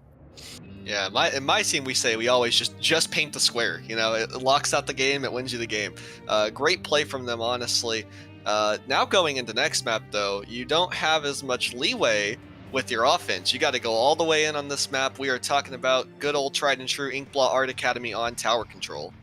Yeah, in my team, we say we always just paint the square. You know, it locks out the game, it wins you the game. Great play from them, honestly. Now going into next map, though, you don't have as much leeway with your offense. You got to go all the way in on this map. We are talking about good old tried and true Inkblot Art Academy on tower control.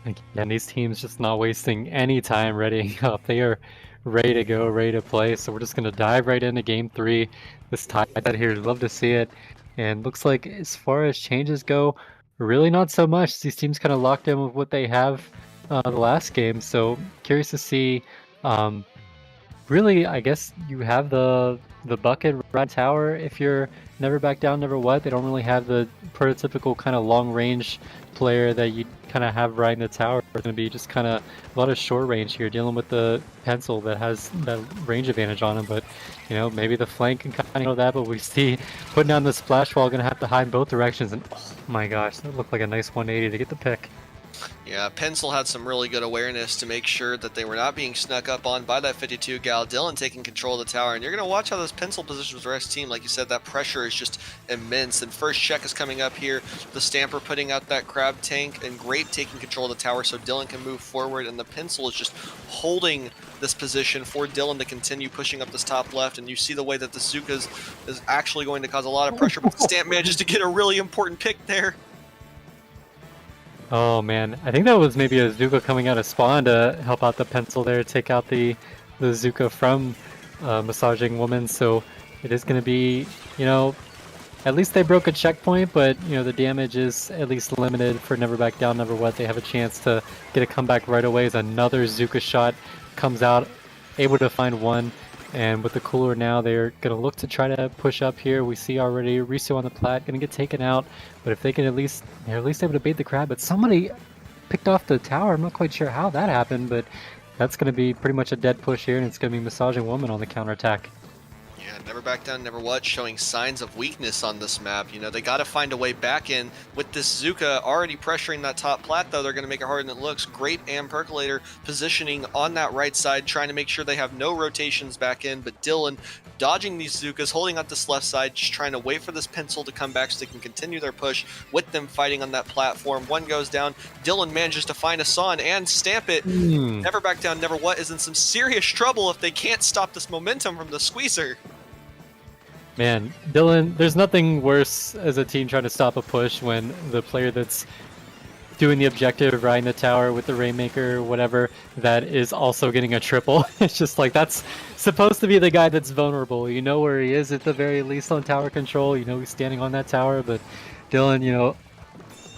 Again, these teams just not wasting any time readying up. They are ready to go, ready to play. So we're just going to dive right into game 3. This tie set here, love to see it. And looks like as far as changes go, really not so much. These teams kind of locked in with what they have the last game. So curious to see. Really, I guess you have the bucket right tower if you're Never Back Down, Never What. They don't really have the prototypical kind of long range player that you kind of have riding the tower. It's going to be just kind of a lot of short range here, dealing with the pencil that has that range advantage on him. But you know, maybe the flank can kind of handle that. But we see putting down the splash wall, going to have to hide in both directions. And oh my gosh, that looked like a nice 180 to get the pick. Yeah, Pencil had some really good awareness to make sure that they were not being snuck up on by that 52 gal. Dylan taking control of the tower, and you're going to watch how this Pencil positions the rest team. Like you said, that pressure is just immense, and first check is coming up here. The Stamper putting out that crab tank, and Grape taking control of the tower so Dylan can move forward, and the Pencil is just holding this position for Dylan to continue pushing up this top left, and you see the way that the Zuka is actually going to cause a lot of pressure, but the Stamp manages to get a really important pick there. Oh man, I think that was maybe a Zuka coming out of spawn to help out the Pencil there, take out the Zuka from Massaging Woman. So it is going to be, you know, at least they broke a checkpoint, but you know the damage is at least limited for Never Back Down, Never What. They have a chance to get a comeback right away as another Zuka shot comes out, able to find one. And with the cooler now, they're going to look to try to push up here. We see already Riso on the plat, going to get taken out. But if they can they're at least able to bait the crab. But somebody picked off the tower. I'm not quite sure how that happened, but that's going to be pretty much a dead push here, and it's going to be Massaging Woman on the counterattack. Yeah, Never Back Down, Never What, showing signs of weakness on this map. You know, they got to find a way back in. With this Zuka already pressuring that top plat, though, they're going to make it harder than it looks. Grape and Percolator positioning on that right side, trying to make sure they have no rotations back in, but Dylan dodging these Zukas, holding out this left side, just trying to wait for this Pencil to come back so they can continue their push with them fighting on that platform. One goes down. Dylan manages to find a Son and stamp it. Never Back Down, Never What is in some serious trouble if they can't stop this momentum from the Squeezer. Man, Dylan, there's nothing worse as a team trying to stop a push when the player that's doing the objective, riding the tower with the Rainmaker, whatever, that is also getting a triple. It's just like, that's supposed to be the guy that's vulnerable. You know where he is at the very least on tower control. You know he's standing on that tower, but Dylan, you know,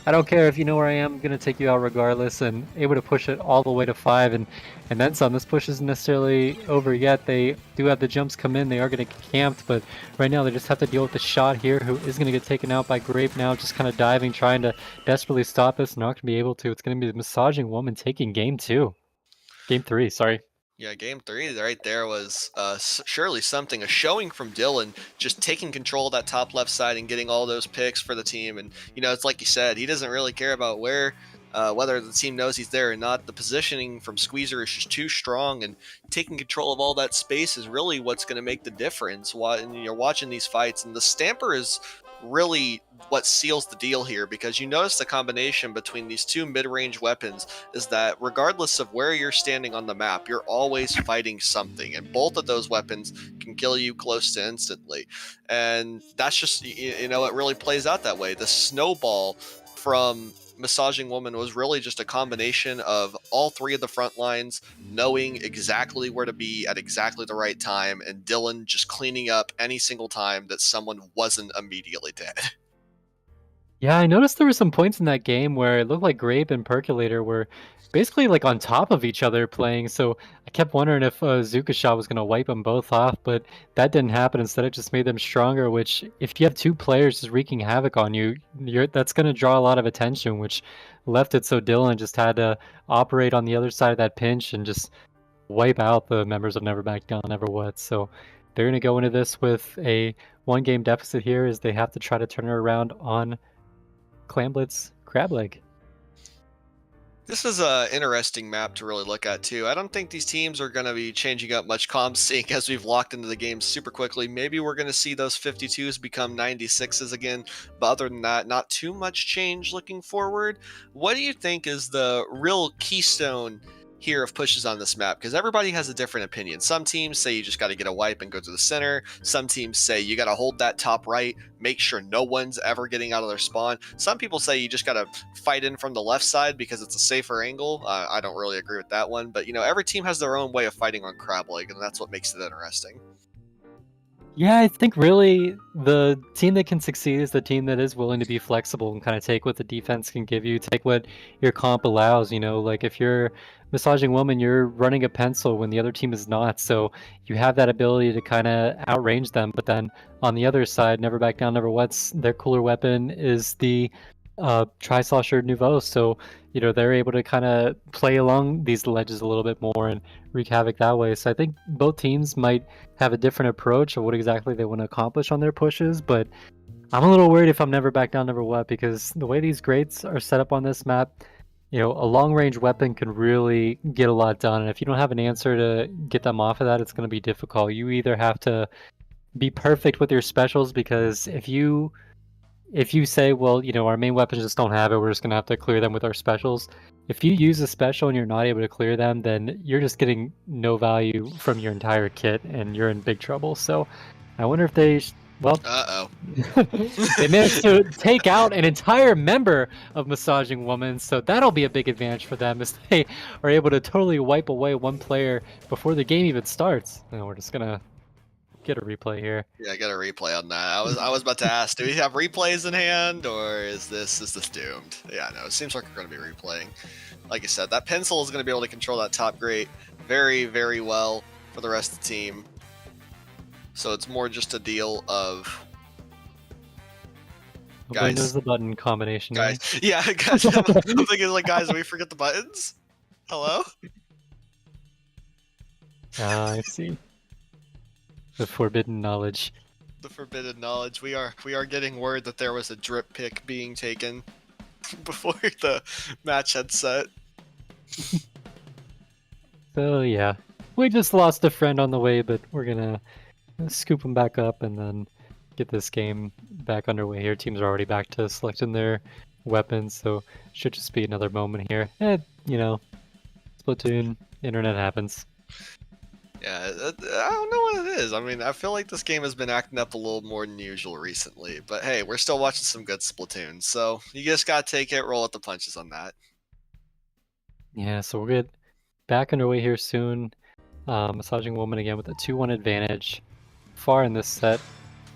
I don't care if you know where I am. I'm gonna take you out regardless, and able to push it all the way to 5, and then some. This push isn't necessarily over yet. They do have the jumps come in. They are gonna get camped, but right now they just have to deal with the shot here, who is gonna get taken out by Grape now, just kind of diving, trying to desperately stop this. Not gonna be able to. It's gonna be the Massaging Woman taking game 3. Sorry. Yeah, game 3 right there was surely something. A showing from Dylan, just taking control of that top left side and getting all those picks for the team. And, you know, it's like you said, he doesn't really care about whether the team knows he's there or not. The positioning from Squeezer is just too strong, and taking control of all that space is really what's going to make the difference. And you're watching these fights, and the Stamper is really what seals the deal here, because you notice the combination between these two mid-range weapons is that regardless of where you're standing on the map, you're always fighting something, and both of those weapons can kill you close to instantly. And that's just, you know, it really plays out that way. The snowball from Massaging Woman was really just a combination of all three of the front lines knowing exactly where to be at exactly the right time, and Dylan just cleaning up any single time that someone wasn't immediately dead. Yeah, I noticed there were some points in that game where it looked like Grape and Percolator were basically like on top of each other playing. So I kept wondering if Zuka Shot was going to wipe them both off, but that didn't happen. Instead, it just made them stronger. Which, if you have two players just wreaking havoc on you, that's going to draw a lot of attention. Which left it so Dylan just had to operate on the other side of that pinch and just wipe out the members of Never Back Down, Never What. So they're going to go into this with a 1-game deficit here, as they have to try to turn it around on Clamblitz Crableg. This is an interesting map to really look at too. I don't think these teams are going to be changing up much comp sync as we've locked into the game super quickly. Maybe we're going to see those 52s become 96s again, but other than that, not too much change looking forward. What do you think is the real keystone here of pushes on this map? Because everybody has a different opinion. Some teams say you just got to get a wipe and go to the center. Some teams say you got to hold that top right, make sure no one's ever getting out of their spawn. Some people say you just got to fight in from the left side because it's a safer angle. I don't really agree with that one, but you know, every team has their own way of fighting on Crableg, and that's what makes it interesting. Yeah, I think really the team that can succeed is the team that is willing to be flexible and kind of take what the defense can give you, take what your comp allows. You know, like if you're Massaging Woman, you're running a pencil when the other team is not, so you have that ability to kind of outrange them. But then on the other side, Never Back Down, Never What's their cooler weapon is the Tri-Slosher Nouveau, so you know they're able to kind of play along these ledges a little bit more and wreak havoc that way. So I think both teams might have a different approach of what exactly they want to accomplish on their pushes, but I'm a little worried if I'm Never Back Down, Never What, because the way these grates are set up on this map, you know, a long-range weapon can really get a lot done, and if you don't have an answer to get them off of that, it's going to be difficult. You either have to be perfect with your specials, because if you say, well, you know, our main weapons just don't have it, we're just going to have to clear them with our specials. If you use a special and you're not able to clear them, then you're just getting no value from your entire kit, and you're in big trouble. So I wonder if they, they managed to take out an entire member of Massaging Woman, so that'll be a big advantage for them, as they are able to totally wipe away one player before the game even starts. And we're just going to get a replay here. Yeah, I got a replay on that. I was about to ask, do we have replays in hand, or is this doomed? Yeah, no, it seems like we're going to be replaying. Like I said, that pencil is going to be able to control that top grate very, very well for the rest of the team. So it's more just a deal of Nobody knows the button combination. Guys, yeah, guys, I'm thinking like, guys, we forget the buttons. Hello? I see. The forbidden knowledge. The forbidden knowledge. We are getting word that there was a drip pick being taken before the match had set. So yeah, we just lost a friend on the way, but we're gonna scoop him back up and then get this game back underway here. Teams are already back to selecting their weapons, so should just be another moment here. You know, Splatoon, internet happens. Yeah, I don't know what it is. I mean, I feel like this game has been acting up a little more than usual recently. But hey, we're still watching some good Splatoon, so you just gotta take it, roll with the punches on that. Yeah, so we'll get back underway here soon. Massaging Woman again with a 2-1 advantage far in this set.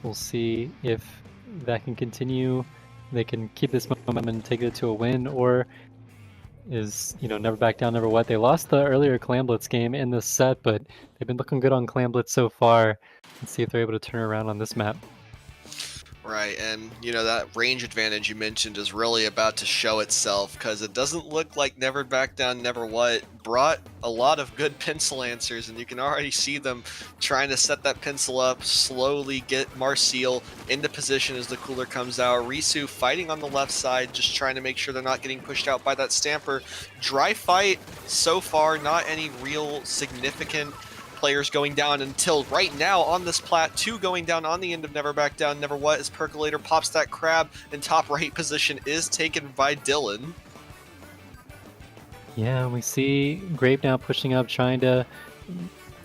We'll see if that can continue they can keep this momentum and take it to a win, or is, never back down, never what. They lost the earlier Clam Blitz game in this set, but they've been looking good on Clam Blitz so far. Let's see if they're able to turn around on this map. Right, and that range advantage you mentioned is really about to show itself, because it doesn't look like Never Back Down, Never What brought a lot of good pencil answers, and you can already see them trying to set that pencil up, slowly get Marcial into position as the cooler comes out. Risu fighting on the left side, just trying to make sure they're not getting pushed out by that Stamper. Dry fight so far, not any real significant players going down until right now on this plat. 2 going down on the end of Never Back Down, Never What, as Percolator pops that crab, and top right position is taken by Dylan. Yeah, we see Grape now pushing up, trying to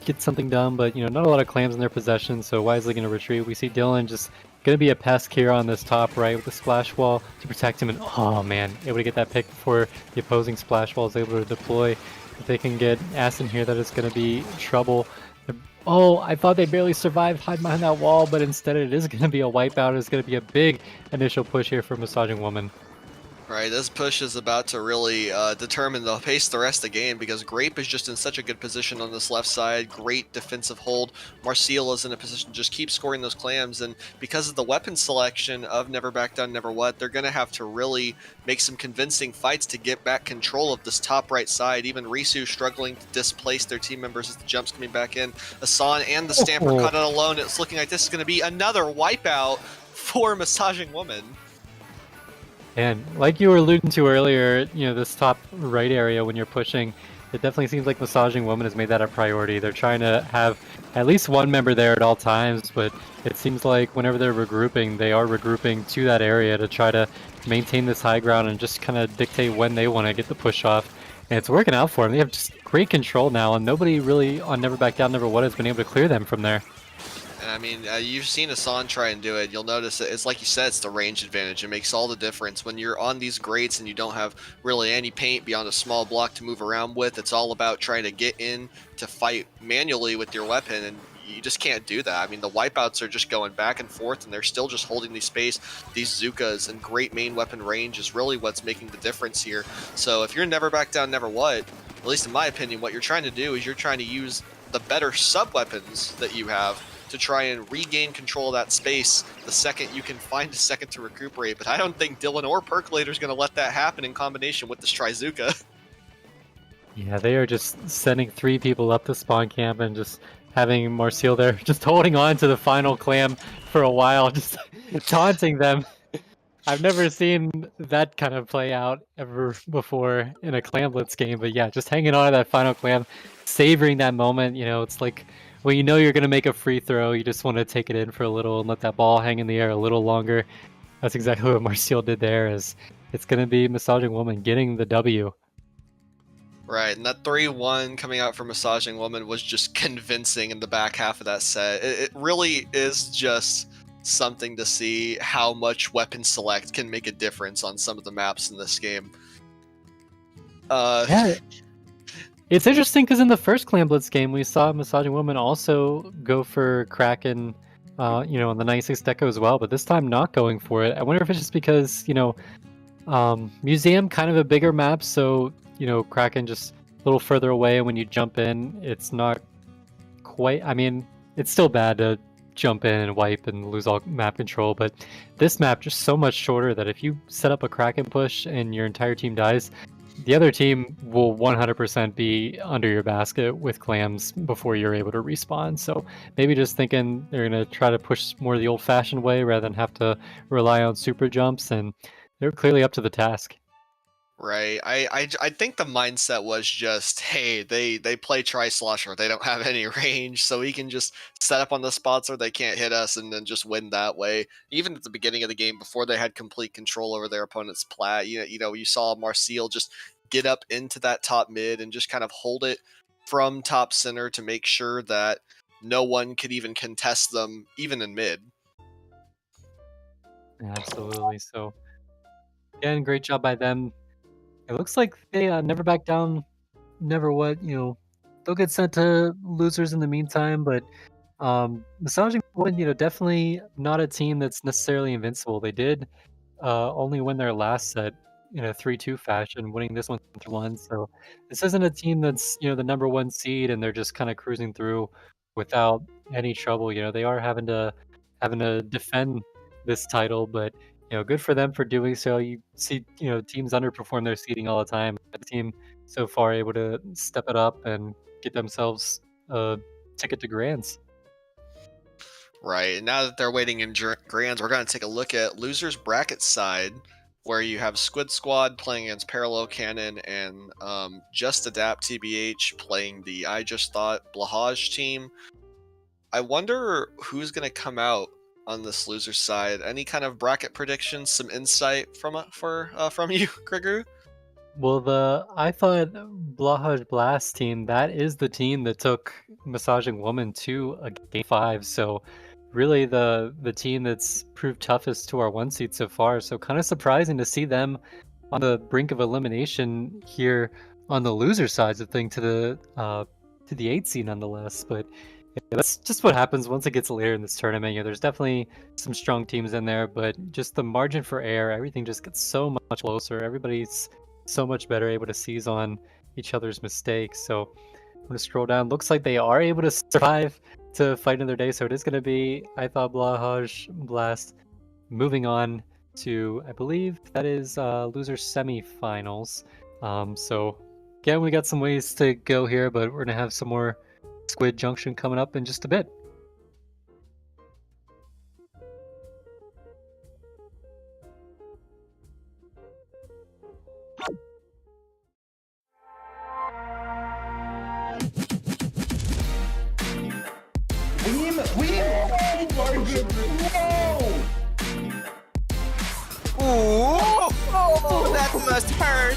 get something done, but not a lot of clams in their possession, so wisely going to retreat. We see Dylan just going to be a pest here on this top right with the splash wall to protect him, and oh man, able to get that pick before the opposing splash wall is able to deploy. If they can get Ass in here, that is going to be trouble. Oh, I thought they barely survived hiding behind that wall, but instead it is going to be a wipeout. It's going to be a big initial push here for Massaging Woman. Right, this push is about to really determine the pace the rest of the game, because Grape is just in such a good position on this left side. Great defensive hold. Marcial is in a position to just keep scoring those clams, and because of the weapon selection of Never Back Down, Never What, they're going to have to really make some convincing fights to get back control of this top right side. Even Risu struggling to displace their team members as the jump's coming back in. Asan and the Stamper caught it alone. It's looking like this is going to be another wipeout for Massaging Woman. And like you were alluding to earlier, this top right area when you're pushing, it definitely seems like Massaging Woman has made that a priority. They're trying to have at least one member there at all times, but it seems like whenever they're regrouping, they are regrouping to that area to try to maintain this high ground and just kind of dictate when they want to get the push off. And it's working out for them. They have just great control now, and nobody really on Never Back Down, Never What has been able to clear them from there. And I mean, you've seen Asan try and do it. You'll notice it's like you said, it's the range advantage. It makes all the difference. When you're on these grates and you don't have really any paint beyond a small block to move around with, it's all about trying to get in to fight manually with your weapon, and you just can't do that. I mean, the wipeouts are just going back and forth, and they're still just holding the space. These Zukas and great main weapon range is really what's making the difference here. So if you're Never Back Down, Never What, at least in my opinion, what you're trying to do is you're trying to use the better sub-weapons that you have to try and regain control of that space the second you can find a second to recuperate. But I don't think Dylan or Percolator is going to let that happen in combination with this Trizuka. Yeah, they are just sending 3 people up the spawn camp and just having Marcial there, just holding on to the final clam for a while, just taunting them. I've never seen that kind of play out ever before in a Clam Blitz game, but yeah, just hanging on to that final clam, savoring that moment. It's like when you're going to make a free throw, you just want to take it in for a little and let that ball hang in the air a little longer. That's exactly what Marcial did there. Is it's going to be Massaging Woman getting the W. Right, and that 3-1 coming out for Massaging Woman was just convincing in the back half of that set. It really is just something to see how much weapon select can make a difference on some of the maps in this game. Yeah. It's interesting because in the first Clam Blitz game, we saw Massaging Woman also go for Kraken, on the 96 deco as well, but this time not going for it. I wonder if it's just because, Museum kind of a bigger map, so, Kraken just a little further away, and when you jump in, it's not quite, it's still bad to jump in and wipe and lose all map control, but this map just so much shorter that if you set up a Kraken push and your entire team dies, the other team will 100% be under your basket with clams before you're able to respawn. So maybe just thinking they're going to try to push more the old-fashioned way rather than have to rely on super jumps, and they're clearly up to the task. Right. I think the mindset was just, hey, they play Tri-Slosher. They don't have any range, so we can just set up on the spots where they can't hit us and then just win that way. Even at the beginning of the game, before they had complete control over their opponent's plat, you saw Marcial just get up into that top mid and just kind of hold it from top center to make sure that no one could even contest them, even in mid. Absolutely. So, again, great job by them. It looks like they never back down, never what, they'll get sent to losers in the meantime, but Massaging Woman, definitely not a team that's necessarily invincible. They did only win their last set in a 3-2 fashion, winning this one 3-1. So this isn't a team that's, the number one seed and they're just kind of cruising through without any trouble. They are having to defend this title, but good for them for doing so. You see, teams underperform their seeding all the time. The team so far able to step it up and get themselves a ticket to Grands. Right. And now that they're waiting in grands, we're going to take a look at losers bracket side, where you have Squid Squad playing against Parallel Cannon and Just Adapt TBH playing the I Just Thought Blahaj team. I wonder who's going to come out on this loser side. Any kind of bracket predictions? Some insight from you, Gregory? Well, I thought Blahaj Blast team, that is the team that took Massaging Woman to a game 5. So really the team that's proved toughest to our one seed so far. So kind of surprising to see them on the brink of elimination here on the loser sides of thing to the 8 seed nonetheless. But yeah, that's just what happens once it gets later in this tournament. There's definitely some strong teams in there, but just the margin for error, everything just gets so much closer. Everybody's so much better able to seize on each other's mistakes. So I'm gonna scroll down. Looks like they are able to survive to fight another day. So it is gonna be, I thought, Blahaj Blast moving on to, I believe that is loser semifinals. So again, we got some ways to go here, but we're gonna have some more Squid Junction coming up in just a bit. Oh, that must hurt.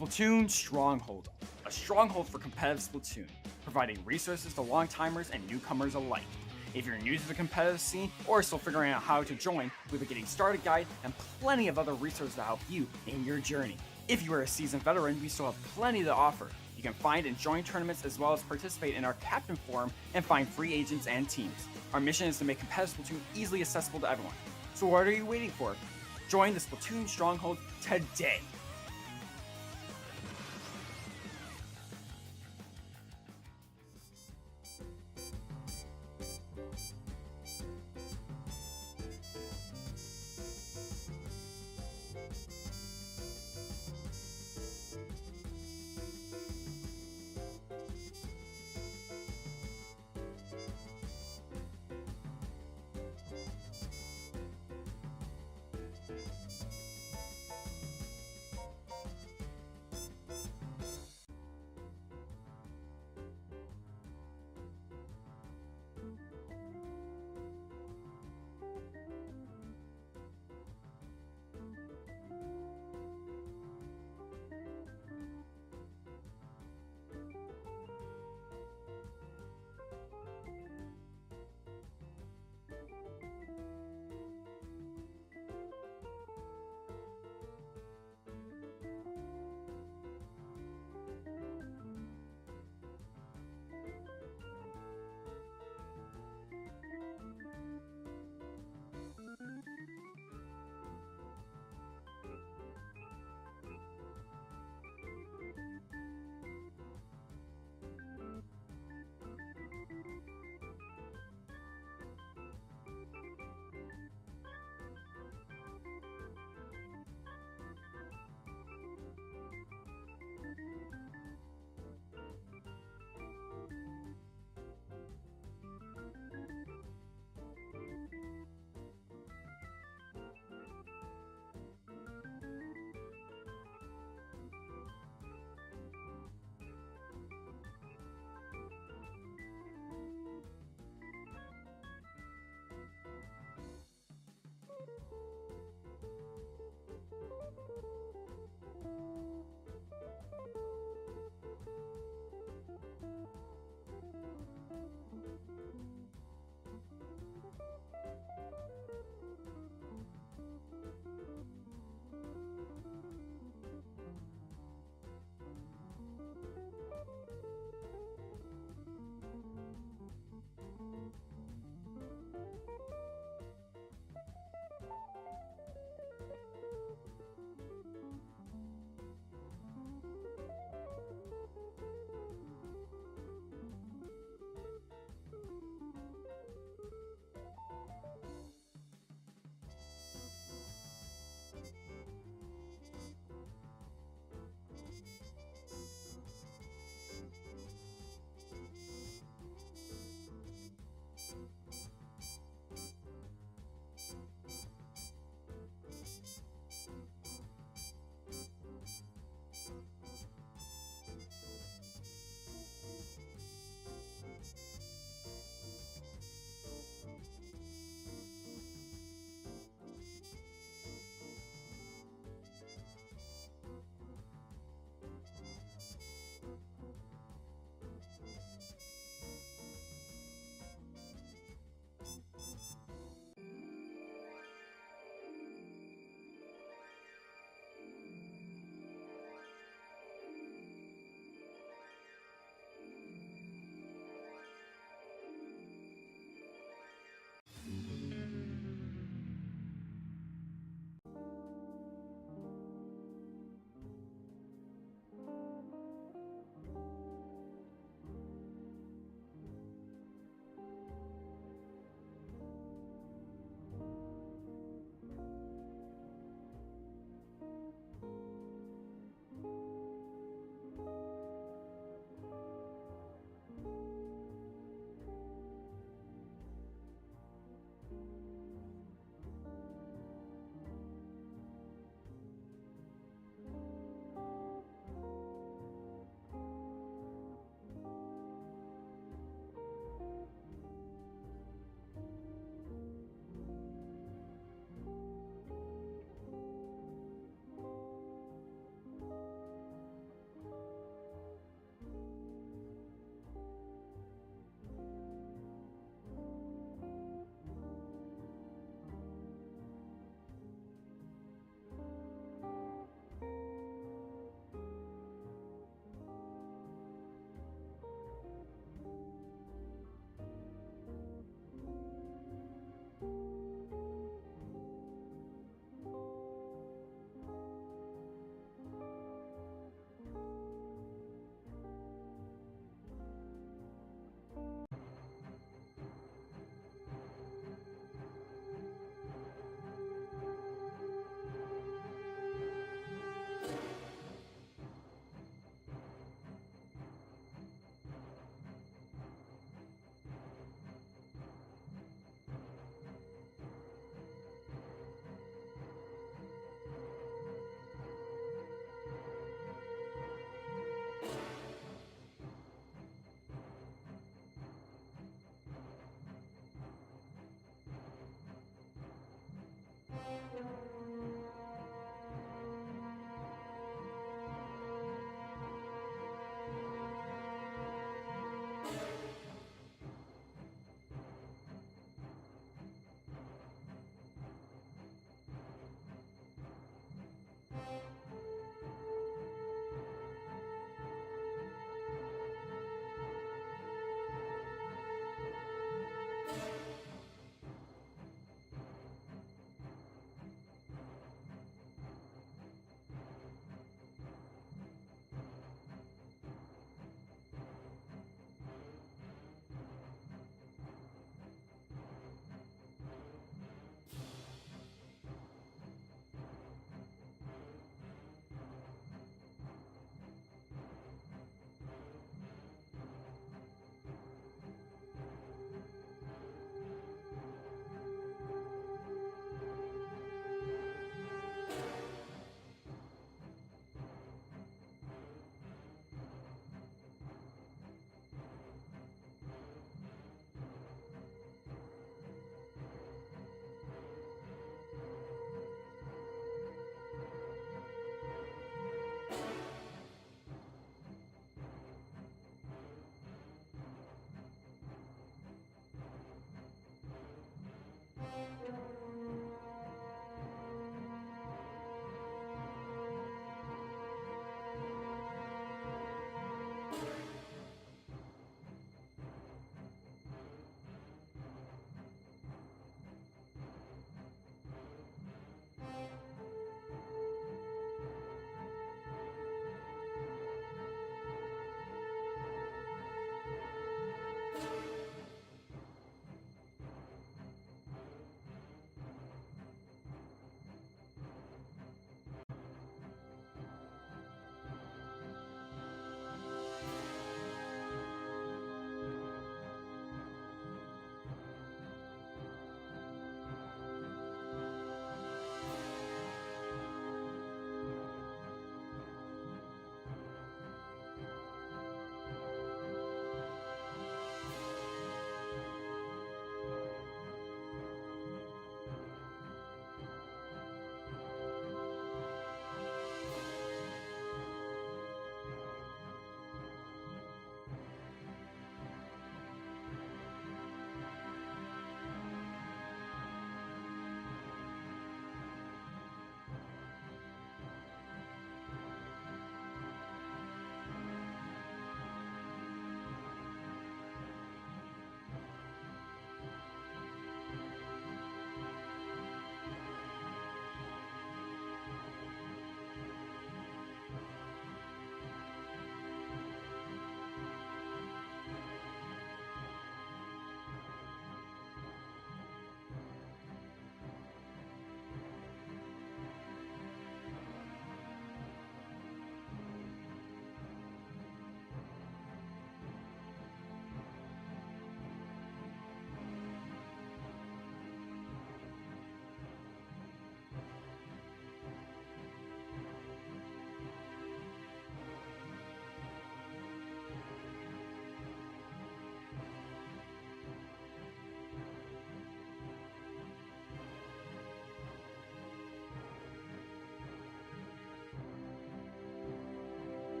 Splatoon Stronghold, a stronghold for competitive Splatoon, providing resources to long-timers and newcomers alike. If you're new to the competitive scene or still figuring out how to join, we have a getting started guide and plenty of other resources to help you in your journey. If you are a seasoned veteran, we still have plenty to offer. You can find and join tournaments as well as participate in our Captain Forum and find free agents and teams. Our mission is to make competitive Splatoon easily accessible to everyone. So what are you waiting for? Join the Splatoon Stronghold today!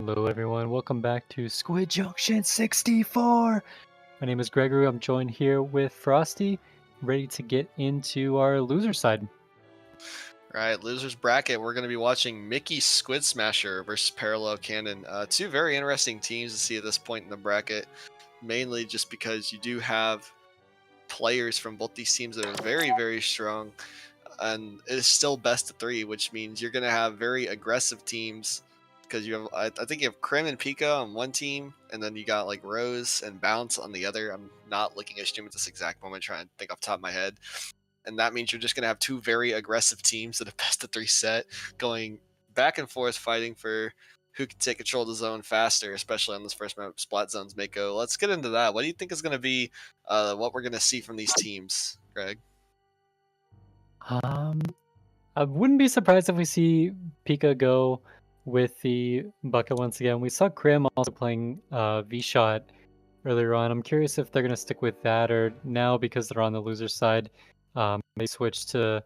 Hello, everyone. Welcome back to Squid Junction 64. My name is Gregory. I'm joined here with Frosty, ready to get into our loser side. Right, losers bracket. We're going to be watching Mickey Squid Smasher versus Parallel Cannon. Two very interesting teams to see at this point in the bracket, mainly just because you do have players from both these teams that are very, very strong, and it is still best of three, which means you're going to have very aggressive teams because you have, I think you have Krim and Pika on one team, and then you got like Rose and Bounce on the other. I'm not looking at stream at this exact moment, trying to think off the top of my head. And that means you're just going to have two very aggressive teams in a best of three set going back and forth fighting for who can take control of the zone faster, especially on this first map. Splat zones may go. Let's get into that. What do you think is going to be what we're going to see from these teams, Greg? I wouldn't be surprised if we see Pika go with the bucket once again. We saw Krim also playing V-Shot earlier on. I'm curious if they're going to stick with that or now because they're on the loser side, they switch to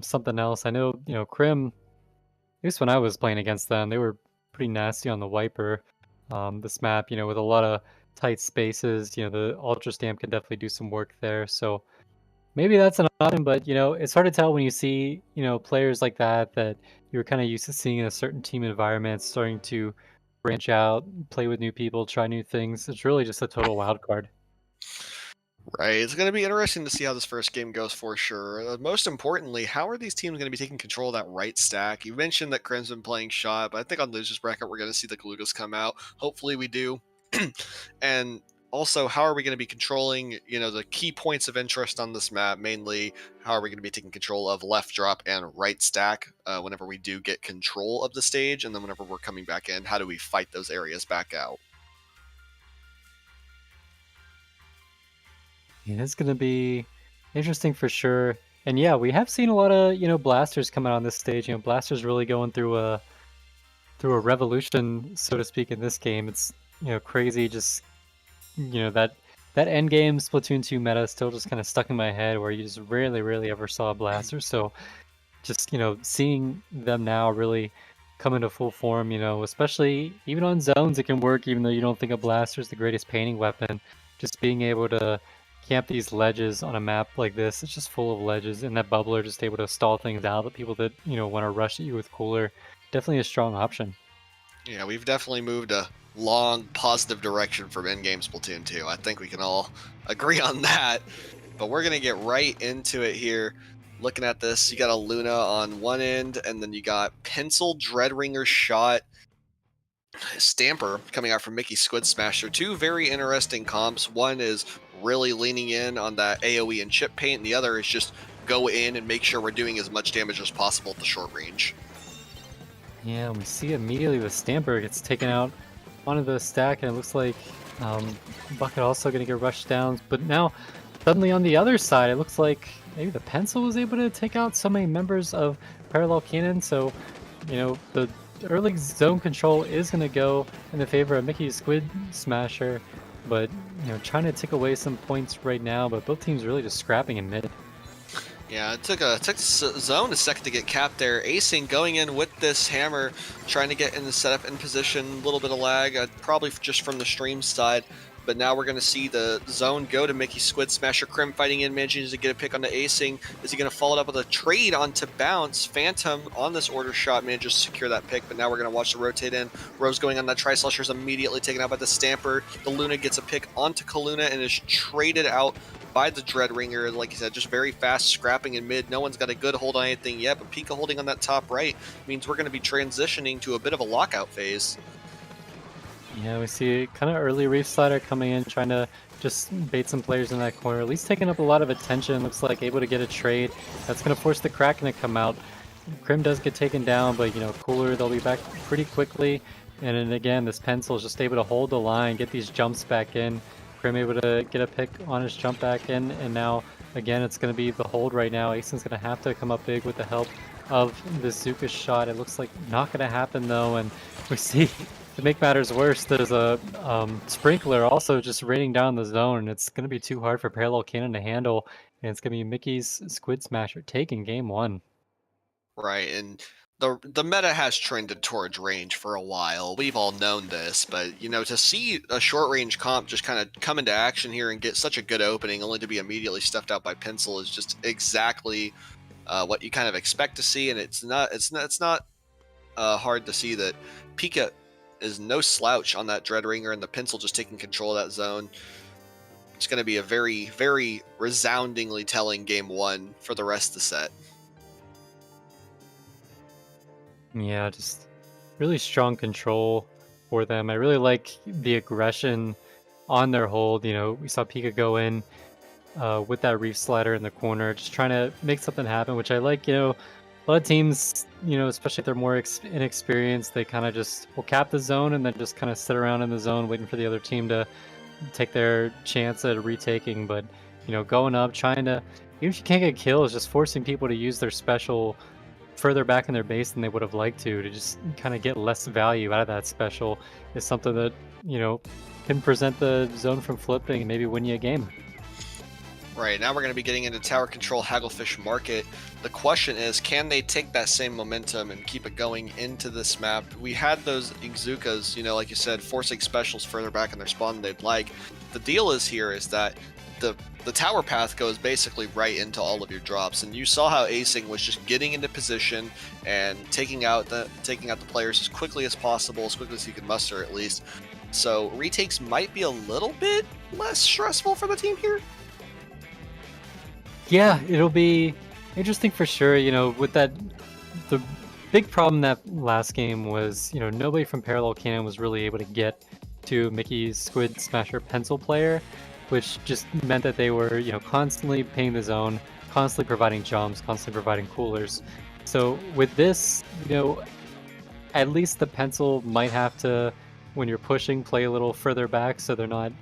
something else. I know, Krim, at least when I was playing against them, they were pretty nasty on the wiper. This map, with a lot of tight spaces, the Ultra Stamp can definitely do some work there. So maybe that's an option, but it's hard to tell when you see, players like that you're kind of used to seeing in a certain team environment starting to branch out, play with new people, try new things. It's really just a total wild card. Right. It's going to be interesting to see how this first game goes for sure. Most importantly, how are these teams going to be taking control of that right stack? You mentioned that Krim's been playing shot, but I think on losers bracket we're going to see the Galugas come out. Hopefully we do. And also, how are we going to be controlling, the key points of interest on this map? Mainly, how are we going to be taking control of left drop and right stack whenever we do get control of the stage? And then whenever we're coming back in, how do we fight those areas back out? Yeah, it's going to be interesting for sure. And yeah, we have seen a lot of, blasters come out on this stage. Blasters really going through a revolution, so to speak, in this game. It's, crazy just that end game Splatoon 2 meta is still just kind of stuck in my head where you just rarely ever saw a blaster. So just, seeing them now really come into full form, especially even on zones, it can work even though you don't think a blaster is the greatest painting weapon. Just being able to camp these ledges on a map like this, it's just full of ledges, and that bubbler just able to stall things out. The people that, want to rush at you with cooler, definitely a strong option. Yeah, we've definitely moved a long positive direction from in-game Splatoon 2. I think we can all agree on that. But we're going to get right into it here. Looking at this, you got a Luna on one end, and then you got Pencil, Dreadringer, Shot, Stamper coming out from Mickey Squid Smasher. Two very interesting comps. One is really leaning in on that AoE and chip paint, and the other is just go in and make sure we're doing as much damage as possible at the short range. Yeah, we see immediately the Stamper gets taken out onto the stack, and it looks like Bucket also going to get rushed down. But now, suddenly on the other side, it looks like maybe the Pencil was able to take out so many members of Parallel Cannon. So, the early zone control is going to go in the favor of Mickey Squid Smasher. But, trying to take away some points right now, but both teams really just scrapping in mid. Yeah, it took zone a second to get capped there. Acing going in with this hammer, trying to get in the setup in position. A little bit of lag, probably just from the stream side. But now we're going to see the zone go to Mickey Squid Smasher. Krim fighting in, managing to get a pick on the Acing. Is he going to follow it up with a trade onto Bounce? Phantom on this order shot manages to secure that pick, but now we're going to watch the rotate in. Rose going on that Tri-Slusher is immediately taken out by the Stamper. The Luna gets a pick onto Kaluna and is traded out by the Dreadringer. Like you said, just very fast scrapping in mid. No one's got a good hold on anything yet, but Pika holding on that top right means we're going to be transitioning to a bit of a lockout phase. Yeah, we see kind of early Reef Slider coming in, trying to just bait some players in that corner. At least taking up a lot of attention. Looks like able to get a trade. That's going to force the Kraken to come out. Krim does get taken down, but, Cooler, they'll be back pretty quickly. And then again, this Pencil is just able to hold the line, get these jumps back in. Krim able to get a pick on his jump back in. And now, again, it's going to be the hold right now. Ason's going to have to come up big with the help of the Zuka shot. It looks like not going to happen, though. And we see... To make matters worse, there's a Sprinkler also just raining down the zone, and it's going to be too hard for Parallel Cannon to handle, and it's going to be Mickey's Squid Smasher taking game one. Right, and the meta has trended towards range for a while. We've all known this, but to see a short range comp just kind of come into action here and get such a good opening, only to be immediately stuffed out by Pencil, is just exactly what you kind of expect to see. And it's not hard to see that Pika is no slouch on that Dread Ringer, and the Pencil just taking control of that zone. It's going to be a very, very resoundingly telling game one for the rest of the set. Yeah, just really strong control for them. I really like the aggression on their hold. We saw Pika go in with that reef slider in the corner, just trying to make something happen, which I like. A lot of teams, especially if they're more inexperienced, they kind of just will cap the zone and then just kind of sit around in the zone waiting for the other team to take their chance at retaking. But, going up, trying to, even if you can't get kills, just forcing people to use their special further back in their base than they would have liked to just kind of get less value out of that special is something that, can present the zone from flipping and maybe win you a game. Right, now we're going to be getting into tower control Hagglefish Market. The question is, can they take that same momentum and keep it going into this map? We had those Izukas, like you said, forcing specials further back in their spawn than they'd like. The deal is here is that the tower path goes basically right into all of your drops, and you saw how Acing was just getting into position and taking out the players as quickly as possible, as quickly as he could muster at least. So retakes might be a little bit less stressful for the team here. Yeah, it'll be interesting for sure. With that, the big problem that last game was, nobody from Parallel Cannon was really able to get to Mickey's Squid Smasher Pencil player, which just meant that they were, constantly paying the zone, constantly providing jumps, constantly providing coolers. So with this, at least the Pencil might have to, when you're pushing, play a little further back so they're not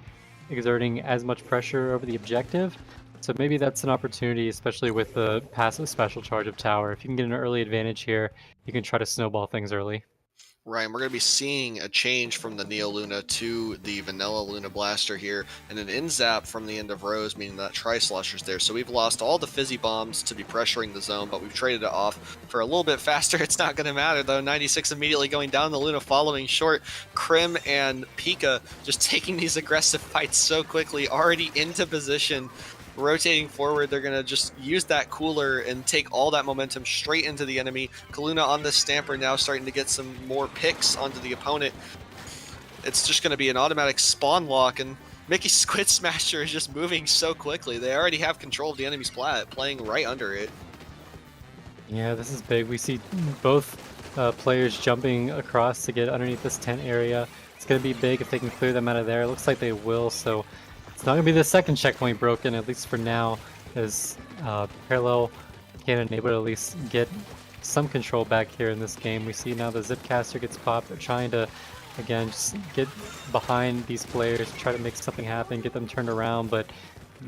exerting as much pressure over the objective. So maybe that's an opportunity, especially with the passive special charge of Tower. If you can get an early advantage here, you can try to snowball things early. Right, and we're going to be seeing a change from the Neo Luna to the Vanilla Luna Blaster here, and an in-zap from the end of Rose, meaning that Tri-Slosher's there. So we've lost all the Fizzy Bombs to be pressuring the zone, but we've traded it off for a little bit faster. It's not going to matter, though. 96 immediately going down, the Luna following short. Krim and Pika just taking these aggressive fights so quickly, already into position. Rotating forward, they're going to just use that cooler and take all that momentum straight into the enemy. Kaluna on this Stamper now starting to get some more picks onto the opponent. It's just going to be an automatic spawn lock, and Mickey Squid Smasher is just moving so quickly. They already have control of the enemy's plat, playing right under it. Yeah, this is big. We see both players jumping across to get underneath this tent area. It's going to be big if they can clear them out of there. It looks like they will, so it's not going to be the second checkpoint broken, at least for now, as Parallel Cannon able to at least get some control back here in this game. We see now the Zipcaster gets popped. They're trying to, again, just get behind these players, try to make something happen, get them turned around, but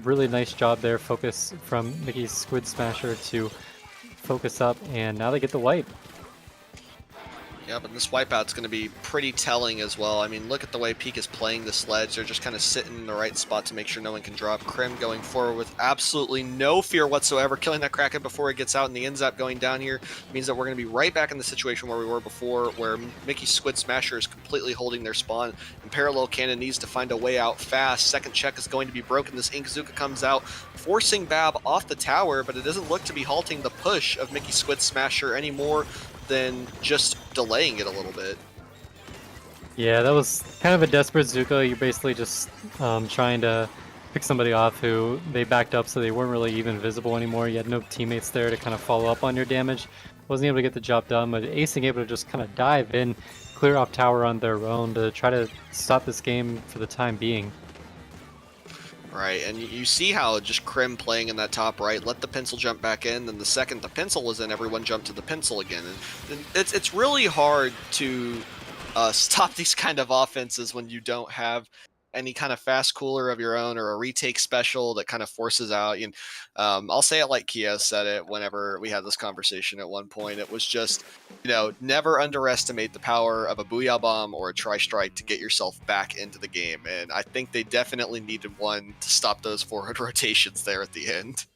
really nice job there. Focus from Mickey's Squid Smasher to focus up, and now they get the wipe. Yeah, but this wipeout's going to be pretty telling as well. I mean, look at the way Peak is playing the sledge. They're just kind of sitting in the right spot to make sure no one can drop. Krim going forward with absolutely no fear whatsoever, killing that Kraken before it gets out, and the in-zap going down here means that we're going to be right back in the situation where we were before, where Mickey Squid Smasher is completely holding their spawn, and Parallel Cannon needs to find a way out fast. Second check is going to be broken. This Inkzuka comes out, forcing Bab off the tower, but it doesn't look to be halting the push of Mickey Squid Smasher anymore than just delaying it a little bit. Yeah, that was kind of a desperate Zuka. You're basically just trying to pick somebody off who they backed up so they weren't really even visible anymore. You had no teammates there to kind of follow up on your damage. Wasn't able to get the job done, but Acing able to just kind of dive in, clear off tower on their own to try to stop this game for the time being. Right, and you see how just Krim playing in that top right, let the pencil jump back in, then the second the pencil was in, everyone jumped to the pencil again. And it's really hard to stop these kind of offenses when you don't have any kind of fast cooler of your own or a retake special that kind of forces out. And I'll say it like Keo said it whenever we had this conversation at one point. It was just, never underestimate the power of a Booyah Bomb or a Tri-Strike to get yourself back into the game. And I think they definitely needed one to stop those forward rotations there at the end.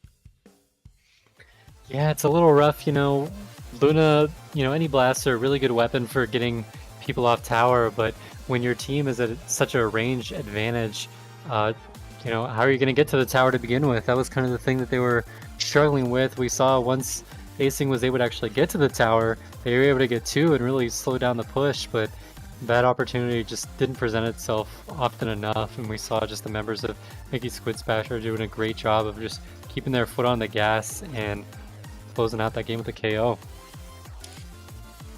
Yeah, it's a little rough, Luna, any blasts are a really good weapon for getting people off tower, but when your team is at such a range advantage, uh, how are you going to get to the tower to begin with? That was kind of the thing that they were struggling with. We saw once Acing was able to actually get to the tower, they were able to get two and really slow down the push, but that opportunity just didn't present itself often enough, and we saw just the members of Mickey Squid Spasher doing a great job of just keeping their foot on the gas and closing out that game with a KO.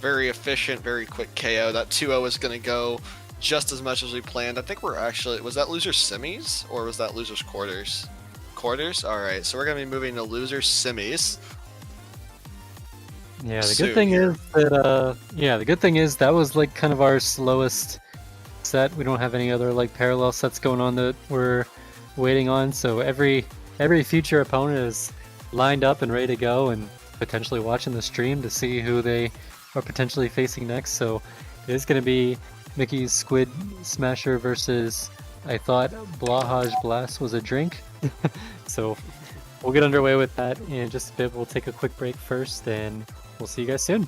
Very efficient, very quick KO. That 2-0 is going to go just as much as we planned. I think we're actually, was that loser semis or was that losers quarters? Quarters? All right, so we're going to be moving to loser semis. Yeah, the good thing is that the good thing is that was like kind of our slowest set. We don't have any other like parallel sets going on that we're waiting on. So every future opponent is lined up and ready to go, and potentially watching the stream to see who they are potentially facing next. So it is going to be Mickey's Squid Smasher versus, I thought Blahaj Blast was a drink. So we'll get underway with that in just a bit. We'll take a quick break first, and we'll see you guys soon.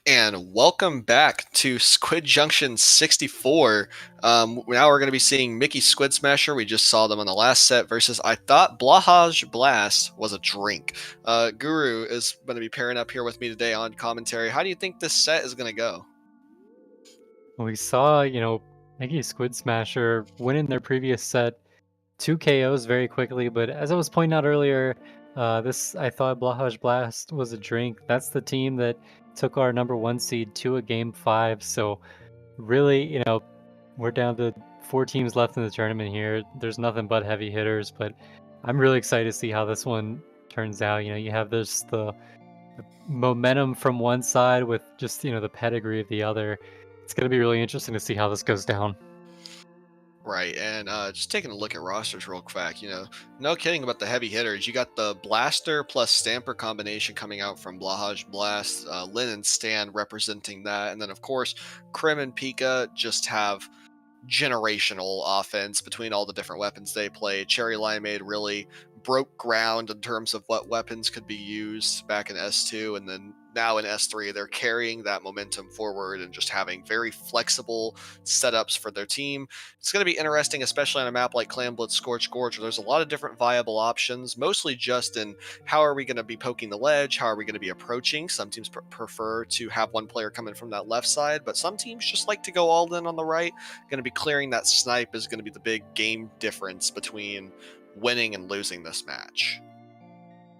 And welcome back to Squid Junction 64. Now we're going to be seeing Mickey Squid Smasher. We just saw them on the last set versus I thought Blahaj Blast was a drink. Guru is going to be pairing up here with me today on commentary. How do you think this set is going to go? We saw, Mickey Squid Smasher winning their previous set, 2 KOs very quickly, but as I was pointing out earlier, I thought Blahaj Blast was a drink. That's the team that took our number 1 seed to a game 5. So really, we're down to 4 teams left in the tournament here. There's nothing but heavy hitters, but I'm really excited to see how this one turns out. You have the momentum from one side with just, the pedigree of the other. It's going to be really interesting to see how this goes down. Right, and just taking a look at rosters real quick, no kidding about the heavy hitters. You got the Blaster plus Stamper combination coming out from Blahaj Blast, Lin and Stan representing that, and then of course, Krim and Pika just have generational offense between all the different weapons they play. Cherry Limeade really broke ground in terms of what weapons could be used back in S2, and then now in S3, they're carrying that momentum forward and just having very flexible setups for their team. It's going to be interesting, especially on a map like Clan Blitz Scorch Gorge, where there's a lot of different viable options, mostly just in how are we going to be poking the ledge, how are we going to be approaching. Some teams prefer to have one player come in from that left side, but some teams just like to go all in on the right. Going to be clearing that snipe is going to be the big game difference between winning and losing this match.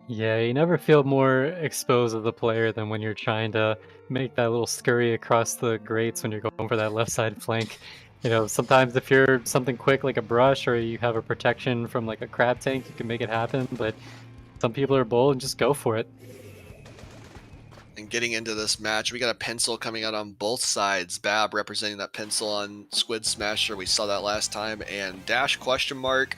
Yeah, you never feel more exposed as a player than when you're trying to make that little scurry across the grates when you're going for that left side flank. You know, sometimes if you're something quick like a brush or you have a protection from like a crab tank, you can make it happen, but some people are bold and just go for it. And getting into this match, we got a pencil coming out on both sides. Bab representing that pencil on Squid Smasher. We saw that last time. And Dash question mark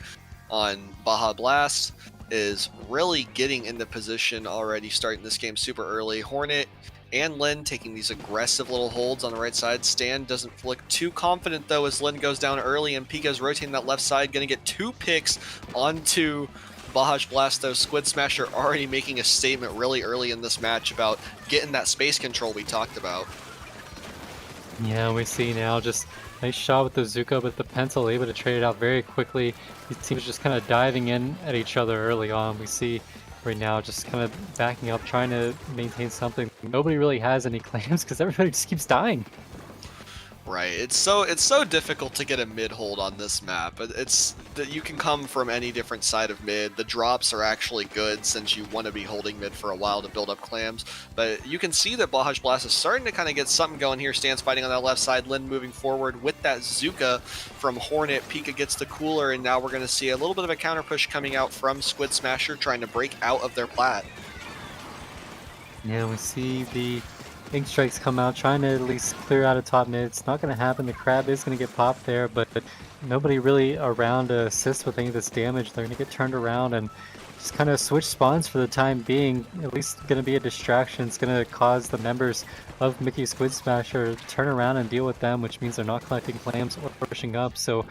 on Baja Blast is really getting into position already, starting this game super early. Hornet and Lin taking these aggressive little holds on the right side. Stan doesn't look too confident though as Lin goes down early, and Pika's rotating that left side, going to get 2 picks onto Baja Blast though. Squid Smasher already making a statement really early in this match about getting that space control we talked about. Yeah, we see now just nice shot with the Zuko, but the pencil able to trade it out very quickly. These teams just kind of diving in at each other early on. We see right now just kind of backing up, trying to maintain something. Nobody really has any claims because everybody just keeps dying. Right, it's so difficult to get a mid hold on this map. It's that you can come from any different side of mid. The drops are actually good since you want to be holding mid for a while to build up clams. But you can see that Baja Blast is starting to kind of get something going here. Stan's fighting on that left side. Lin moving forward with that Zuka from Hornet. Pika gets the cooler, and now we're going to see a little bit of a counter push coming out from Squid Smasher, trying to break out of their plat. Yeah, we see the Ink Strikes come out, trying to at least clear out of top mid. It's not going to happen. The crab is going to get popped there, but nobody really around to assist with any of this damage. They're going to get turned around and just kind of switch spawns for the time being. At least going to be a distraction. It's going to cause the members of Mickey Squid Smasher to turn around and deal with them, which means they're not collecting clams or pushing up. So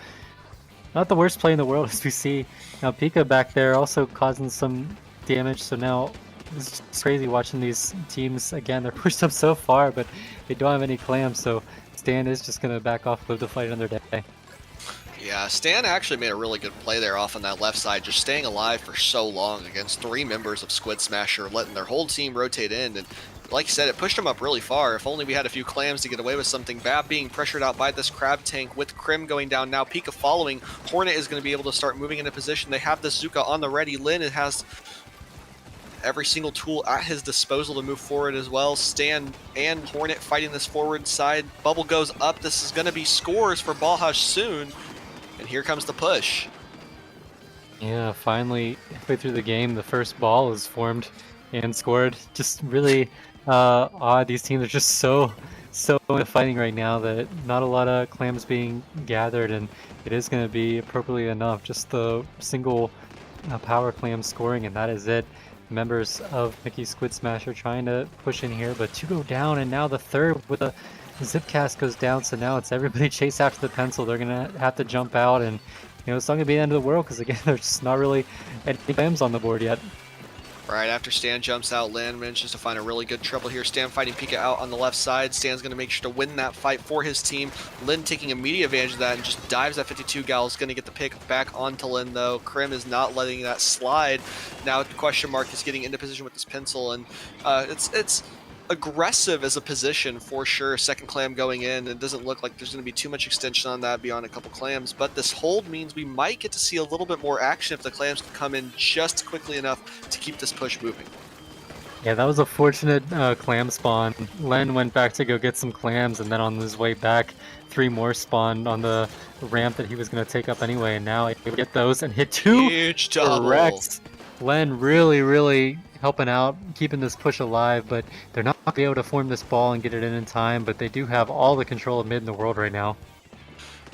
not the worst play in the world as we see. Now Pika back there also causing some damage, so now it's just crazy watching these teams. Again, they're pushed up so far, but they don't have any clams, so Stan is just going to back off, live to fight another day. Yeah, Stan actually made a really good play there off on that left side, just staying alive for so long against 3 members of Squid Smasher, letting their whole team rotate in. And like you said, it pushed them up really far. If only we had a few clams to get away with something. Bab being pressured out by this crab tank with Krim going down now. Pika following. Hornet is going to be able to start moving into position. They have this Zuka on the ready. Lin has every single tool at his disposal to move forward as well. Stan and Hornet fighting this forward side. Bubble goes up. This is going to be scores for Balhaj soon. And here comes the push. Yeah, finally, halfway through the game, the first ball is formed and scored. Just really odd. These teams are just so into fighting right now that not a lot of clams being gathered, and it is going to be appropriately enough. Just the single power clam scoring, and that is it. Members of Mickey Squid Smasher trying to push in here, but 2 go down, and now the third with a zip cast goes down, so now it's everybody chase after the pencil. They're gonna have to jump out, and you know it's not gonna be the end of the world because again there's just not really any clams on the board yet. Right after Stan jumps out, Lan manages to find a really good trouble here. Stan fighting Pika out on the left side. Stan's going to make sure to win that fight for his team. Lin taking immediate advantage of that and just dives at 52 gal. Is going to get the pick back onto Lin though. Krim is not letting that slide. Now question mark is getting into position with this pencil, and it's aggressive as a position for sure. Second clam going in. It doesn't look like there's going to be too much extension on that beyond a couple clams, but this hold means we might get to see a little bit more action if the clams can come in just quickly enough to keep this push moving. Yeah, that was a fortunate clam spawn. Len went back to go get some clams, and then on his way back, 3 more spawned on the ramp that he was going to take up anyway, and now he would get those and hit 2 huge double. Correct. Len really helping out, keeping this push alive, but they're not going to be able to form this ball and get it in time, but they do have all the control of mid in the world right now.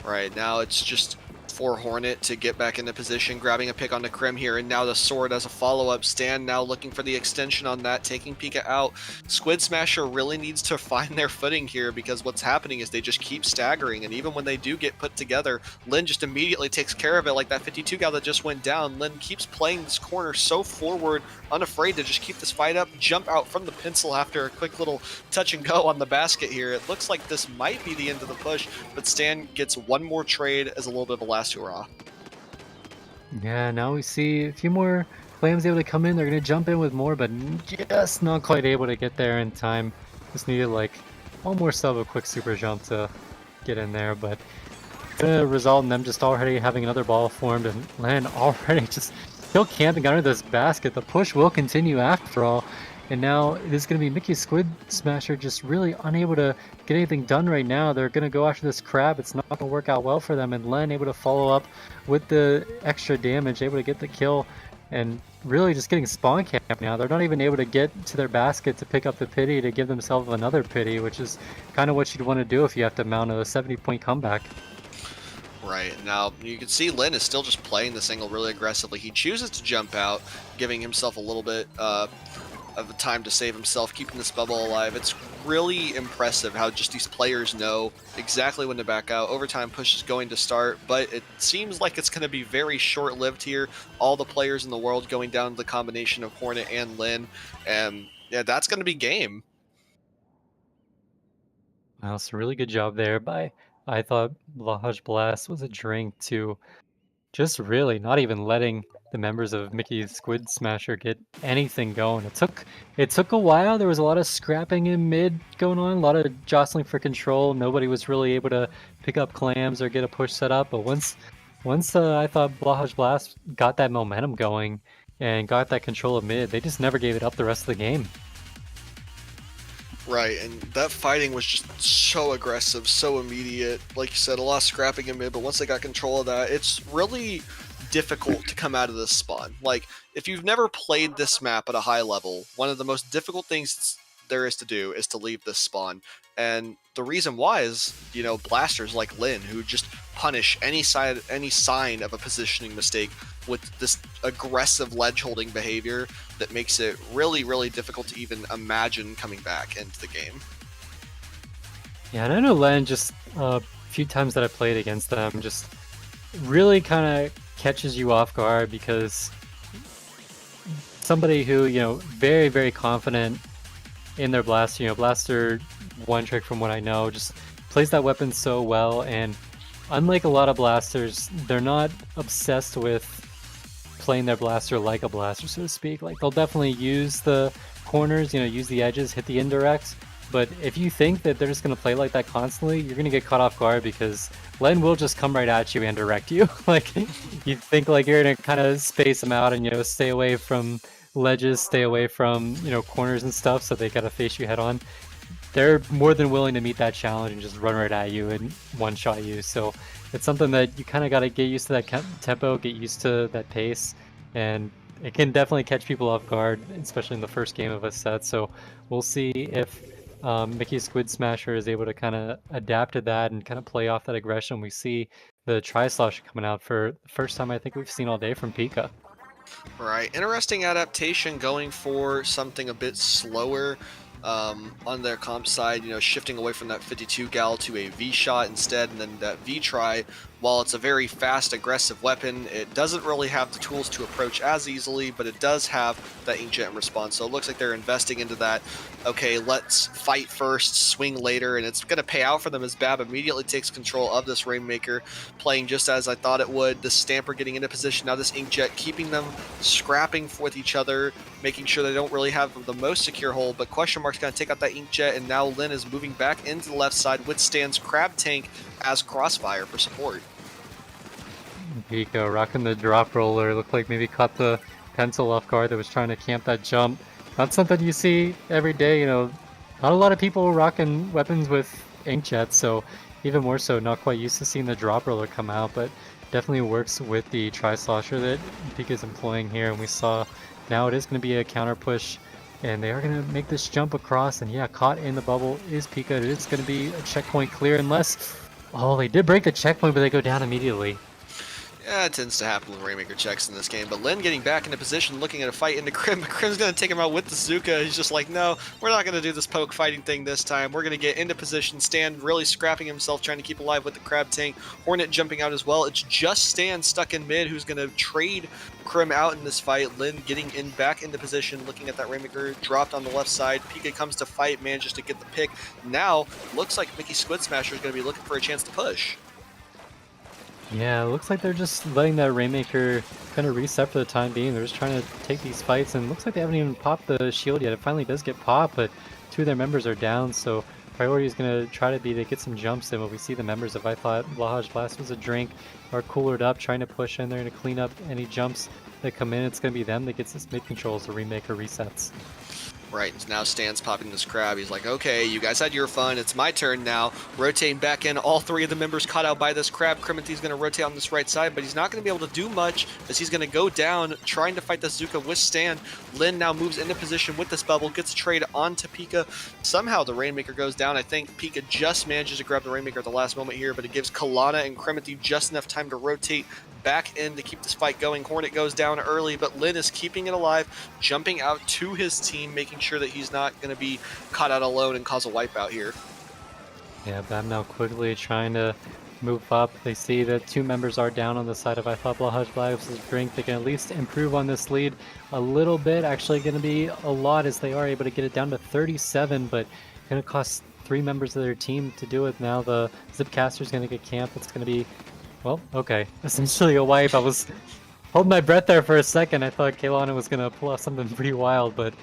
Right, now it's just for Hornet to get back into position, grabbing a pick on the Crim here, and now the Sword as a follow-up. Stan now looking for the extension on that, taking Pika out. Squid Smasher really needs to find their footing here, because what's happening is they just keep staggering, and even when they do get put together, Lin just immediately takes care of it, like that 52 gal that just went down. Lin keeps playing this corner so forward, unafraid to just keep this fight up, jump out from the pencil after a quick little touch and go on the basket here. It looks like this might be the end of the push, but Stan gets one more trade as a little bit of a last hurrah. Yeah, now we see a few more Flams able to come in. They're going to jump in with more, but just not quite able to get there in time. Just needed like one more sub, a quick super jump to get in there, but gonna result in them just already having another ball formed, and Lan already just still camping under this basket. The push will continue after all, and now it is going to be Mickey Squid Smasher just really unable to get anything done right now. They're going to go after this crab. It's not going to work out well for them, and Len able to follow up with the extra damage, able to get the kill, and really just getting spawn camped now. They're not even able to get to their basket to pick up the pity to give themselves another pity, which is kind of what you'd want to do if you have to mount a 70-point comeback. Right, now you can see Lin is still just playing this angle really aggressively. He chooses to jump out, giving himself a little bit of the time to save himself, keeping this bubble alive. It's really impressive how just these players know exactly when to back out. Overtime push is going to start, but it seems like it's going to be very short-lived here. All the players in the world going down to the combination of Hornet and Lin, and yeah, that's going to be game. Well, it's a really good job there by, I thought Lahaj Blast was a drink to just really not even letting the members of Mickey's Squid Smasher get anything going. It took a while. There was a lot of scrapping in mid going on, a lot of jostling for control. Nobody was really able to pick up clams or get a push set up. But once I thought Lahaj Blast got that momentum going and got that control of mid, they just never gave it up the rest of the game. Right, and that fighting was just so aggressive, so immediate. Like you said, a lot of scrapping in mid, but once they got control of that, it's really difficult to come out of this spawn. Like, if you've never played this map at a high level, one of the most difficult things there is to do is to leave this spawn. And the reason why is, you know, blasters like Lin, who just punish any sign of a positioning mistake with this aggressive ledge holding behavior that makes it really, really difficult to even imagine coming back into the game. Yeah, and I know Len just a few times that I played against them just really kind of catches you off guard, because somebody who, you know, very, very confident in their blast, you know, blaster one trick from what I know, just plays that weapon so well. And unlike a lot of blasters, they're not obsessed with playing their blaster like a blaster, so to speak. Like, they'll definitely use the corners, you know, use the edges, hit the indirects. But if you think that they're just going to play like that constantly, you're going to get caught off guard, because Len will just come right at you and direct you. Like, you think like you're going to kind of space them out and, you know, stay away from ledges, stay away from, you know, corners and stuff, so they got to face you head on. They're more than willing to meet that challenge and just run right at you and one-shot you. So it's something that you kind of got to get used to, that tempo, get used to that pace, and it can definitely catch people off guard, especially in the first game of a set. So we'll see if Mickey Squid Smasher is able to kind of adapt to that and kind of play off that aggression. We see the Tri-Slosh coming out for the first time I think we've seen all day from Pika. Right, interesting adaptation, going for something a bit slower on their comp side, you know, shifting away from that 52 gal to a V shot instead, and then that V try. While it's a very fast, aggressive weapon, it doesn't really have the tools to approach as easily, but it does have that inkjet response. So it looks like they're investing into that. Okay, let's fight first, swing later, and it's going to pay out for them as Bab immediately takes control of this Rainmaker, playing just as I thought it would. The Stamper getting into position, now this inkjet keeping them scrapping with each other, making sure they don't really have the most secure hold, but Question Mark's going to take out that inkjet, and now Lin is moving back into the left side with Stan's Crab Tank as Crossfire for support. Pika rocking the drop roller. Looked like maybe caught the pencil off guard that was trying to camp that jump. Not something you see every day, you know. Not a lot of people rocking weapons with inkjets, so even more so, not quite used to seeing the drop roller come out, but definitely works with the Tri-Slosher that Pika's employing here. And we saw now it is going to be a counter push, and they are going to make this jump across. And yeah, caught in the bubble is Pika. It is going to be a checkpoint clear, unless... Oh, they did break the checkpoint, but they go down immediately. Yeah, it tends to happen with Rainmaker checks in this game, but Lin getting back into position, looking at a fight into Krim. Krim's going to take him out with the Zuka. He's just like, no, we're not going to do this poke fighting thing this time. We're going to get into position. Stan really scrapping himself, trying to keep alive with the Crab Tank. Hornet jumping out as well. It's just Stan stuck in mid who's going to trade Krim out in this fight. Lin getting in back into position, looking at that Rainmaker, dropped on the left side. Pika comes to fight, manages to get the pick. Now, looks like Mickey Squid Smasher is going to be looking for a chance to push. Yeah, it looks like they're just letting that Rainmaker kind of reset for the time being. They're just trying to take these fights, and it looks like they haven't even popped the shield yet. It finally does get popped, but 2 of their members are down, so priority is going to try to be to get some jumps in. But we see the members of I Thought Blahaj Blast Was a Drink are coolered up, trying to push in there to clean up any jumps that come in. It's going to be them that gets this mid control as the Rainmaker resets. Right, and now Stan's popping this crab. He's like, okay, you guys had your fun. It's my turn now. Rotating back in. All 3 of the members caught out by this crab. Criminty's going to rotate on this right side, but he's not going to be able to do much as he's going to go down trying to fight the Zuka with Stan. Lin now moves into position with this bubble, gets a trade onto Pika. Somehow the Rainmaker goes down. I think Pika just manages to grab the Rainmaker at the last moment here, but it gives Kalana and Criminty just enough time to rotate back in to keep this fight going. Hornet goes down early, but Lin is keeping it alive, jumping out to his team, making sure that he's not going to be caught out alone and cause a wipeout here. Yeah, Bam now quickly trying to move up. They see that 2 members are down on the side of I Thought Blahaj Blast Was a Drink. They can at least improve on this lead a little bit. Actually going to be a lot as they are able to get it down to 37, but going to cost 3 members of their team to do it. Now the Zipcaster is going to get camped. It's going to be, well, okay, essentially a wipe. I was holding my breath there for a second. I thought Kaylana was going to pull off something pretty wild, but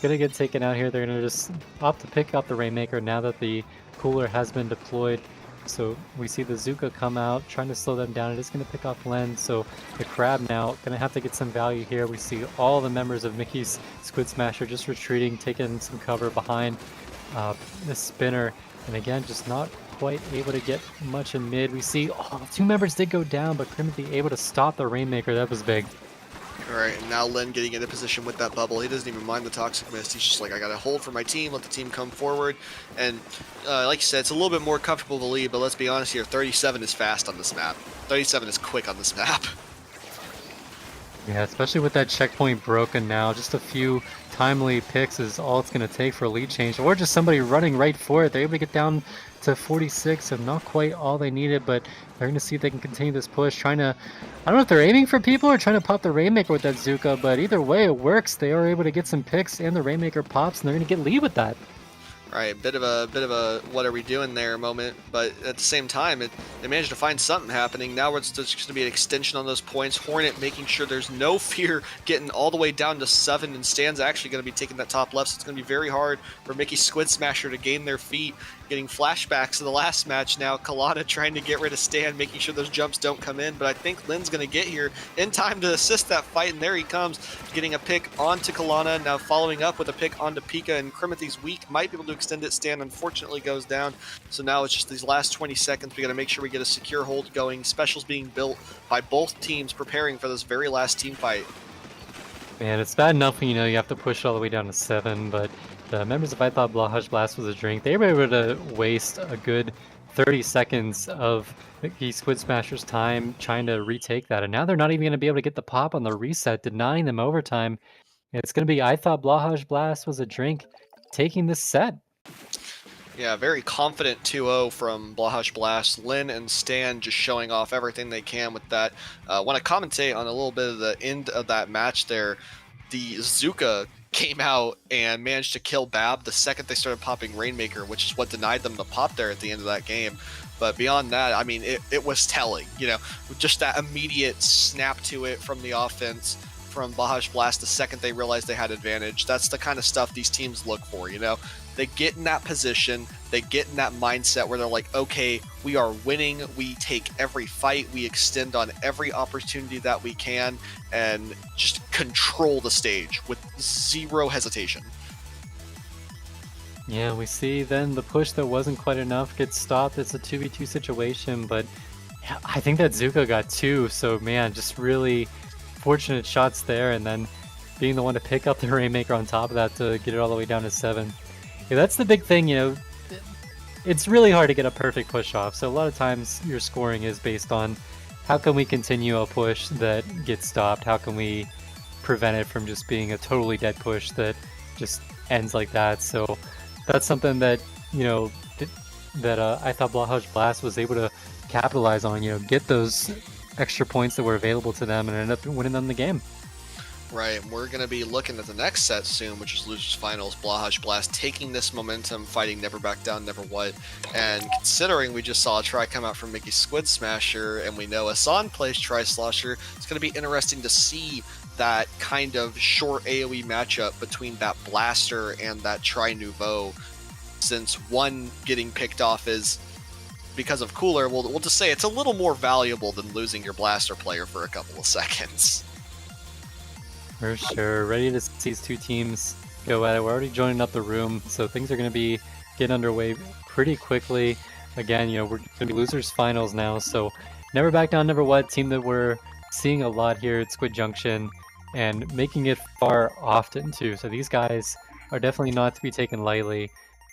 going to get taken out here. They're going to just opt to pick up the Rainmaker now that the cooler has been deployed. So we see the Zuka come out, trying to slow them down. It is going to pick off Len, so the Crab now going to have to get some value here. We see all the members of Mickey's Squid Smasher just retreating, taking some cover behind the spinner. And again, just not quite able to get much in mid. We see 2 members did go down, but Crimothy able to stop the Rainmaker. That was big. Alright, and now Len getting into position with that bubble. He doesn't even mind the Toxic Mist. He's just like, I gotta hold for my team, let the team come forward. And like you said, it's a little bit more comfortable to lead, but let's be honest here, 37 is fast on this map. 37 is quick on this map. Yeah, especially with that checkpoint broken now. Just a few timely picks is all it's going to take for a lead change. Or just somebody running right for it. They're able to get down to 46 and not quite all they needed, but they're going to see if they can continue this push. Trying to, I don't know if they're aiming for people or trying to pop the Rainmaker with that Zuka, but either way it works. They are able to get some picks and the Rainmaker pops, and they're going to get lead with that. Right, bit of a what are we doing there moment, but at the same time, they managed to find something happening. Now it's just going to be an extension on those points. Hornet making sure there's no fear, getting all the way down to 7, and Stan's actually going to be taking that top left, so it's going to be very hard for Mickey Squid Smasher to gain their feet. Getting flashbacks to the last match now. Kalana trying to get rid of Stan, making sure those jumps don't come in, but I think Lin's going to get here in time to assist that fight, and there he comes, getting a pick onto Kalana, now following up with a pick onto Pika, and Crimithy's weak, might be able to extend it. Stan unfortunately goes down, so now it's just these last 20 seconds. We got to make sure we get a secure hold going. Specials being built by both teams, preparing for this very last team fight. Man, it's bad enough when you have to push all the way down to 7, but the members of I Thought Blahaj Blast Was a Drink, they were able to waste a good 30 seconds of the Squid Smasher's time trying to retake that, and now they're not even going to be able to get the pop on the reset, denying them overtime. It's going to be I Thought Blahaj Blast Was a Drink taking this set. Yeah, very confident 2-0 from Blahaj Blast. Lin and Stan just showing off everything they can with that. Want to commentate on a little bit of the end of that match there. The Zuka came out and managed to kill Bab the second they started popping Rainmaker, which is what denied them the pop there at the end of that game. But beyond that, I mean, it was telling, just that immediate snap to it from the offense from Blahaj Blast the second they realized they had advantage. That's the kind of stuff these teams look for, They get in that position, they get in that mindset where they're like, okay, we are winning, we take every fight, we extend on every opportunity that we can, and just control the stage with zero hesitation. Yeah, we see then the push that wasn't quite enough gets stopped. It's a 2v2 situation, but yeah, I think that Zuka got 2, so man, just really fortunate shots there, and then being the one to pick up the Rainmaker on top of that to get it all the way down to 7. Yeah, that's the big thing, it's really hard to get a perfect push off, so a lot of times your scoring is based on how can we continue a push that gets stopped? How can we prevent it from just being a totally dead push that just ends like that? So that's something that, that I thought Blahaj Blast was able to capitalize on, get those extra points that were available to them and end up winning them the game. Right, and we're going to be looking at the next set soon, which is Losers Finals. Blahaj Blast taking this momentum, fighting Never Back Down, Never What. And considering we just saw a try come out from Mickey Squid Smasher, and we know Asan plays Tri Slosher, it's going to be interesting to see that kind of short AoE matchup between that Blaster and that Tri Nouveau, since one getting picked off is because of Cooler. We'll just say it's a little more valuable than losing your Blaster player for a couple of seconds. For sure. Ready to see these two teams go at it. We're already joining up the room, so things are going to be getting underway pretty quickly. Again, we're going to be Losers Finals now, so Never Back Down, Never What, team that we're seeing a lot here at Squid Junction and making it far often too. So these guys are definitely not to be taken lightly.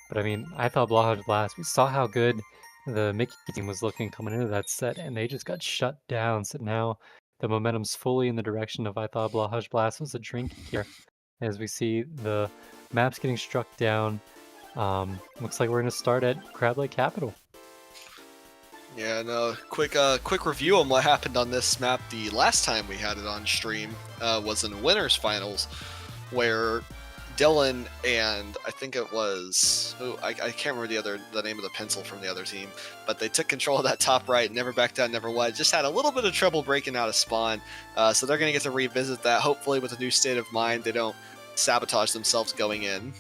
But I mean, I thought Blahaj Blast, we saw how good the Mickey team was looking coming into that set, and they just got shut down. So now the momentum's fully in the direction of I thought Blahaj Blast was a drink here. As we see the maps getting struck down, looks like we're going to start at Crab Lake Capital. Yeah, no, quick review on what happened on this map the last time we had it on stream was in Winners Finals, where Dylan and I think it was I can't remember the name of the pencil from the other team, but they took control of that top right. Never Back Down, Never What. Just had a little bit of trouble breaking out of spawn, so they're gonna get to revisit that. Hopefully, with a new state of mind, they don't sabotage themselves going in.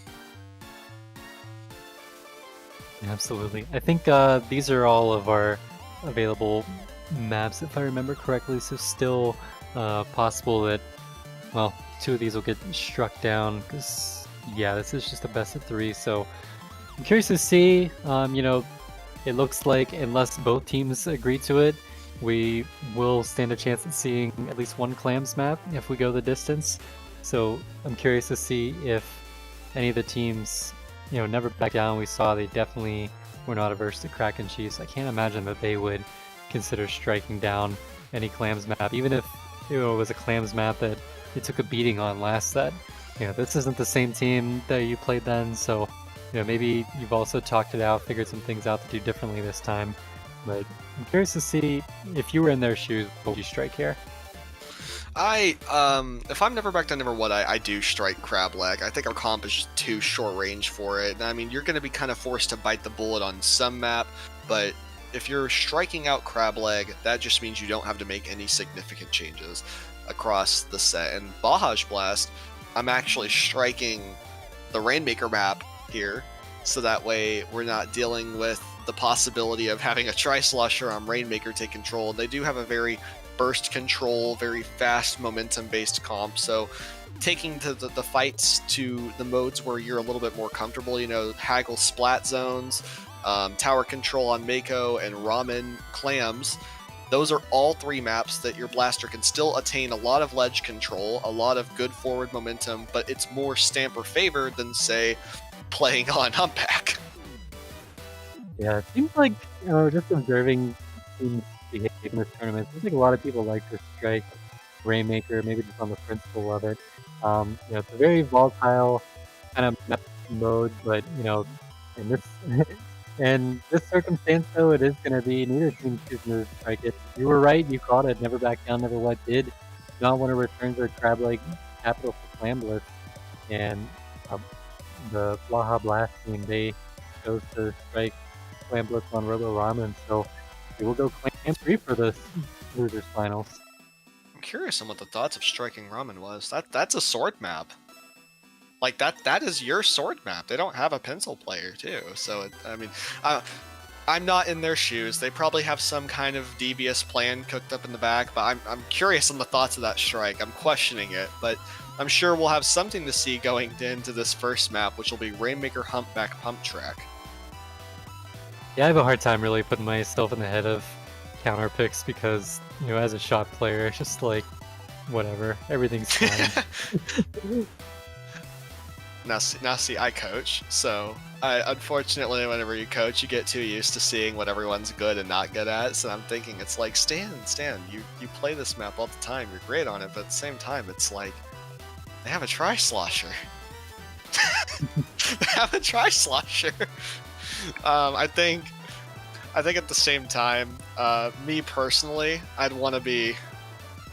Absolutely. I think these are all of our available maps, if I remember correctly. So still possible that, well, 2 of these will get struck down because, yeah, this is just a best of 3. So I'm curious to see. It looks like unless both teams agree to it, we will stand a chance at seeing at least one Clams map if we go the distance. So I'm curious to see if any of the teams, Never Back Down, we saw they definitely were not averse to Kraken Chiefs. I can't imagine that they would consider striking down any Clams map, even if it was a Clams map that they took a beating on last set. This isn't the same team that you played then, so maybe you've also talked it out, figured some things out to do differently this time. But I'm curious to see if you were in their shoes, what would you strike here? If I'm Never Back Down, Never What, I do strike Crab Leg. I think our comp is just too short range for it. And I mean, you're going to be kind of forced to bite the bullet on some map, but if you're striking out Crab Leg, that just means you don't have to make any significant changes across the set. And Blahaj Blast, I'm actually striking the Rainmaker map here, so that way we're not dealing with the possibility of having a Tri-Slosher on Rainmaker take control. They do have a very burst control, very fast momentum-based comp, so taking the fights to the modes where you're a little bit more comfortable, Haggle Splat Zones, Tower Control on Mako, and Ramen Clams, those are all 3 maps that your Blaster can still attain a lot of ledge control, a lot of good forward momentum, but it's more Stamper favored than, say, playing on Humpback. Yeah, it seems like, just observing teams behave in this tournament, I think a lot of people like to strike Rainmaker, maybe just on the principle of it. It's a very volatile kind of map mode, but, in this in this circumstance, though, it is going to be neither team choosing to strike it. You were right, you caught it. Never Back Down, Never What did not want to return their Crab Leg Capital for Clam Blitz, and the Blahaj Blast team, they chose to strike Clam Blitz on Robo Ramen, so we will go Clam 3 for the Losers Finals. I'm curious on what the thoughts of striking Ramen was. That's a sword map. Like, that is your sword map. They don't have a pencil player, too. So, I'm not in their shoes. They probably have some kind of devious plan cooked up in the back, but I'm curious on the thoughts of that strike. I'm questioning it, but I'm sure we'll have something to see going into this first map, which will be Rainmaker Humpback Pump Track. Yeah, I have a hard time really putting myself in the head of counter picks because, as a shot player, it's just like, whatever, everything's fine. Now see, I coach, so unfortunately, whenever you coach, you get too used to seeing what everyone's good and not good at. So I'm thinking, it's like, Stan, you play this map all the time, you're great on it, but at the same time, it's like, they have a tri-slosher. They have a tri-slosher. I think at the same time, me personally, I'd want to be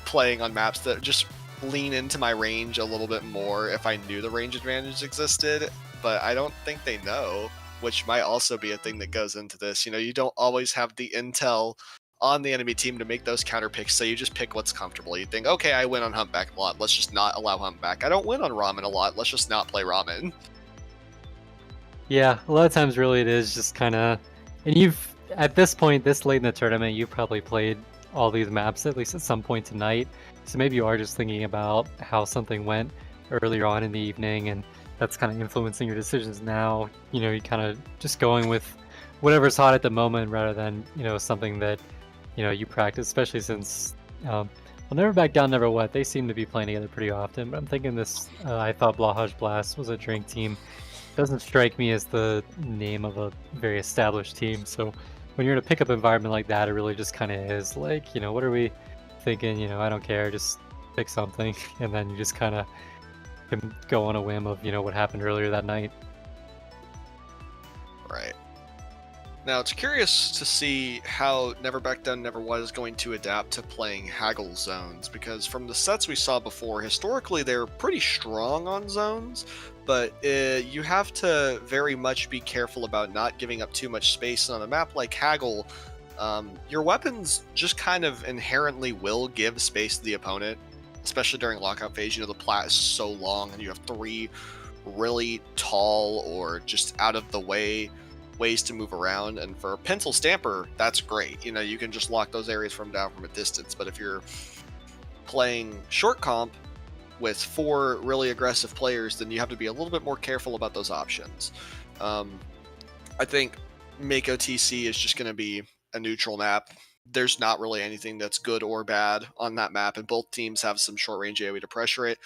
playing on maps that just lean into my range a little bit more if I knew the range advantage existed, but I don't think they know, which might also be a thing that goes into this. You know, you don't always have the intel on the enemy team to make those counter picks, so you just pick what's comfortable. You think, okay, I win on Humpback a lot, let's just not allow Humpback. I don't win on Ramen a lot, let's just not play Ramen. Yeah, a lot of times really it is just kind of, and you've, at this point, this late in the tournament, you've probably played all these maps at least at some point tonight. So maybe you are just thinking about how something went earlier on in the evening, and that's kind of influencing your decisions now. You know, you kind of just going with whatever's hot at the moment rather than, you know, something that, you know, you practice, especially since, well, Never Back Down, Never What, they seem to be playing together pretty often. But I'm thinking this, I thought Blahaj Blast was a drink team. Doesn't strike me as the name of a very established team. So when you're in a pickup environment like that, it really just kind of is like, you know, what are we thinking? You know, I don't care, just pick something. And then you just kind of can go on a whim of, you know, what happened earlier that night. Right. Now, it's curious to see how Never Back Down, Never What is going to adapt to playing haggle zones, because from the sets we saw before, historically they're pretty strong on zones, but you have to very much be careful about not giving up too much space. And on a map like haggle, your weapons just kind of inherently will give space to the opponent, especially during lockout phase. You know, the plat is so long and you have 3 really tall or just out of the way ways to move around, and for a pencil stamper, that's great. You know, you can just lock those areas down from a distance. But if you're playing short comp with 4 really aggressive players, then you have to be a little bit more careful about those options. I think Mako TC is just going to be a neutral map. There's not really anything that's good or bad on that map, and both teams have some short range AoE to pressure it.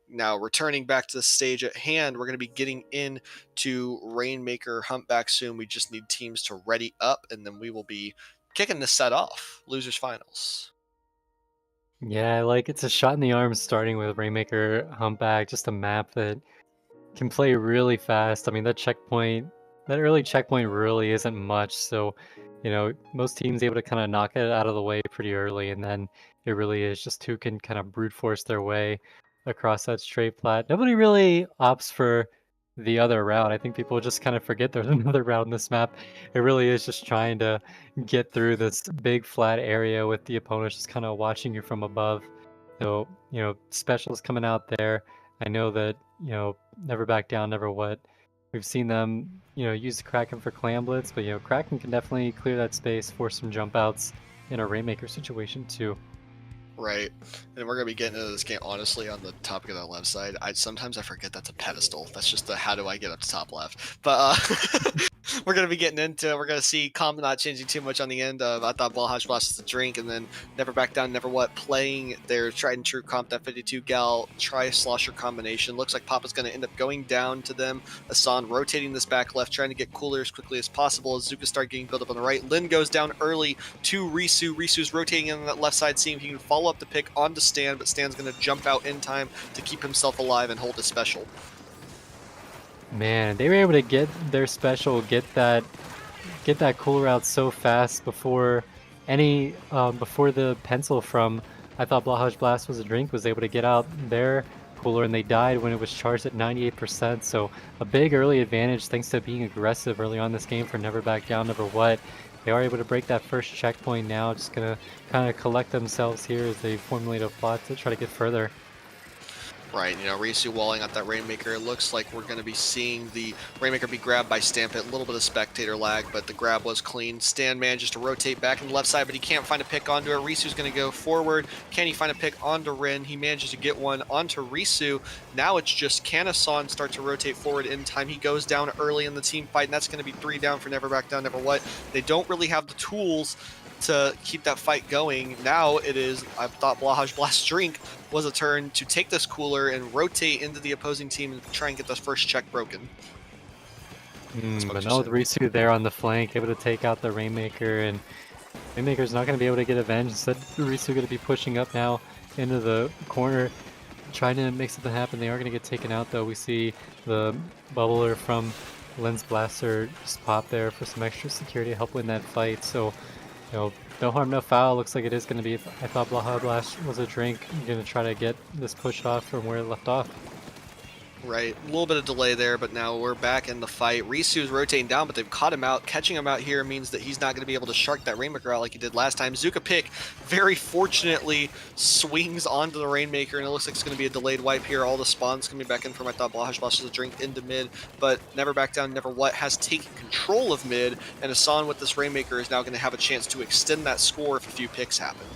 Now, returning back to the stage at hand, we're going to be getting into Rainmaker Humpback soon. We just need teams to ready up, and then we will be kicking this set off. Losers Finals. Yeah, like it's a shot in the arm starting with Rainmaker Humpback, just a map that can play really fast. I mean, that early checkpoint really isn't much. So, you know, most teams able to kind of knock it out of the way pretty early, and then it really is just who can kind of brute force their way across that straight plat. Nobody really opts for the other route. I think people just kind of forget there's another route in this map. It really is just trying to get through this big flat area with the opponents just kind of watching you from above. So, you know, specials coming out there. I know that, you know, Never Back Down, Never What. We've seen them, you know, use the Kraken for clam blitz, but, you know, Kraken can definitely clear that space, force some jump outs in a Rainmaker situation too. Right. And we're going to be getting into this game, honestly, on the topic of that left side. Sometimes I forget that's a pedestal. That's just the how do I get up to top left. But we're going to be getting into it. We're going to see comp not changing too much on the end of I thought Blahaj Blast is a drink, and then Never Back Down, Never What playing their tried and true comp, that 52 gal tri-slosher combination. Looks like Papa's going to end up going down to them. Asan rotating this back left, trying to get cooler as quickly as possible as Zuka start getting built up on the right. Lin goes down early to Risu. Risu's rotating in that left side, seeing if he can follow up the pick onto Stan, but Stan's going to jump out in time to keep himself alive and hold his special. Man, they were able to get their special, get that cool route so fast before before the pencil from I thought Blahaj Blast was a drink was able to get out their cooler, and they died when it was charged at 98%. So a big early advantage thanks to being aggressive early on this game for Never Back Down, Never What. They are able to break that first checkpoint now, just gonna kind of collect themselves here as they formulate a plot to try to get further. Right, you know, Risu walling out that Rainmaker. It looks like we're going to be seeing the Rainmaker be grabbed by Stampit. A little bit of spectator lag, but the grab was clean. Stan manages to rotate back on the left side, but he can't find a pick onto it. Risu's going to go forward. Can he find a pick onto Rin? He manages to get one onto Risu. Now it's just can Asan start to rotate forward in time. He goes down early in the team fight, and that's going to be 3 down for Never Back Down, Never What. They don't really have the tools to keep that fight going. Now it is, I thought Blahaj Blast's drink was a turn to take this cooler and rotate into the opposing team and try and get this first check broken. But now with Risu there on the flank, able to take out the Rainmaker, and Rainmaker's not going to be able to get avenged. Instead, Risu going to be pushing up now into the corner, trying to make something happen. They are going to get taken out, though. We see the bubbler from Lens Blaster just pop there for some extra security to help win that fight. So, you know, no harm, no foul. Looks like it is going to be, I thought Blaha Blast was a drink. I'm going to try to get this push off from where it left off. Right, a little bit of delay there, but now we're back in the fight. Risu's rotating down, but they've caught him out. Catching him out here means that he's not going to be able to shark that Rainmaker out like he did last time. Zuka Pick, very fortunately, swings onto the Rainmaker, and it looks like it's going to be a delayed wipe here. All the spawns coming back in from, I thought Blahaj Blast was a drink into mid, but Never Back Down, Never What has taken control of mid, and Hassan with this Rainmaker is now going to have a chance to extend that score if a few picks happen.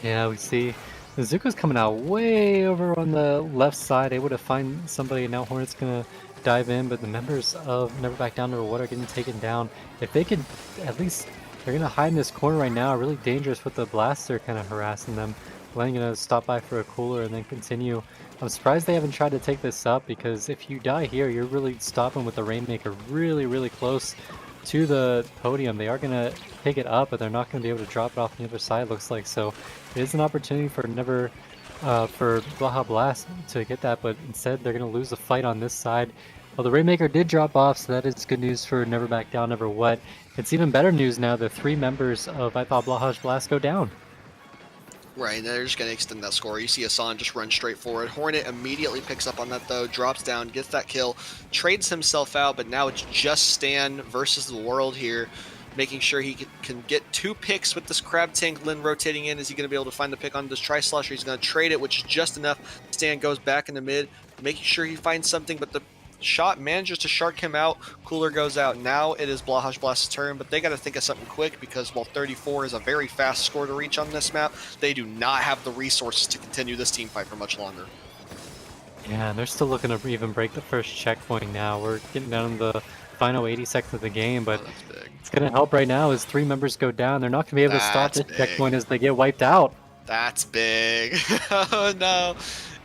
Yeah, we see Zuko's coming out way over on the left side, able to find somebody, and now Hornet's gonna dive in, but the members of Never Back Down, Never What are getting taken down. If they could, at least, they're gonna hide in this corner right now, really dangerous with the blaster kind of harassing them. Len's gonna stop by for a cooler and then continue. I'm surprised they haven't tried to take this up, because if you die here, you're really stopping with the Rainmaker really, really close to the podium. They are going to pick it up, but they're not going to be able to drop it off the other side, looks like. So it is an opportunity for for Blaha Blast to get that, but instead they're going to lose the fight on this side. Well, the Rainmaker did drop off, so that is good news for Never Back Down, Never What. It's even better news now that 3 members of I Thought Blahaj Blast go down. Right, and they're just going to extend that score. You see Hassan just run straight forward. Hornet immediately picks up on that, though, drops down, gets that kill, trades himself out, but now it's just Stan versus the world here, making sure he can get 2 picks with this Crab Tank. Lin rotating in. Is he going to be able to find the pick on this Tri-Slosher? He's going to trade it, which is just enough. Stan goes back in the mid, making sure he finds something, but the shot manages to shark him out. Cooler goes out. Now it is Blahaj Blast's turn, but they got to think of something quick, because while 34 is a very fast score to reach on this map, they do not have the resources to continue this team fight for much longer. Yeah, and they're still looking to even break the first checkpoint now. We're getting down to the final 80 seconds of the game, but it's going to help right now as 3 members go down. They're not going to be able to stop this checkpoint as they get wiped out. That's big. Oh no.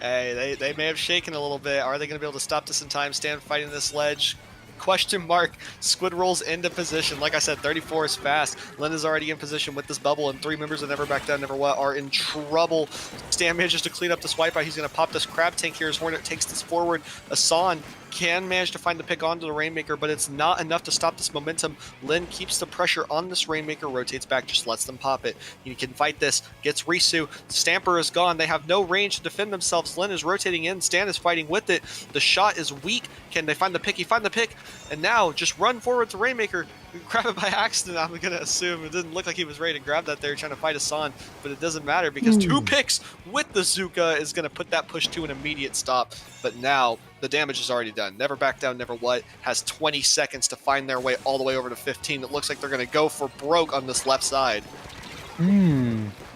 Hey, they may have shaken a little bit. Are they going to be able to stop this in time? Stan fighting this ledge. Question mark. Squid rolls into position. Like I said, 34 is fast. Len is already in position with this bubble, and 3 members of Never Back Down, Never What are in trouble. Stan manages to clean up this wipeout. He's going to pop this Crab Tank here as Hornet takes this forward. Asan can manage to find the pick onto the Rainmaker, but it's not enough to stop this momentum. Lin keeps the pressure on this Rainmaker, rotates back, just lets them pop it. He can fight this, gets Risu. Stamper is gone. They have no range to defend themselves. Lin is rotating in. Stan is fighting with it. The shot is weak. Can they find the pick? He find the pick, and now just run forward to Rainmaker. Grab it by accident, I'm going to assume. It didn't look like he was ready to grab that there, trying to fight Hassan, but it doesn't matter, because 2 picks with the Zuka is going to put that push to an immediate stop. But now the damage is already done. Never Back Down, Never What has 20 seconds to find their way all the way over to 15. It looks like they're going to go for broke on this left side.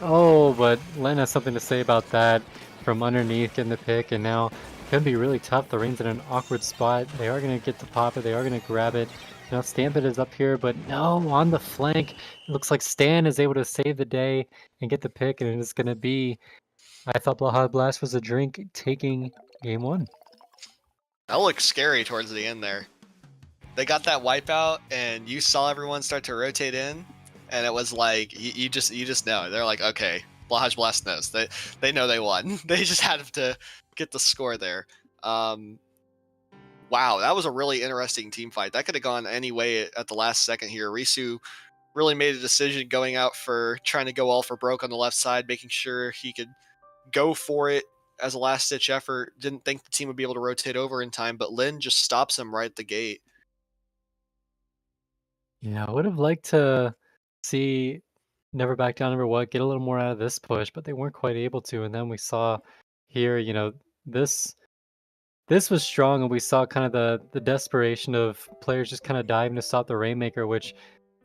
Oh, but Len has something to say about that from underneath, getting the pick, and now it could be really tough. The Rain's in an awkward spot. They are going to get to pop it. They are going to grab it. Now Stampede is up here, but no, on the flank. It looks like Stan is able to save the day and get the pick, and it's going to be, I thought Blahad Blast was a drink, taking game 1. That looked scary towards the end there. They got that wipeout, and you saw everyone start to rotate in, and it was like you just know. They're like, okay, Blahaj Blast knows. They know they won. They just had to get the score there. Wow, that was a really interesting team fight. That could have gone any way at the last second here. Risu really made a decision going out for trying to go all for broke on the left side, making sure he could go for it as a last-ditch effort. Didn't think the team would be able to rotate over in time, but Lin just stops him right at the gate. Yeah, I would have liked to see Never Back Down, Never What get a little more out of this push, but they weren't quite able to. And then we saw here, this was strong, and we saw kind of the desperation of players just kind of diving to stop the Rainmaker, which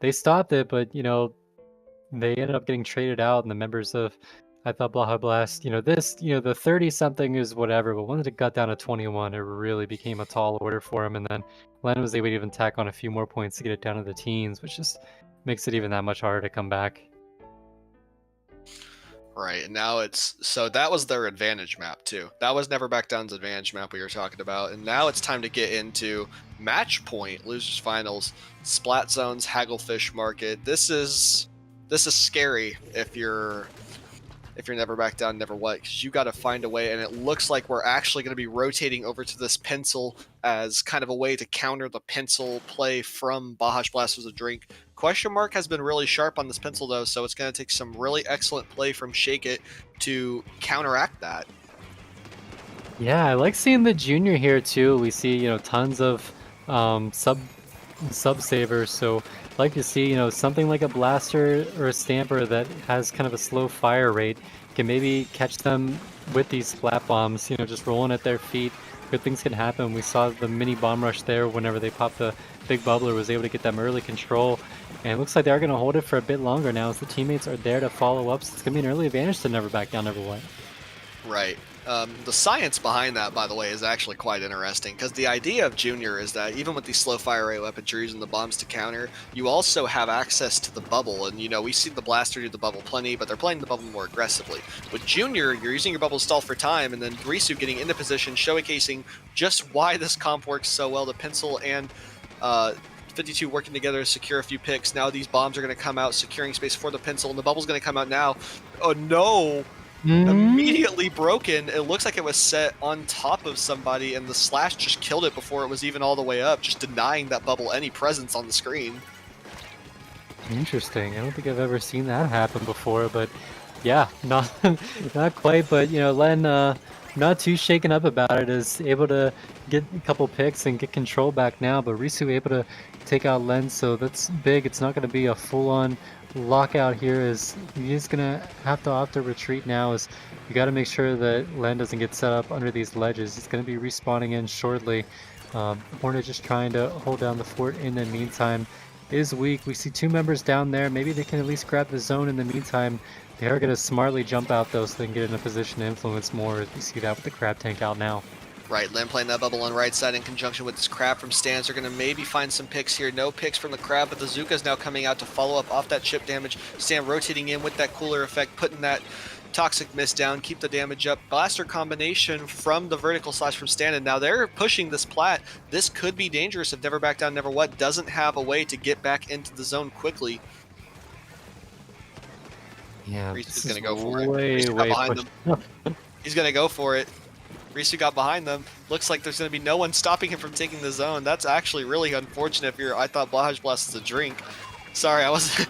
they stopped it, but they ended up getting traded out, and the members of I thought Blaha Blast, the 30-something is whatever, but once it got down to 21, it really became a tall order for him, and then Len was able to even tack on a few more points to get it down to the teens, which just makes it even that much harder to come back. Right, and now so that was their advantage map too. That was Never Back Down's advantage map we were talking about, and now it's time to get into match point, losers finals, splat zones, hagglefish market. This is scary if you're Never Back Down, Never What, because you got to find a way, and it looks like we're actually going to be rotating over to this pencil as kind of a way to counter the pencil play from Baja Blast Was a Drink. Question Mark has been really sharp on this pencil though, so it's going to take some really excellent play from Shake It to counteract that. Yeah, I like seeing the junior here too. We see, tons of sub savers, so I'd like to see, something like a blaster or a stamper that has kind of a slow fire rate can maybe catch them with these splat bombs, just rolling at their feet. Good things can happen. We saw the mini bomb rush there whenever they popped the big bubbler, was able to get them early control. And it looks like they're going to hold it for a bit longer now as the teammates are there to follow up. So it's going to be an early advantage to Never Back Down, Never What. Right. The science behind that, by the way, is actually quite interesting, because the idea of Junior is that even with these slow fire rate weapons you're using the bombs to counter, you also have access to the bubble. And, we see the blaster do the bubble plenty, but they're playing the bubble more aggressively. With Junior, you're using your bubble to stall for time, and then Risu getting into position, showcasing just why this comp works so well. The pencil and 52 working together to secure a few picks. Now these bombs are going to come out, securing space for the pencil, and the bubble's going to come out now. Oh, no! Immediately broken. It looks like it was set on top of somebody, and the slash just killed it before it was even all the way up, just denying that bubble any presence on the screen. Interesting. I don't think I've ever seen that happen before, but yeah, not quite. But Len, not too shaken up about it, is able to get a couple picks and get control back now. But Risu able to take out Len, so that's big. It's not going to be a full-on lockout here, as he's gonna have to opt to retreat now, as you got to make sure that Len doesn't get set up under these ledges. He's going to be respawning in shortly. Hornet just trying to hold down the fort in the meantime. Is weak. We see two members down there. Maybe they can at least grab the zone in the meantime. They are going to smartly jump out though, so they can get in a position to influence more. You see that with the crab tank out now. Right, Len playing that bubble on right side in conjunction with this crab from Stans. They're going to maybe find some picks here. No picks from the crab, but the Zuka's now coming out to follow up off that chip damage. Stan rotating in with that cooler effect, putting that toxic mist down, keep the damage up. Blaster combination from the vertical slash from Stan, and now they're pushing this plat. This could be dangerous if Never Back Down, Never What doesn't have a way to get back into the zone quickly. Yeah, Risu's going to go for it. Risu got behind them. He's going to go for it. Risu got behind them. Looks like there's going to be no one stopping him from taking the zone. That's actually really unfortunate if you're... I thought Blahaj Blast is a drink. Sorry, I was...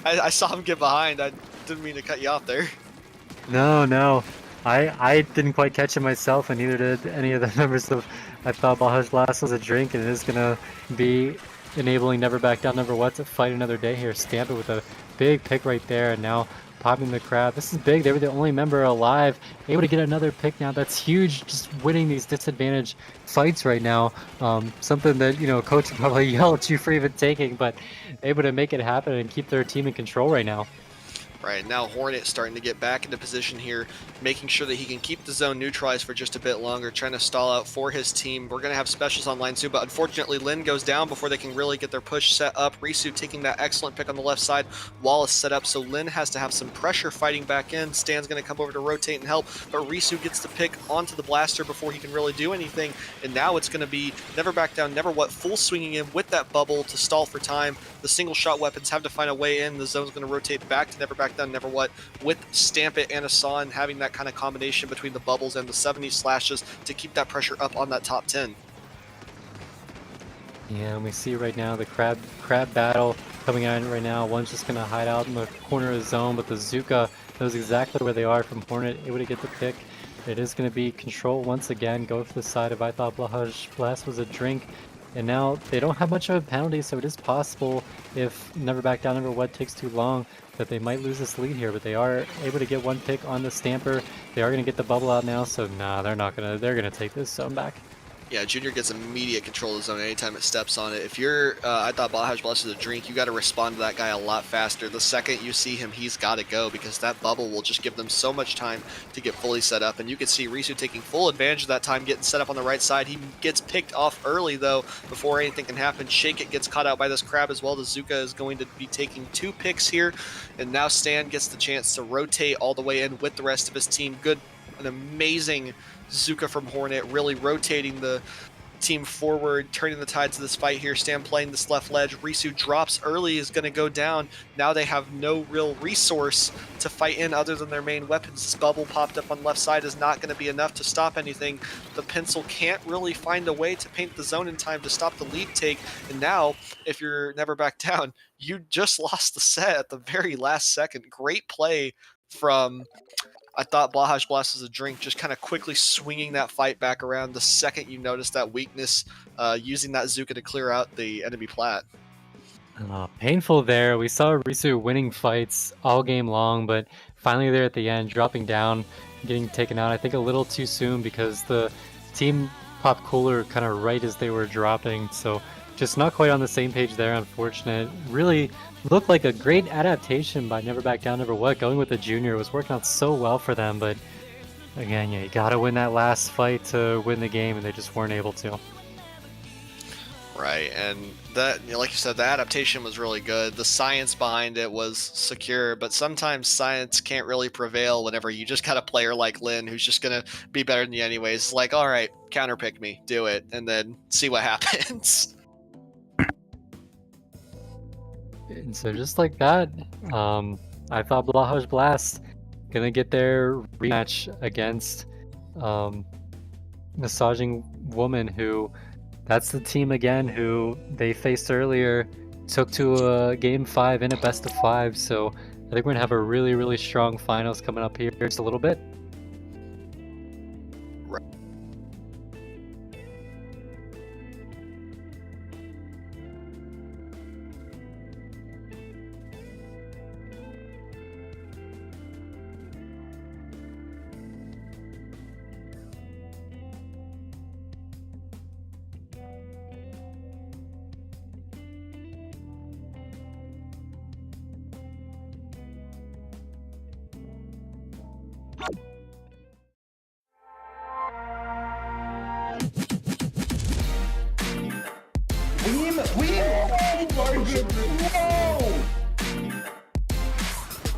I saw him get behind. I didn't mean to cut you off there. No. I didn't quite catch it myself, and neither did any of the members of... I thought Blahaj Blast was a drink, and it is going to be enabling Never Back Down, Never What to fight another day here. Stamp it with a big pick right there, and now popping the crab. This is big. They were the only member alive, able to get another pick now. That's huge, just winning these disadvantaged fights right now. Something that, coach would probably yell at you for even taking, but able to make it happen and keep their team in control right now. Right, now Hornet starting to get back into position here, making sure that he can keep the zone neutralized for just a bit longer, trying to stall out for his team. We're going to have specials online soon, but unfortunately Lin goes down before they can really get their push set up. Risu taking that excellent pick on the left side. Wall is set up, so Lin has to have some pressure fighting back in. Stan's going to come over to rotate and help, but Risu gets the pick onto the blaster before he can really do anything, and now it's going to be Never Back Down, Never What full swinging in with that bubble to stall for time. The single shot weapons have to find a way in. The zone's going to rotate back to Never Back Down, Never What, with Stamp It and Asan having that kind of combination between the bubbles and the 70 slashes to keep that pressure up on that top 10. Yeah, and we see right now the crab battle coming out right now. One's just going to hide out in the corner of the zone, but the Zuka knows exactly where they are from Hornet, able to get the pick. It is going to be control once again, go for the side of I thought Blahaj Blast was a drink. And now they don't have much of a penalty, so it is possible if Never Back Down, Never What takes too long that they might lose this lead here. But they are able to get one pick on the Stamper. They are going to get the bubble out now, so nah, they're not going to. They're going to take this zone back. Yeah, Junior gets immediate control of the zone anytime it steps on it. If you're, I thought Baja Blast is a drink, you got to respond to that guy a lot faster. The second you see him, he's got to go because that bubble will just give them so much time to get fully set up. And you can see Risu taking full advantage of that time, getting set up on the right side. He gets picked off early, though, before anything can happen. Shake It gets caught out by this crab as well. The Zuka is going to be taking 2 picks here. And now Stan gets the chance to rotate all the way in with the rest of his team. An amazing Zuka from Hornet, really rotating the team forward, turning the tides of this fight here. Stan playing this left ledge. Risu drops early, is going to go down. Now they have no real resource to fight in other than their main weapons. This bubble popped up on left side is not going to be enough to stop anything. The pencil can't really find a way to paint the zone in time to stop the lead take. And now, if you're never back down, you just lost the set at the very last second. Great play from, I thought Blahaj Blast was a drink, just kind of quickly swinging that fight back around the second you notice that weakness, using that Zuka to clear out the enemy plat. Painful there. We saw Risu winning fights all game long, but finally there at the end, dropping down, getting taken out, I think a little too soon because the team popped cooler kind of right as they were dropping, so just not quite on the same page there, unfortunate. Really looked like a great adaptation by Never Back Down, Never What. Going with the junior was working out so well for them, but again, yeah, you gotta win that last fight to win the game, and they just weren't able to. Right, and that, like you said, the adaptation was really good. The science behind it was secure, but sometimes science can't really prevail whenever you just got a player like Lin who's just gonna be better than you anyways. Like, all right, counterpick me, do it, and then see what happens. And so just like that, I thought Blahaj Blast gonna get their rematch against Massaging Woman, who that's the team again who they faced earlier, took to a game 5 in a best of 5. So I think we're gonna have a really, really strong finals coming up here just a little bit.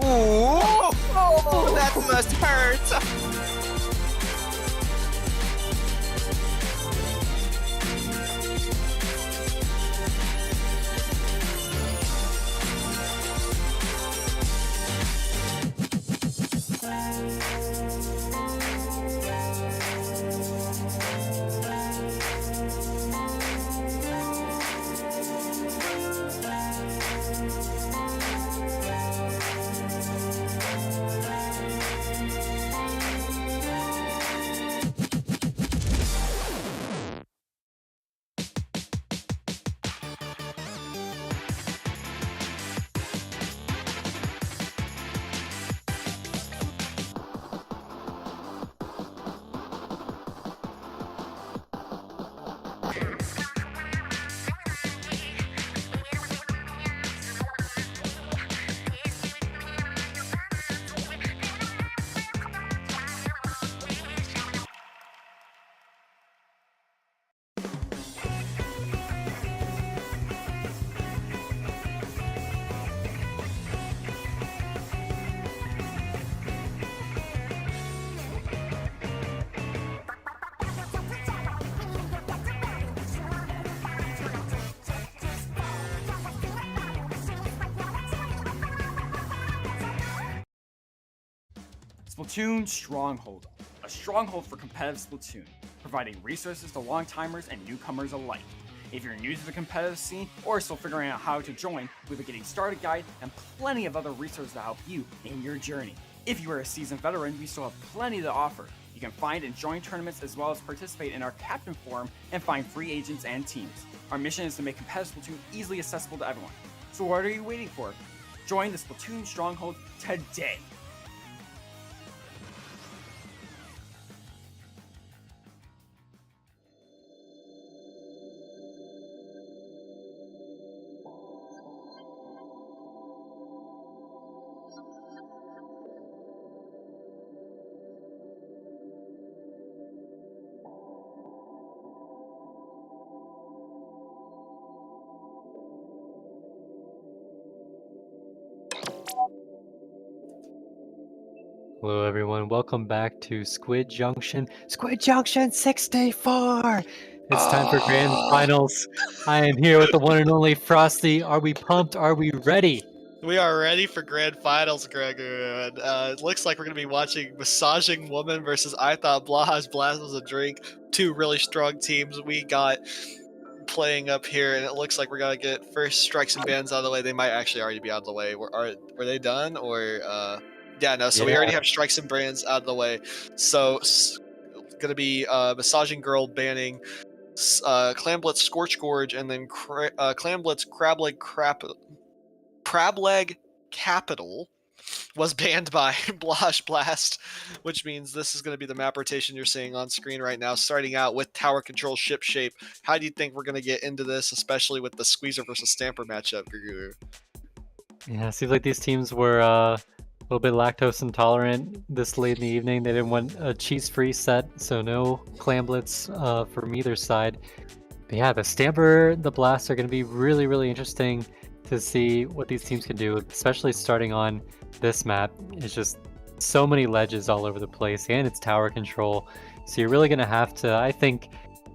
Ooh, that must hurt. Splatoon Stronghold, a stronghold for competitive Splatoon, providing resources to long-timers and newcomers alike. If you're new to the competitive scene or still figuring out how to join, we have a Getting Started guide and plenty of other resources to help you in your journey. If you are a seasoned veteran, we still have plenty to offer. You can find and join tournaments as well as participate in our Captain Forum and find free agents and teams. Our mission is to make competitive Splatoon easily accessible to everyone. So what are you waiting for? Join the Splatoon Stronghold today! Hello, everyone. Welcome back to Squid Junction. Squid Junction 64! It's time for grand finals. I am here with the one and only Frosty. Are we pumped? Are we ready? We are ready for grand finals, Gregor. And, it looks like we're going to be watching Massaging Woman versus I Thought Blahaj Blast Was a Drink. Two really strong teams we got playing up here, and it looks like we're going to get first strikes and bans out of the way. They might actually already be out of the way. Were they done? Or, yeah, no, so we Yeah. already have strikes and bans out of the way. So, going to be Massaging Girl banning Clam Blitz Scorch Gorge, and then Clam Blitz Crableg Capital was banned by Blash Blast, which means this is going to be the map rotation you're seeing on screen right now, starting out with Tower Control Ship Shape. How do you think we're going to get into this, especially with the Squeezer versus Stamper matchup, Guru? Yeah, it seems like these teams were a little bit lactose intolerant this late in the evening. They didn't want a cheese-free set, so no clamblets from either side. But yeah, the Stamper, the Blast are going to be really, really interesting to see what these teams can do, especially starting on this map. It's just so many ledges all over the place, and it's tower control. So you're really going to have to, I think,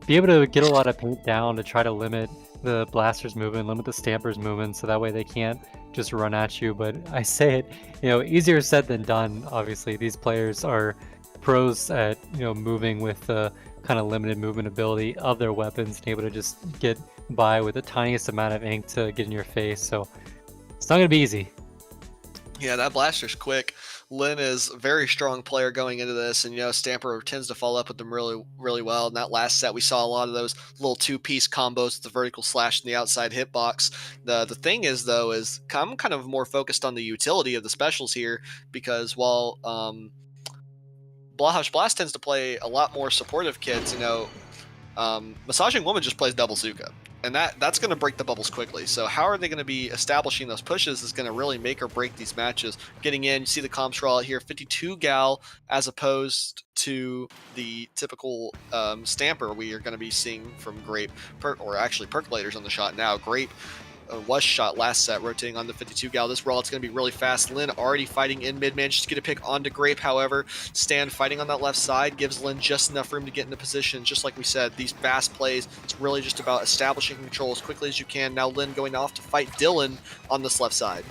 be able to get a lot of paint down to try to limit the Blaster's movement, limit the Stamper's movement, so that way they can't just run at you. But I say it, easier said than done. Obviously, these players are pros at, moving with the kind of limited movement ability of their weapons and able to just get by with the tiniest amount of ink to get in your face. So it's not going to be easy. Yeah, that Blaster's quick. Lin is a very strong player going into this, and Stamper tends to follow up with them really, really well. In that last set, we saw a lot of those little two-piece combos with the vertical slash and the outside hitbox. The thing is, though, is I'm kind of more focused on the utility of the specials here, because while Blahaj Blast tends to play a lot more supportive kits, Massaging Woman just plays double Zuka. And that's going to break the bubbles quickly. So how are they going to be establishing those pushes is going to really make or break these matches. Getting in, you see the comps roll out here, 52 gal as opposed to the typical Stamper we are going to be seeing from Grape, or actually Percolators on the shot now. Grape was shot last set, rotating on the 52 gal. This roll, it's going to be really fast. Lin already fighting in mid, managed to get a pick onto Grape. However, Stan fighting on that left side gives Lin just enough room to get into position. Just like we said, these fast plays, it's really just about establishing control as quickly as you can. Now Lin going off to fight Dylan on this left side.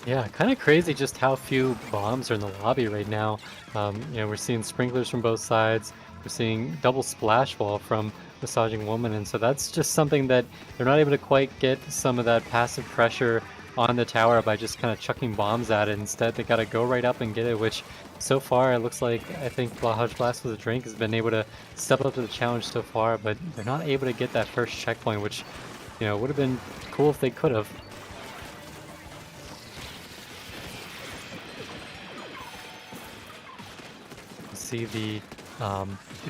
Yeah, kind of crazy just how few bombs are in the lobby right now. We're seeing sprinklers from both sides. We're seeing double splash wall from Massaging Woman, and so that's just something that they're not able to quite get some of that passive pressure on the tower by just kind of chucking bombs at it. Instead, they got to go right up and get it, which so far it looks like I think Blahaj Blast with a Drink has been able to step up to the challenge so far, but they're not able to get that first checkpoint, which would have been cool if they could have. See the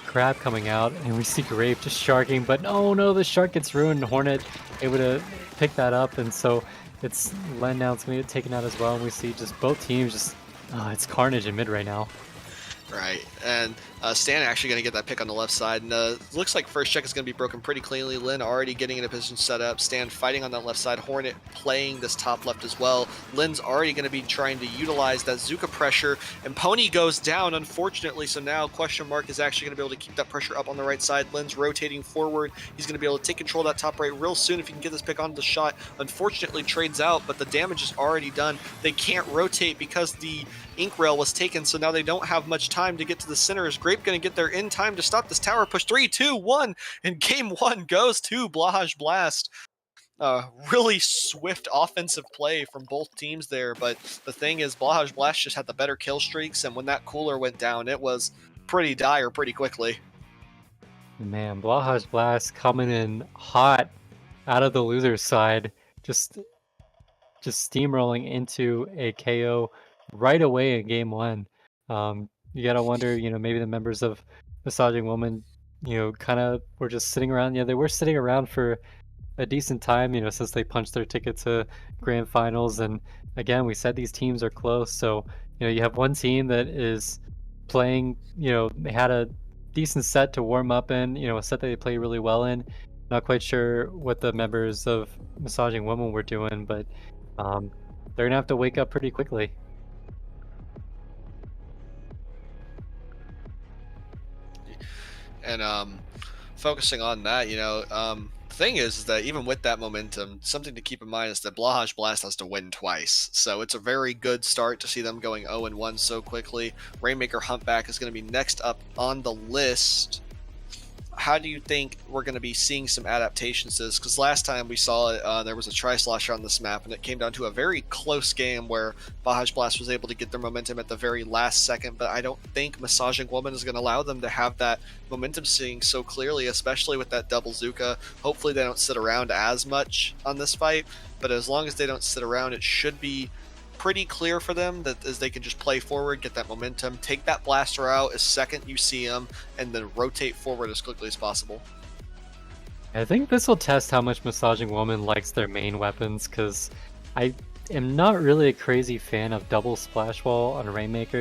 crab coming out, and we see Grape just sharking, but oh no, the shark gets ruined. Hornet able to pick that up, and so it's Len now. It's gonna get taken out as well, and we see just both teams just it's carnage in mid right now. Right, and Stan actually going to get that pick on the left side, and looks like first check is going to be broken pretty cleanly. Lin already getting in a position set up. Stan fighting on that left side. Hornet playing this top left as well. Lin's already going to be trying to utilize that Zuka pressure, and Pony goes down, unfortunately, so now Question Mark is actually going to be able to keep that pressure up on the right side. Lin's rotating forward. He's going to be able to take control of that top right real soon if he can get this pick onto the shot. Unfortunately, trades out, but the damage is already done. They can't rotate because the ink rail was taken, so now they don't have much time to get to the center. Is Grape going to get there in time to stop this tower push? 3, 2, 1, and game one goes to Blahaj Blast. Really swift offensive play from both teams there, but the thing is Blahaj Blast just had the better kill streaks, and when that cooler went down, it was pretty dire pretty quickly. Man, Blahaj Blast coming in hot out of the loser's side, just steamrolling into a KO right away in game one. You gotta wonder, maybe the members of Massaging Woman, kind of were just sitting around. They were sitting around for a decent time, since they punched their ticket to grand finals. And again, we said these teams are close. So, you have one team that is playing, they had a decent set to warm up in, a set that they play really well in. Not quite sure what the members of Massaging Woman were doing, but they're gonna have to wake up pretty quickly. And focusing on that, the thing is that even with that momentum, something to keep in mind is that Blahaj Blast has to win twice. So it's a very good start to see them going 0-1 so quickly. Rainmaker Humpback is going to be next up on the list. How do you think we're going to be seeing some adaptations to this? Because last time we saw it, there was a Tri-Slosher on this map, and it came down to a very close game where Bahaj Blast was able to get their momentum at the very last second, but I don't think Massaging Woman is going to allow them to have that momentum swing so clearly, especially with that double Zuka. Hopefully they don't sit around as much on this fight, but as long as they don't sit around, it should be pretty clear for them that as they can just play forward, get that momentum, take that blaster out as second you see them, and then rotate forward as quickly as possible. I think this will test how much Massaging Woman likes their main weapons, because I am not really a crazy fan of double splash wall on a Rainmaker.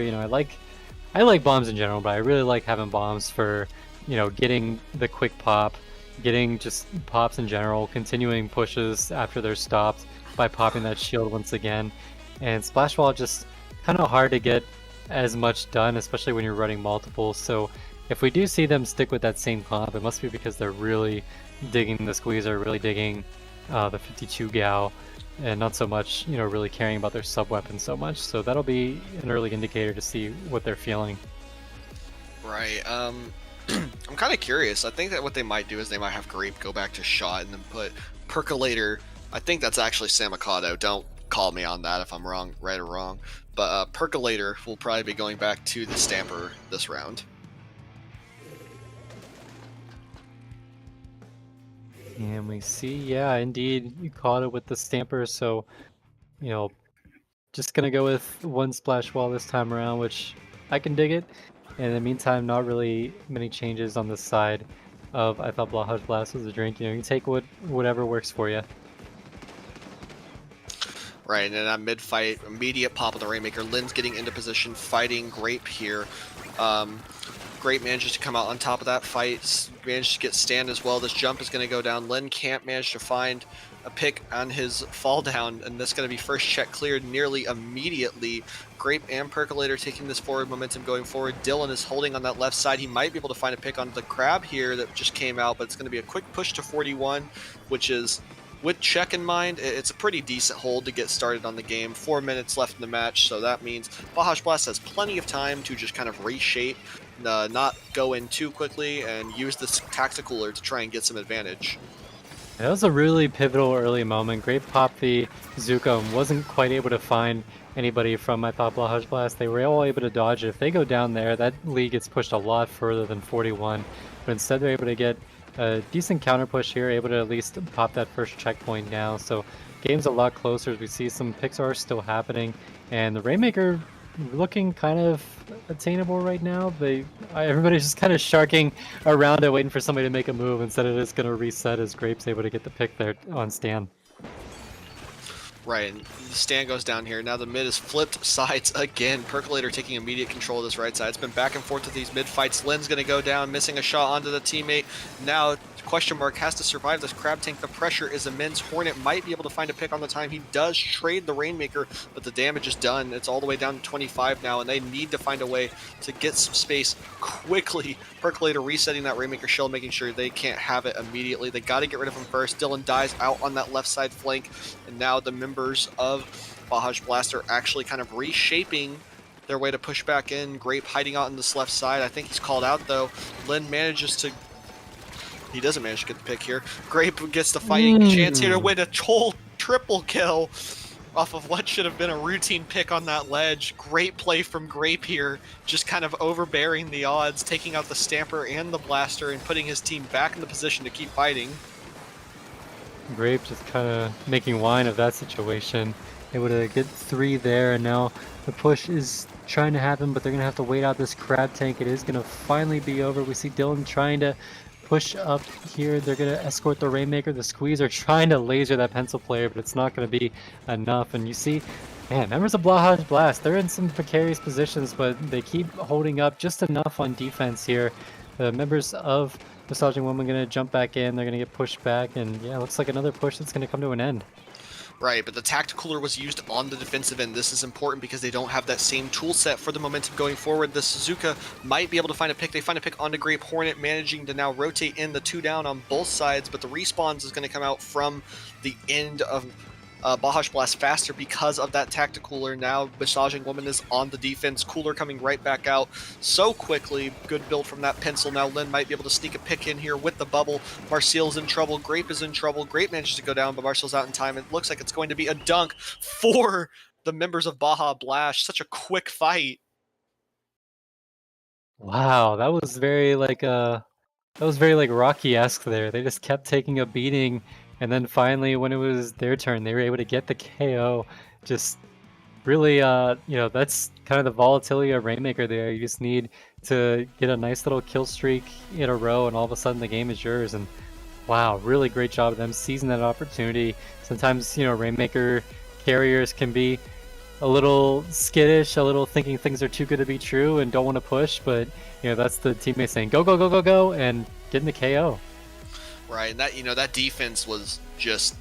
I like bombs in general, but I really like having bombs for, getting the quick pop, getting just pops in general, continuing pushes after they're stopped by popping that shield once again. And Splash Wall just kind of hard to get as much done, especially when you're running multiple. So if we do see them stick with that same comp, it must be because they're really digging the squeezer, really digging the 52 Gao, and not so much, really caring about their sub-weapon so much. So that'll be an early indicator to see what they're feeling. Right. I'm kind of curious. I think that what they might do is they might have Grape go back to Shot and then put Percolator. I think that's actually Samikado. Don't call me on that if I'm wrong, right or wrong. But Percolator will probably be going back to the Stamper this round. And we see, yeah, indeed, you caught it with the Stamper. So, just gonna go with one Splash Wall this time around, which I can dig it. And in the meantime, not really many changes on this side of I thought Blahaj Blast was a drink. You take whatever works for you. Right, and in that mid-fight, immediate pop of the Rainmaker. Lin's getting into position, fighting Grape here. Grape manages to come out on top of that fight, manages to get stand as well. This jump is going to go down. Lin can't manage to find a pick on his fall down, and that's going to be first check cleared nearly immediately. Grape and Percolator taking this forward momentum going forward. Dylan is holding on that left side. He might be able to find a pick on the Crab here that just came out, but it's going to be a quick push to 41, which is, with check in mind, it's a pretty decent hold to get started on the game. 4 minutes left in the match, so that means Bahaj Blast has plenty of time to just kind of reshape, not go in too quickly, and use this Tacticooler to try and get some advantage. That was a really pivotal early moment. Grape popped the Zuko and wasn't quite able to find anybody from, I thought, Blahaj Blast. They were all able to dodge it. If they go down there, that lead gets pushed a lot further than 41, but instead they're able to get a decent counter push here, able to at least pop that first checkpoint now. So game's a lot closer as we see some picks are still happening, and the Rainmaker looking kind of attainable right now. Everybody's just kind of sharking around it, waiting for somebody to make a move instead of just going to reset as Grape's able to get the pick there on Stan. Right, and Stan goes down here. Now the mid is flipped sides again. Percolator taking immediate control of this right side. It's been back and forth with these mid fights. Lin's going to go down, missing a shot onto the teammate. Now, question mark, has to survive this Crab Tank. The pressure is immense. Hornet might be able to find a pick on the time. He does trade the Rainmaker, but the damage is done. It's all the way down to 25 now, and they need to find a way to get some space quickly. Percolator resetting that Rainmaker shield, making sure they can't have it immediately. They got to get rid of him first. Dylan dies out on that left side flank, and now the members of Bahaj Blast are actually kind of reshaping their way to push back in. Grape hiding out on this left side. I think he's called out, though. Lin manages to... He doesn't manage to get the pick here. Grape gets the fighting chance here to win a whole triple kill off of what should have been a routine pick on that ledge. Great play from Grape here, just kind of overbearing the odds, taking out the Stamper and the Blaster and putting his team back in the position to keep fighting. Grape just kind of making wine of that situation. Able to get 3 there, and now the push is trying to happen, but they're going to have to wait out this Crab Tank. It is going to finally be over. We see Dylan trying to push up here. They're going to escort the Rainmaker. The Squeeze are trying to laser that Pencil player, but it's not going to be enough. And you see, man, members of Blahaj Blast, they're in some precarious positions, but they keep holding up just enough on defense here. The members of Massaging Woman going to jump back in. They're going to get pushed back, and yeah, it looks like another push that's going to come to an end. Right, but the Tacticooler was used on the defensive end. This is important because they don't have that same tool set for the momentum going forward. The Suzuka might be able to find a pick. They find a pick onto Grape Hornet, managing to now rotate in the 2 down on both sides, but the respawns is going to come out from the end of Bajash Blast faster because of that Tacticooler. Now Massaging Woman is on the defense. Cooler coming right back out so quickly. Good build from that pencil. Now Lin might be able to sneak a pick in here with the bubble. Marcial's in trouble. Grape is in trouble. Grape manages to go down, but Marcial's out in time. It looks like it's going to be a dunk for the members of Baja Blast. Such a quick fight. Wow, that was very like Rocky-esque there. They just kept taking a beating, and then finally, when it was their turn, they were able to get the KO. Just really, that's kind of the volatility of Rainmaker there. You just need to get a nice little kill streak in a row, and all of a sudden the game is yours. And wow, really great job of them seizing that opportunity. Sometimes, Rainmaker carriers can be a little skittish, a little thinking things are too good to be true and don't want to push, but that's the teammate saying go go go go go and getting the KO. Right, and that defense was just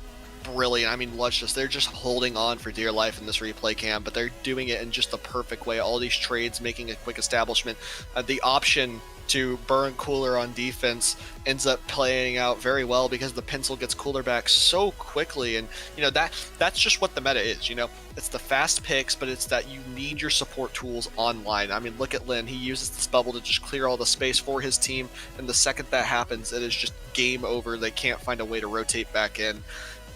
brilliant. I mean, they're just holding on for dear life in this replay cam, but they're doing it in just the perfect way. All these trades, making a quick establishment. The option to burn Cooler on defense ends up playing out very well because the pencil gets Cooler back so quickly, and that's just what the meta is. It's the fast picks, but it's that you need your support tools online. I mean, look at Lin. He uses this bubble to just clear all the space for his team, and the second that happens, it is just game over. They can't find a way to rotate back in,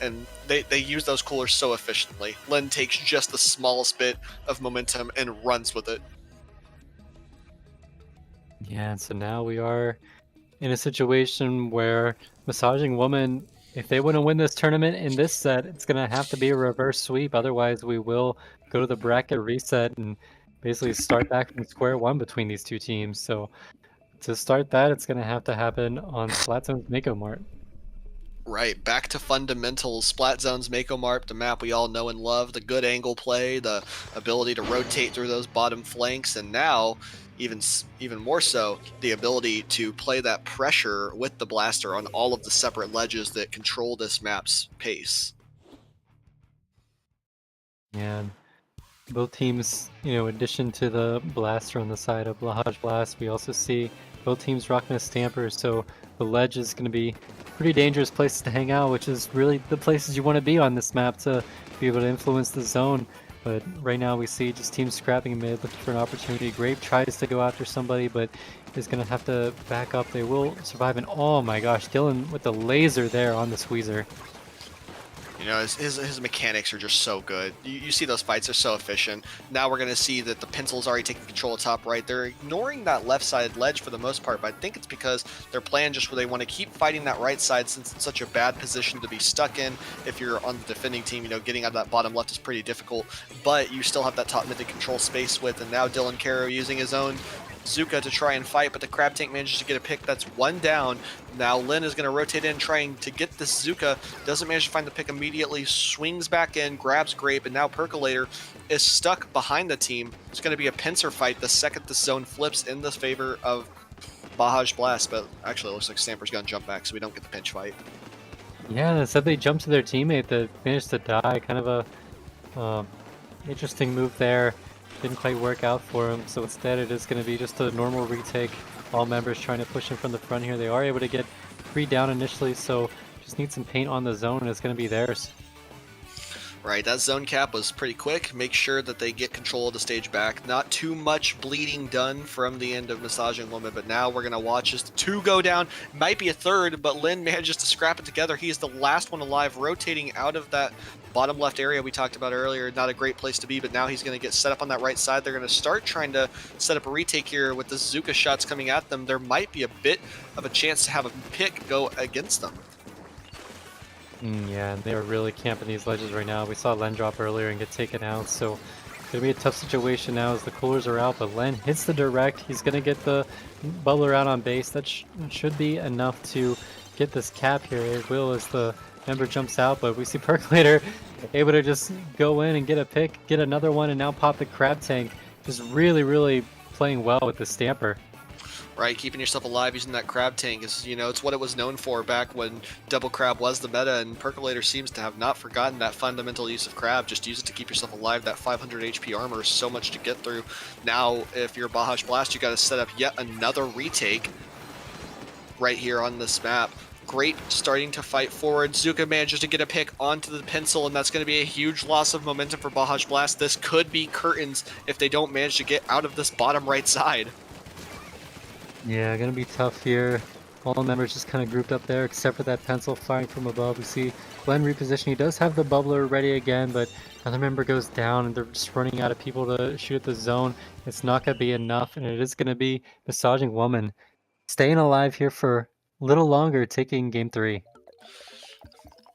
and they use those Coolers so efficiently. Lin takes just the smallest bit of momentum and runs with it. Yeah, and so now we are in a situation where Massaging Woman, if they want to win this tournament in this set, it's going to have to be a reverse sweep. Otherwise, we will go to the bracket reset and basically start back from square one between these two teams. So to start that, it's going to happen on Splatzone's Mako Mart. Right, back to fundamentals. Splat Zone's Mako Mart, the map we all know and love, the good angle play, the ability to rotate through those bottom flanks, and now even more so, the ability to play that pressure with the blaster on all of the separate ledges that control this map's pace. And both teams, in addition to the blaster on the side of Bajash Blast, we also see both teams rocking a stamper, so the ledge is going to be pretty dangerous places to hang out, which is really the places you want to be on this map to be able to influence the zone. But right now we see just teams scrapping mid, looking for an opportunity. Grape tries to go after somebody, but is going to have to back up. They will survive, and oh my gosh, Dylan with the laser there on the squeezer. His mechanics are just so good. You see those fights are so efficient. Now we're going to see that the pencil's already taking control of top right. They're ignoring that left side ledge for the most part, but I think it's because they're playing just where they want to keep fighting that right side since it's such a bad position to be stuck in. If you're on the defending team, getting out of that bottom left is pretty difficult, but you still have that top mid to control space with, and now Dylan Caro using his own Zuka to try and fight, but the Crab Tank manages to get a pick. That's one down. Now Lin is going to rotate in, trying to get this Zuka. Doesn't manage to find the pick immediately. Swings back in, grabs Grape, and now Percolator is stuck behind the team. It's going to be a pincer fight the second the zone flips in the favor of Bajash Blast, but actually it looks like Stamper's going to jump back, so we don't get the pinch fight. Yeah, instead they jumped to their teammate that managed to die. Kind of a interesting move there. Didn't quite work out for him, so instead it is going to be just a normal retake. All members trying to push him from the front here. They are able to get 3 down initially, so just need some paint on the zone and it's going to be theirs. Right, that zone cap was pretty quick. Make sure that they get control of the stage back. Not too much bleeding done from the end of Massaging Woman, but now we're going to watch as the 2 go down. Might be a third, but Lin manages to scrap it together. He is the last one alive, rotating out of that bottom left area we talked about earlier. Not a great place to be, but now he's going to get set up on that right side. They're going to start trying to set up a retake here with the Zuka shots coming at them. There might be a bit of a chance to have a pick go against them. Yeah, and they are really camping these ledges right now. We saw Len drop earlier and get taken out, so it's going to be a tough situation now as the coolers are out, but Len hits the direct. He's going to get the bubbler out on base. That should be enough to get this cap here. It will as the member jumps out, but we see Percolator able to just go in and get a pick, get another one, and now pop the Crab Tank. Just really, really playing well with the Stamper. right? Keeping yourself alive using that crab tank is, it's what it was known for back when double crab was the meta, and Percolator seems to have not forgotten that fundamental use of crab. Just use it to keep yourself alive. That 500 HP armor is so much to get through. Now, if you're Bajash Blast, you got to set up yet another retake right here on this map. Great starting to fight forward. Zuka manages to get a pick onto the pencil, and that's going to be a huge loss of momentum for Bajash Blast. This could be curtains if they don't manage to get out of this bottom right side. Yeah, gonna be tough here. All the members just kind of grouped up there, except for that pencil firing from above. We see Glenn repositioning. He does have the bubbler ready again, but another member goes down, and they're just running out of people to shoot at the zone. It's not gonna be enough, and it is gonna be Massaging Woman staying alive here for a little longer, taking game 3.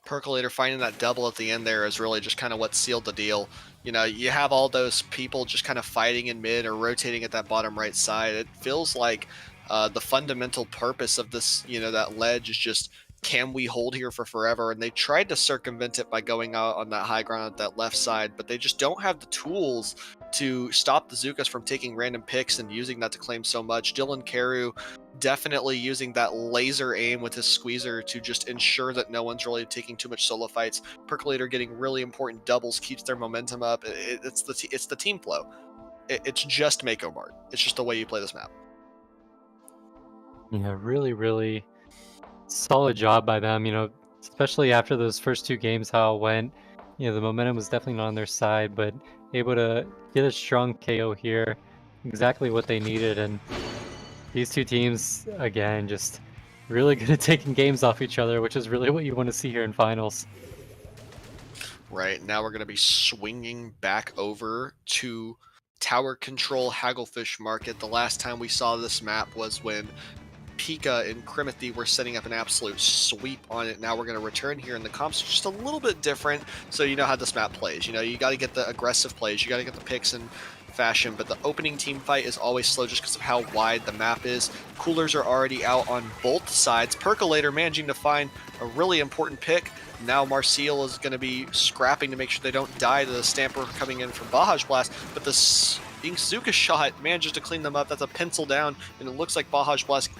Percolator finding that double at the end there is really just kind of what sealed the deal. You have all those people just kind of fighting in mid or rotating at that bottom right side. It feels like the fundamental purpose of this, that ledge is just, can we hold here for forever? And they tried to circumvent it by going out on that high ground at that left side, but they just don't have the tools to stop the Zukas from taking random picks and using that to claim so much. Dylan Carew definitely using that laser aim with his squeezer to just ensure that no one's really taking too much solo fights. Percolator getting really important doubles keeps their momentum up. It's the team flow. It's just Mako Mart. It's just the way you play this map. Yeah, really, really solid job by them, especially after those first 2 games, how it went. The momentum was definitely not on their side, but able to get a strong KO here, exactly what they needed. And these 2 teams, again, just really good at taking games off each other, which is really what you want to see here in finals. Right, now we're going to be swinging back over to Tower Control Hagglefish Market. The last time we saw this map was when Pika and Crimothy were setting up an absolute sweep on it. Now we're going to return here, and the comps are just a little bit different, so you know how this map plays. You got to get the aggressive plays, you got to get the picks in fashion, but the opening team fight is always slow just because of how wide the map is. Coolers are already out on both sides. Percolator managing to find a really important pick. Now Marcial is going to be scrapping to make sure they don't die to the Stamper coming in from Bajash Blast, but the Zuka shot manages to clean them up. That's a pencil down, and it looks like Bajash Blast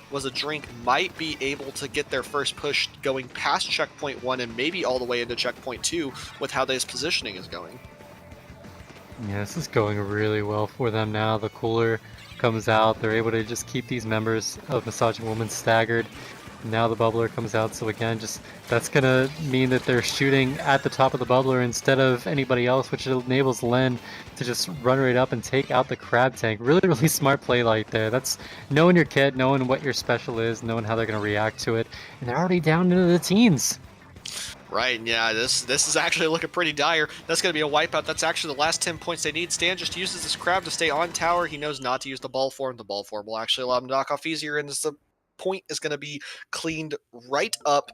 was a drink might be able to get their first push going past checkpoint 1 and maybe all the way into checkpoint 2 with how this positioning is going. Yeah, this is going really well for them now. The cooler comes out. They're able to just keep these members of Massaging Woman staggered. Now the bubbler comes out, so again, that's gonna mean that they're shooting at the top of the bubbler instead of anybody else, which enables Len to just run right up and take out the crab tank. Really, really smart play right there. That's knowing your kid, knowing what your special is, knowing how they're gonna react to it, and they're already down into the teens. Right, yeah, this is actually looking pretty dire. That's going to be a wipeout. That's actually the last 10 points they need. Stan just uses this crab to stay on tower. He knows not to use the ball form. The ball form will actually allow him to knock off easier, and the point is going to be cleaned right up,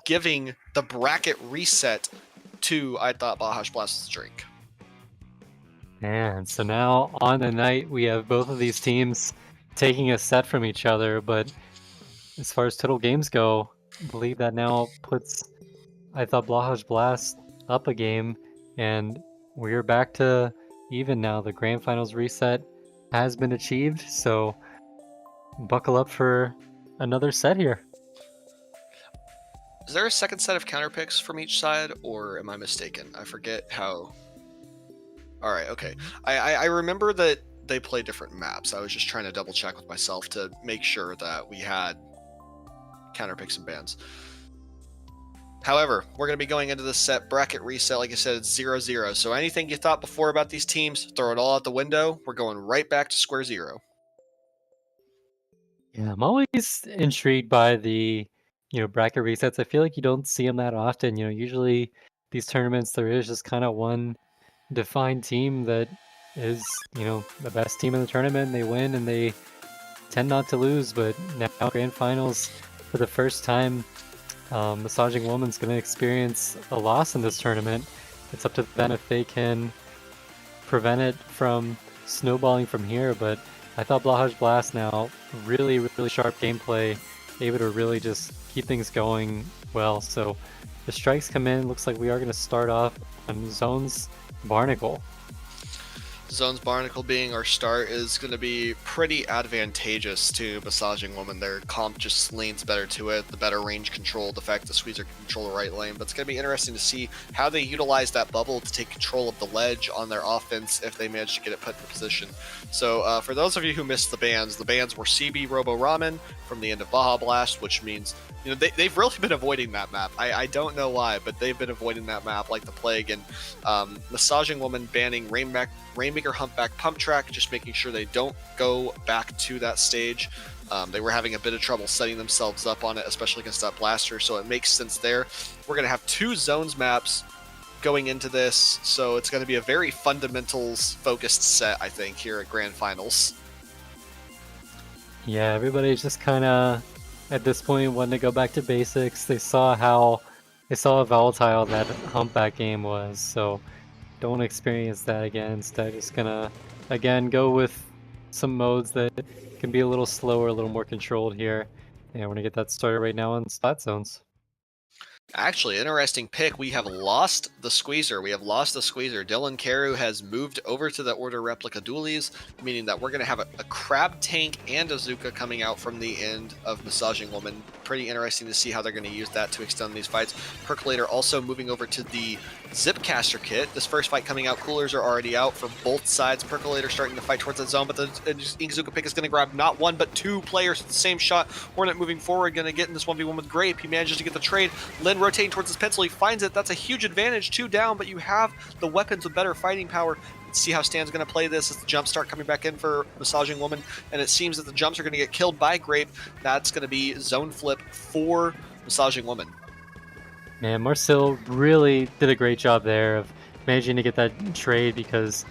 giving the bracket reset to, I thought, Bajash Blast's drink. And so now on the night, we have both of these teams taking a set from each other, but as far as total games go, I believe that now puts, I thought, Bajash Blast up a game, and we're back to even now. The grand finals reset has been achieved, so buckle up for another set here. Is there a second set of counter picks from each side, or am I mistaken? I forget how. All right, okay. I remember that they play different maps. I was just trying to double check with myself to make sure that we had counter picks and bans. However, we're going to be going into this set bracket reset. Like I said, it's 0-0. So anything you thought before about these teams, throw it all out the window. We're going right back to square zero. Yeah, I'm always intrigued by the, bracket resets. I feel like you don't see them that often. Usually these tournaments, there is just kind of one defined team that is, the best team in the tournament. They win and they tend not to lose. But now grand finals, for the first time, Massaging Woman's going to experience a loss in this tournament. It's up to them if they can prevent it from snowballing from here. But I thought Bajash Blast now, really, really sharp gameplay, able to really just keep things going well. So the strikes come in. Looks like we are going to start off on Zones Barnacle. Zone's Barnacle being our start is going to be pretty advantageous to Massaging Woman. Their comp just leans better to it, the better range control, the fact the Squeezer can control the right lane. But it's going to be interesting to see how they utilize that bubble to take control of the ledge on their offense if they manage to get it put in position. So for those of you who missed the bans were CB Robo Ramen from the end of Baja Blast, which means they've really been avoiding that map. I don't know why, but they've been avoiding that map like the plague. And Massaging Woman banning Rainmaker Humpback Pump Track, just making sure they don't go back to that stage. They were having a bit of trouble setting themselves up on it, especially against that blaster, so it makes sense there. We're going to have 2 zones maps going into this, so it's going to be a very fundamentals focused set, I think, here at Grand Finals. Yeah, everybody's just kind of at this point wanting to go back to basics. They saw how volatile that humpback game was, so don't want to experience that again. Instead, just gonna again go with some modes that can be a little slower, a little more controlled here. And we're gonna get that started right now on splat zones. Actually, interesting pick. We have lost the Squeezer. Dylan Carew has moved over to the Order Replica Dualies, meaning that we're going to have a Crab Tank and a Zuka coming out from the end of Massaging Woman. Pretty interesting to see how they're going to use that to extend these fights. Percolator also moving over to the Zipcaster kit. This first fight coming out, coolers are already out for both sides. Percolator starting to fight towards that zone, but the Inkzuka pick is going to grab not 1 but 2 players at the same shot. Hornet moving forward, going to get in this 1v1 with Grape. He manages to get the trade. Lin rotating towards his pencil, he finds it. That's a huge advantage, 2 down, but you have the weapons with better fighting power. Let's see how Stan's going to play this as the jump start coming back in for Massaging Woman, and it seems that the jumps are going to get killed by Grape. That's going to be zone flip for Massaging Woman. Man, Marcel really did a great job there of managing to get that trade, because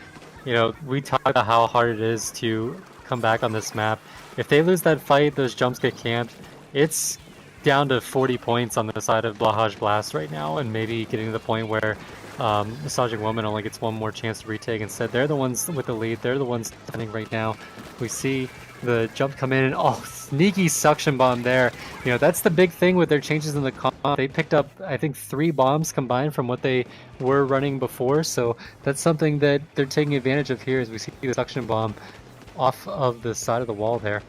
we talked about how hard it is to come back on this map. If they lose that fight, those jumps get camped, it's down to 40 points on the side of Blahaj Blast right now, and maybe getting to the point where Massaging Woman only gets 1 more chance to retake. Instead, they're the ones with the lead. They're the ones defending right now. We see the jump come in, and sneaky suction bomb there. That's the big thing with their changes in the comp. They picked up, I think, 3 bombs combined from what they were running before, so that's something that they're taking advantage of here as we see the suction bomb off of the side of the wall there.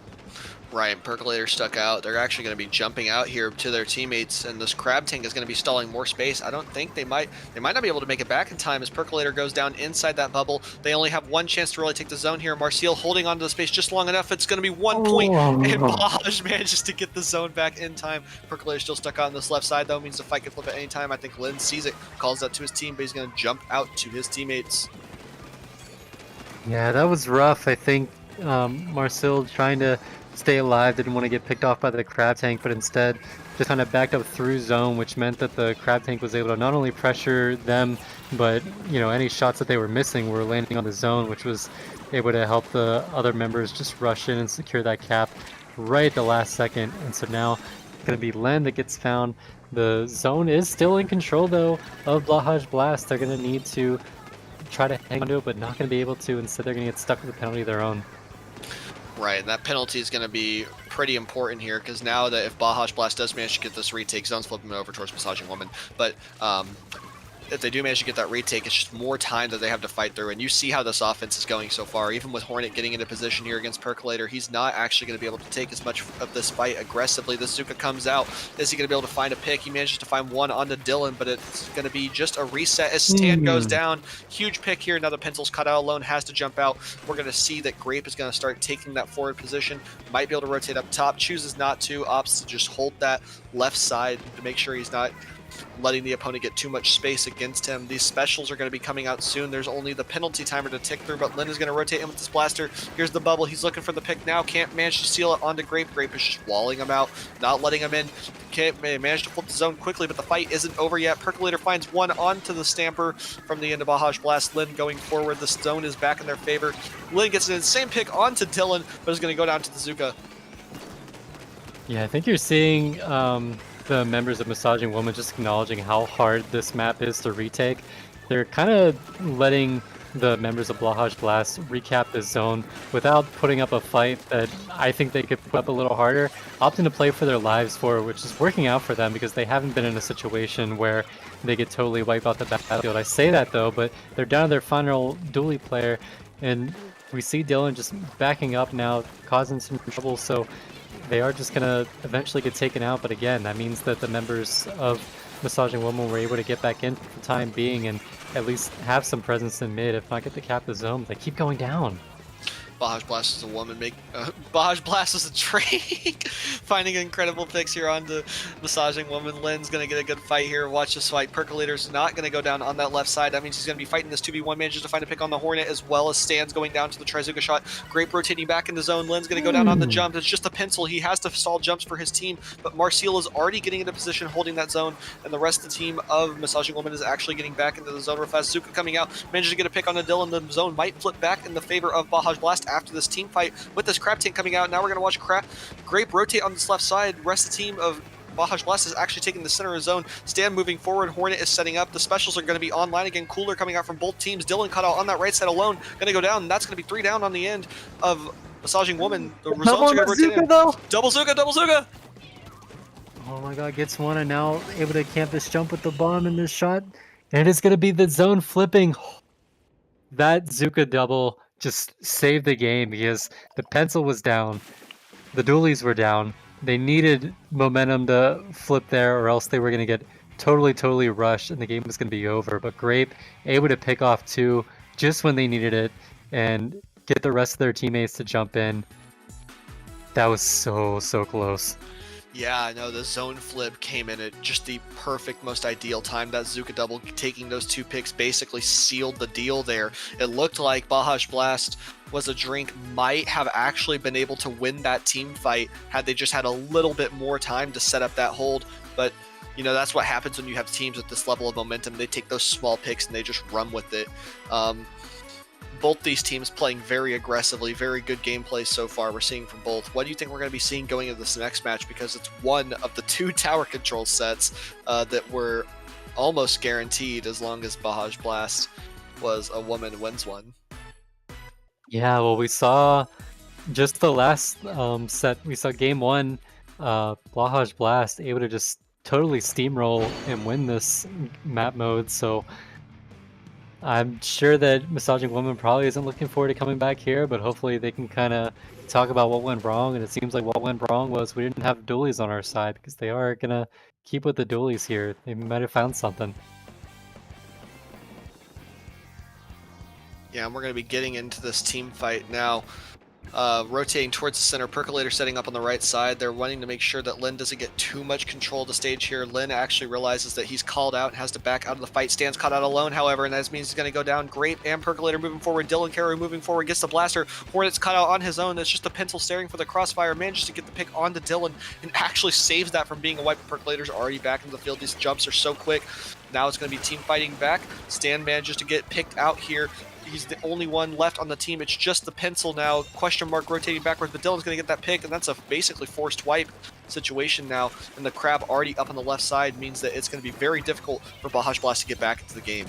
Right, Percolator stuck out. They're actually going to be jumping out here to their teammates, and this Crab Tank is going to be stalling more space. I don't think they might not be able to make it back in time as Percolator goes down inside that bubble. They only have 1 chance to really take the zone here. Marcial holding onto the space just long enough. It's going to be 1 point, and Blahaj manages to get the zone back in time. Percolator still stuck out on this left side, though. Means the fight can flip at any time. I think Lin sees it, calls that to his team, but he's going to jump out to his teammates. Yeah, that was rough. I think Marcel trying to stay alive, didn't want to get picked off by the Crab Tank, but instead just kind of backed up through zone, which meant that the Crab Tank was able to not only pressure them, but any shots that they were missing were landing on the zone, which was able to help the other members just rush in and secure that cap right at the last second. And so now it's going to be Len that gets found. The zone is still in control, though, of Blahaj Blast. They're going to need to try to hang on to it, but not going to be able to. Instead, they're going to get stuck with a penalty of their own. Right, that penalty is going to be pretty important here, because now that if Blahaj Blast does manage to get this retake, zone's flipping over towards Massaging Woman. But if they do manage to get that retake, it's just more time that they have to fight through. And you see how this offense is going so far. Even with Hornet getting into position here against Percolator, he's not actually going to be able to take as much of this fight aggressively. The Zuka comes out. Is he going to be able to find a pick? He manages to find 1 onto Dylan, but it's going to be just a reset as Stan goes down. Huge pick here. Now the pencil's cut out alone, has to jump out. We're going to see that Grape is going to start taking that forward position. Might be able to rotate up top. Chooses not to. Opts to just hold that left side to make sure he's not letting the opponent get too much space against him. These specials are going to be coming out soon. There's only the penalty timer to tick through, but Lin is going to rotate him with this blaster. Here's the bubble. He's looking for the pick now. Can't manage to seal it onto Grape. Grape is just walling him out, not letting him in. Can't manage to flip the zone quickly, but the fight isn't over yet. Percolator finds 1 onto the Stamper from the end of Blahaj Blast. Lin going forward. The zone is back in their favor. Lin gets an insane pick onto Dylan, but is going to go down to the Zuka. Yeah, I think you're seeing the members of Massaging Woman just acknowledging how hard this map is to retake. They're kind of letting the members of Blahaj Blast recap this zone without putting up a fight that I think they could put up a little harder, opting to play for their lives for, which is working out for them because they haven't been in a situation where they get totally wiped out the battlefield. I say that though, but they're down to their final dually player, And we see Dylan just backing up now, causing some trouble, so they are just gonna eventually get taken out. But again, that means that the members of Massaging Woman were able to get back in for the time being and at least have some presence in mid, if not get to cap the zone. They keep going down. Bahaj Blast is a woman. Bahaj Blast is a Drake. Finding incredible picks here onto Massaging Woman. Lynn's going to get a good fight here. Watch this fight. Percolator's not going to go down on that left side. That means he's going to be fighting this 2v1. Manages to find a pick on the Hornet as well as Stan's going down to the Trizuka shot. Grape rotating back in the zone. Lynn's going to go down on the jump. It's just a pencil. He has to stall jumps for his team, but Marcial is already getting into position holding that zone, and the rest of the team of Massaging Woman is actually getting back into the zone real fast. Zuka coming out. Manages to get a pick on the Dylan. The zone might flip back in the favor of Bahaj Blast after this team fight with this Crab tank coming out. Now we're going to watch Grape rotate on this left side. Rest of the team of Bahaj Blast is actually taking the center of zone. Stan moving forward. Hornet is setting up. The specials are going to be online again. Cooler coming out from both teams. Dylan cut out on that right side alone. Going to go down. And that's going to be 3 down on the end of Massaging Woman. The results are going to rotate in. Double Zuka, double Zuka! Oh my god, gets one and now able to camp this jump with the bomb in this shot. And it's going to be the zone flipping. That Zuka double just saved the game because the pencil was down, the dualies were down. They needed momentum to flip there or else they were going to get totally rushed and the game was going to be over. But Grape able to pick off 2 just when they needed it and get the rest of their teammates to jump in. That was so close. Yeah, I know the zone flip came in at just the perfect, most ideal time. That Zuka double taking those 2 picks basically sealed the deal there. It looked like Bahaj Blast was a drink, might have actually been able to win that team fight had they just had a little bit more time to set up that hold. But, you know, that's what happens when you have teams with this level of momentum. They take those small picks and they just run with it. Both these teams playing very aggressively, very good gameplay so far we're seeing from both. What do you think we're going to be seeing going into this next match? Because it's one of the 2 tower control sets that were almost guaranteed as long as Bahaj Blast was a woman wins one. Yeah, well, we saw just the last set. We saw game 1, Bahaj Blast able to just totally steamroll and win this map mode. So I'm sure that Massaging Woman probably isn't looking forward to coming back here, but hopefully they can kind of talk about what went wrong. And it seems like what went wrong was we didn't have dualies on our side because they are going to keep with the dualies here. They might have found something. Yeah, and we're going to be getting into this team fight now. Rotating towards the center, Percolator setting up on the right side. They're wanting to make sure that Lin doesn't get too much control of the stage here. Lin actually realizes that he's called out and has to back out of the fight. Stan's caught out alone, however, and that means he's going to go down. Grape and Percolator moving forward. Dylan Carew moving forward, gets the blaster. Hornet's caught out on his own. It's just a pencil staring for the crossfire. Manages to get the pick onto Dylan and actually saves that from being a wipe. Percolator's already back into the field. These jumps are so quick. Now it's going to be team fighting back. Stan manages to get picked out here. He's the only one left on the team. It's just the pencil now. Question mark rotating backwards, but Dylan's going to get that pick, and that's a basically forced wipe situation now. And the Crab already up on the left side means that it's going to be very difficult for Bahaj Blast to get back into the game.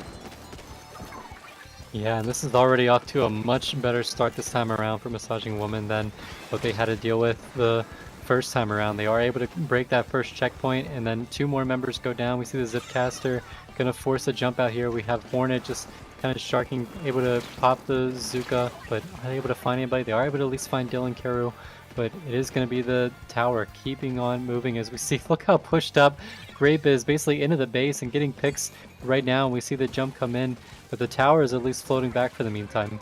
Yeah, and this is already off to a much better start this time around for Massaging Woman than what they had to deal with the first time around. They are able to break that first checkpoint, and then 2 more members go down. We see the Zipcaster going to force a jump out here. We have Hornet just kind of sharking, able to pop the Zuka, but not able to find anybody. They are able to at least find Dylan Carew, but it is going to be the tower keeping on moving as we see. Look how pushed up Grape is, basically into the base and getting picks right now. And we see the jump come in, but the tower is at least floating back for the meantime.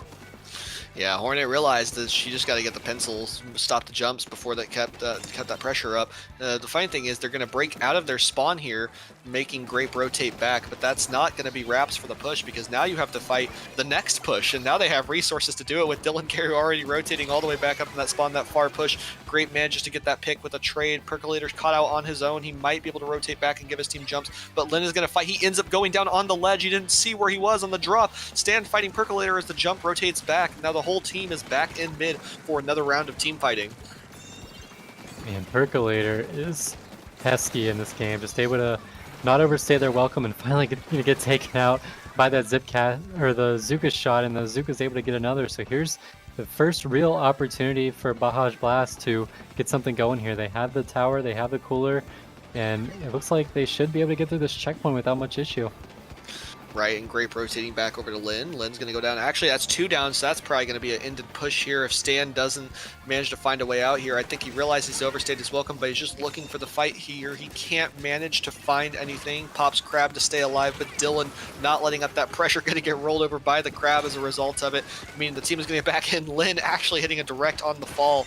Yeah, Hornet realized that she just got to get the pencils, stop the jumps before that kept that pressure up. The funny thing is they're going to break out of their spawn here, making Grape rotate back, but that's not going to be wraps for the push because now you have to fight the next push, and now they have resources to do it with Dylan Carew already rotating all the way back up in that spawn, that far push. Grape manages to get that pick with a trade. Percolator's caught out on his own. He might be able to rotate back and give his team jumps, but Lin is going to fight. He ends up going down on the ledge. He didn't see where he was on the drop. Stan fighting Percolator as the jump rotates back. Now the whole team is back in mid for another round of team fighting. Man, Percolator is pesky in this game, just able to not overstay their welcome and finally get taken out by that or the Zuka shot, and the Zuka's able to get another. So here's the first real opportunity for Bahaj Blast to get something going here. They have the tower, they have the cooler, and it looks like they should be able to get through this checkpoint without much issue. right? And Grape rotating back over to Lin. Lin's going to go down. Actually, that's 2 down, so that's probably going to be an ended push here if Stan doesn't manage to find a way out here. I think he realizes he's overstayed his welcome, but he's just looking for the fight here. He can't manage to find anything. Pops Crab to stay alive, but Dylan not letting up that pressure, going to get rolled over by the Crab as a result of it. Meaning the team is going to get back in. Lin actually hitting a direct on the fall,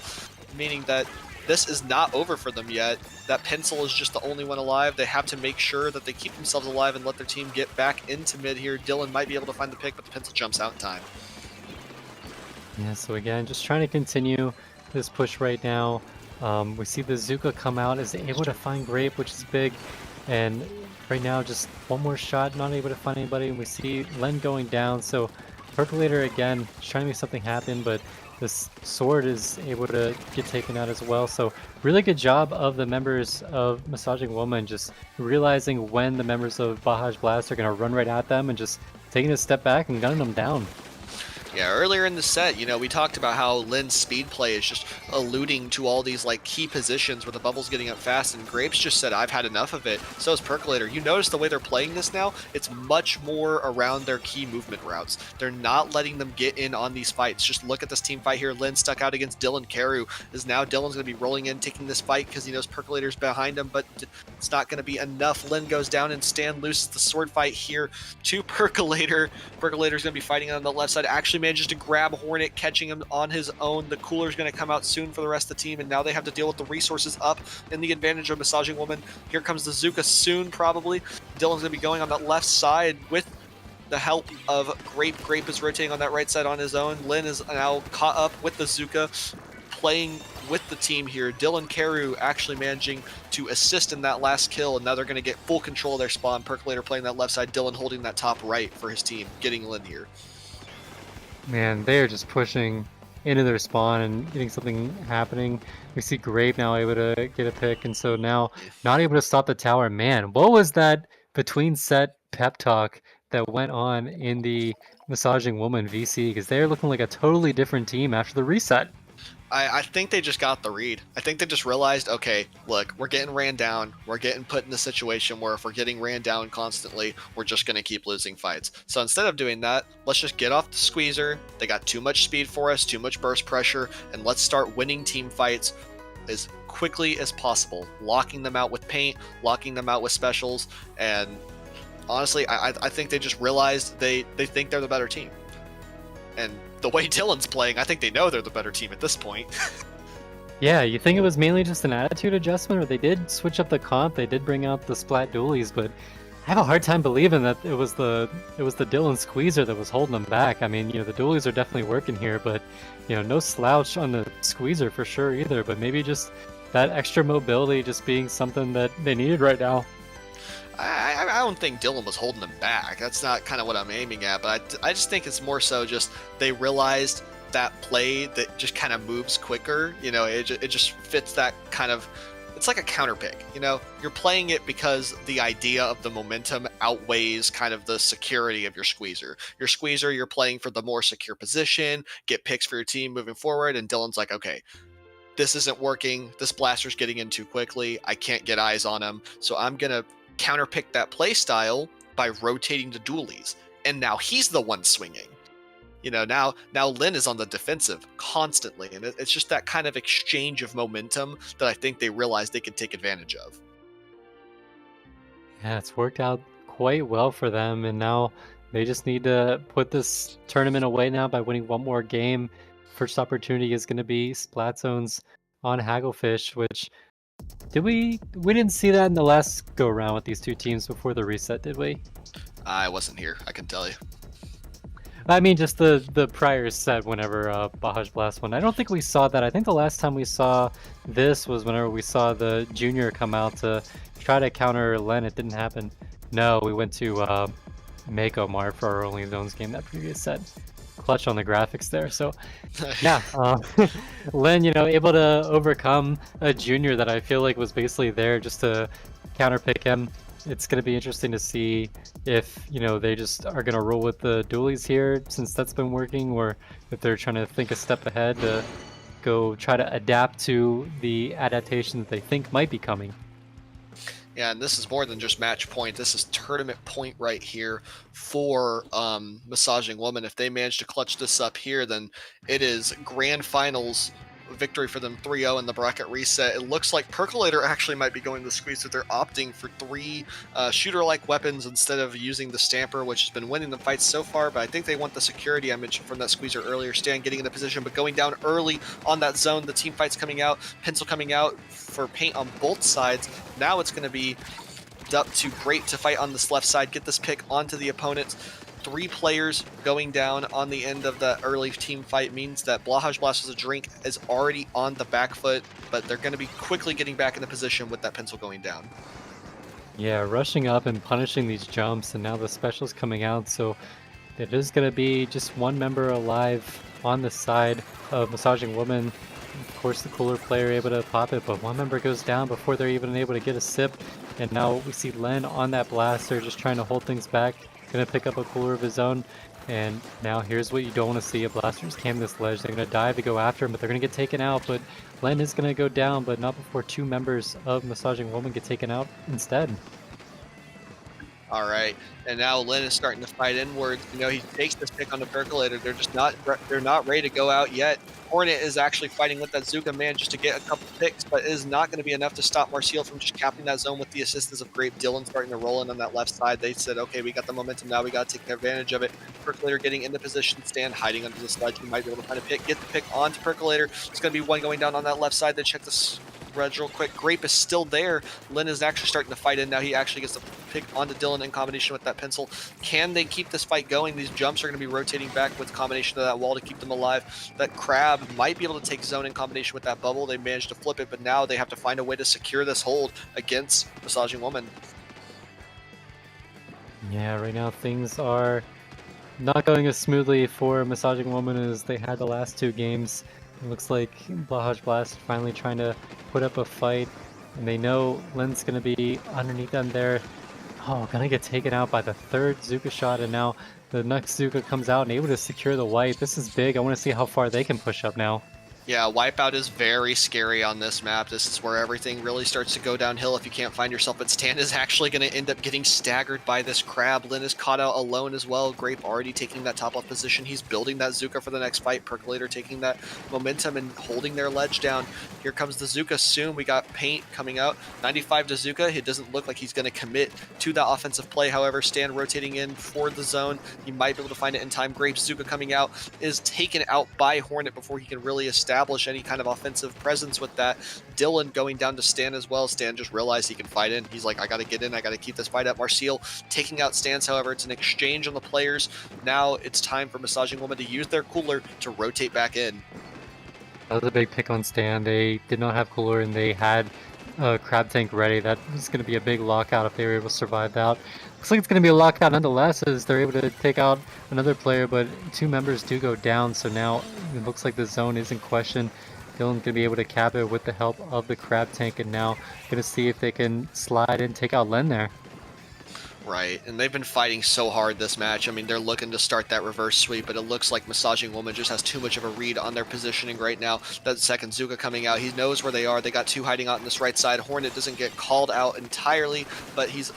meaning that this is not over for them yet. That pencil is just the only one alive. They have to make sure that they keep themselves alive and let their team get back into mid here. Dylan might be able to find the pick, but the pencil jumps out in time. Yeah, so again, just trying to continue this push right now. We see the Zuka come out, is able to find Grape, which is big. And right now, just one more shot, not able to find anybody. And we see Len going down. So Percolator again, trying to make something happen, but this sword is able to get taken out as well. So really good job of the members of Massaging Woman, just realizing when the members of Bahaj Blast are going to run right at them and just taking a step back and gunning them down. Yeah, earlier in the set, you know, we talked about how Lin's speed play is just alluding to all these like key positions where the bubble's getting up fast, and Grapes just said, I've had enough of it. So is Percolator. You notice the way they're playing this now? It's much more around their key movement routes. They're not letting them get in on these fights. Just look at this team fight here. Lin stuck out against Dylan Carew. Is now Dylan's going to be rolling in, taking this fight because he knows Percolator's behind him, but it's not going to be enough. Lin goes down and Stan loses the sword fight here to Percolator. Percolator's going to be fighting on the left side. Actually manages to grab Hornet, catching him on his own. The cooler's going to come out soon for the rest of the team, and now they have to deal with the resources up in the advantage of Massaging Woman. Here comes the Zuka soon, probably. Dylan's going to be going on that left side with the help of Grape. Grape is rotating on that right side on his own. Lin is now caught up with the Zuka, playing with the team here. Dylan Carew actually managing to assist in that last kill, and now they're going to get full control of their spawn. Percolator playing that left side, Dylan holding that top right for his team, getting Lin here. Man, they are just pushing into their spawn and getting something happening. We see Grape now able to get a pick, and so now not able to stop the tower. Man, what was that between set pep talk that went on in the Massaging Woman VC? Because they're looking like a totally different team after the reset. I think they just got the read. I think they just realized, okay, look, we're getting ran down. We're getting put in a situation where if we're getting ran down constantly, we're just going to keep losing fights. So instead of doing that, let's just get off the squeezer. They got too much speed for us, too much burst pressure, and let's start winning team fights as quickly as possible, locking them out with paint, locking them out with specials, and honestly, I think they just realized they think they're the better team. And the way Dylan's playing, I think they know they're the better team at this point. Yeah, you think it was mainly just an attitude adjustment, or they did switch up the comp, they did bring out the splat dualies, but I have a hard time believing that it was the Dylan squeezer that was holding them back. I mean, you know, the dualies are definitely working here, but you know, no slouch on the squeezer for sure either, but maybe just that extra mobility just being something that they needed right now. I don't think Dylan was holding them back. That's not kind of what I'm aiming at, but I just think it's more so just they realized that play that just kind of moves quicker. You know, it just fits that kind of, it's like a counter pick. You know, you're playing it because the idea of the momentum outweighs kind of the security of your squeezer. Your squeezer, you're playing for the more secure position, get picks for your team moving forward, and Dylan's like, okay, this isn't working. This blaster's getting in too quickly. I can't get eyes on him, so I'm going to counterpick that play style by rotating the dualies, and now he's the one swinging. You know, now Lin is on the defensive constantly, and it's just that kind of exchange of momentum that I think they realized they could take advantage of. Yeah, it's worked out quite well for them, and now they just need to put this tournament away now by winning one more game. First opportunity is going to be Splat Zones on Hagglefish, which we didn't see that in the last go around with these two teams before the reset, did we? I wasn't here, I can tell you. I mean, just the prior set whenever Bahaj Blast won. I don't think we saw that. I think the last time we saw this was whenever we saw the junior come out to try to counter Len. It didn't happen. No, we went to Mako Mart for our only zones game that previous set. Clutch on the graphics there. So yeah, Len, you know, able to overcome a junior that I feel like was basically there just to counterpick him. It's going to be interesting to see if, you know, they just are going to roll with the dualies here since that's been working, or if they're trying to think a step ahead to go try to adapt to the adaptation that they think might be coming. Yeah, and this is more than just match point. This is tournament point right here for Massaging Woman. If they manage to clutch this up here, then it is grand finals victory for them, 3-0 in the bracket reset. It looks like Percolator actually might be going the squeeze, so they're opting for 3 shooter-like weapons instead of using the Stamper, which has been winning the fights so far, but I think they want the security I mentioned from that squeezer earlier. Stan getting in the position, but going down early on that zone. The team fights coming out, Pencil coming out for paint on both sides. Now it's going to be up to Grape to fight on this left side, get this pick onto the opponent. 3 players going down on the end of the early team fight means that Blahaj Blast as a drink is already on the back foot, but they're going to be quickly getting back into position with that pencil going down. Yeah, rushing up and punishing these jumps, and now the special's coming out, so it is going to be just one member alive on the side of Massaging Woman. Of course, the cooler player able to pop it, but one member goes down before they're even able to get a sip, and now we see Len on that blaster just trying to hold things back. Gonna pick up a cooler of his own, and now here's what you don't want to see. A blaster's cam this ledge. They're gonna dive to go after him, but they're gonna get taken out. But Len is gonna go down, but not before 2 members of Massaging Woman get taken out instead. All right, and now Lynn is starting to fight inwards. You know, he takes this pick on the Percolator. They're not ready to go out yet. Hornet is actually fighting with that Zuka man just to get a couple picks, but it is not going to be enough to stop Marcial from just capping that zone with the assistance of Grape. Dylan starting to roll in on that left side. They said, okay, we got the momentum now. We got to take advantage of it. Percolator getting into position, Stan hiding under the sledge. He might be able to find a pick, get the pick onto Percolator. It's going to be one going down on that left side. Then check this Reg real quick. Grape is still there. Lynn is actually starting to fight in now. He actually gets the pick onto Dylan in combination with that pencil. Can they keep this fight going? These jumps are going to be rotating back with combination of that wall to keep them alive. That Crab might be able to take zone in combination with that bubble. They managed to flip it, but now they have to find a way to secure this hold against Massaging Woman. Yeah, right now things are not going as smoothly for Massaging Woman as they had the last 2 games. It looks like Blahaj Blast finally trying to put up a fight, and they know Len's going to be underneath them there. Oh, gonna get taken out by the 3rd Zuka shot, and now the next Zuka comes out and able to secure the white. This is big. I want to see how far they can push up now. Yeah, Wipeout is very scary on this map. This is where everything really starts to go downhill if you can't find yourself. But Stan is actually going to end up getting staggered by this Crab. Lynn is caught out alone as well. Grape already taking that top off position. He's building that Zuka for the next fight. Percolator taking that momentum and holding their ledge down. Here comes the Zuka soon. We got Paint coming out. 95 to Zuka. It doesn't look like he's going to commit to that offensive play. However, Stan rotating in for the zone. He might be able to find it in time. Grape Zuka coming out is taken out by Hornet before he can really establish any kind of offensive presence with that. Dylan going down to Stan as well. Stan just realized he can fight in. He's like, I gotta get in, I gotta keep this fight up. Marcial taking out Stans, however, it's an exchange on the players. Now it's time for Massaging Woman to use their cooler to rotate back in. That was a big pick on Stan. They did not have cooler, and they had a Crab Tank ready. That was going to be a big lockout if they were able to survive that. Looks like it's going to be a lockout nonetheless, as they're able to take out another player, but 2 members do go down, so now it looks like the zone is in question. Dylan's going to be able to cap it with the help of the Crab Tank, and now going to see if they can slide and take out Len there. Right, and they've been fighting so hard this match. I mean, they're looking to start that reverse sweep, but it looks like Massaging Woman just has too much of a read on their positioning right now. That second Zuka coming out, he knows where they are. They got 2 hiding out on this right side. Hornet doesn't get called out entirely, but he's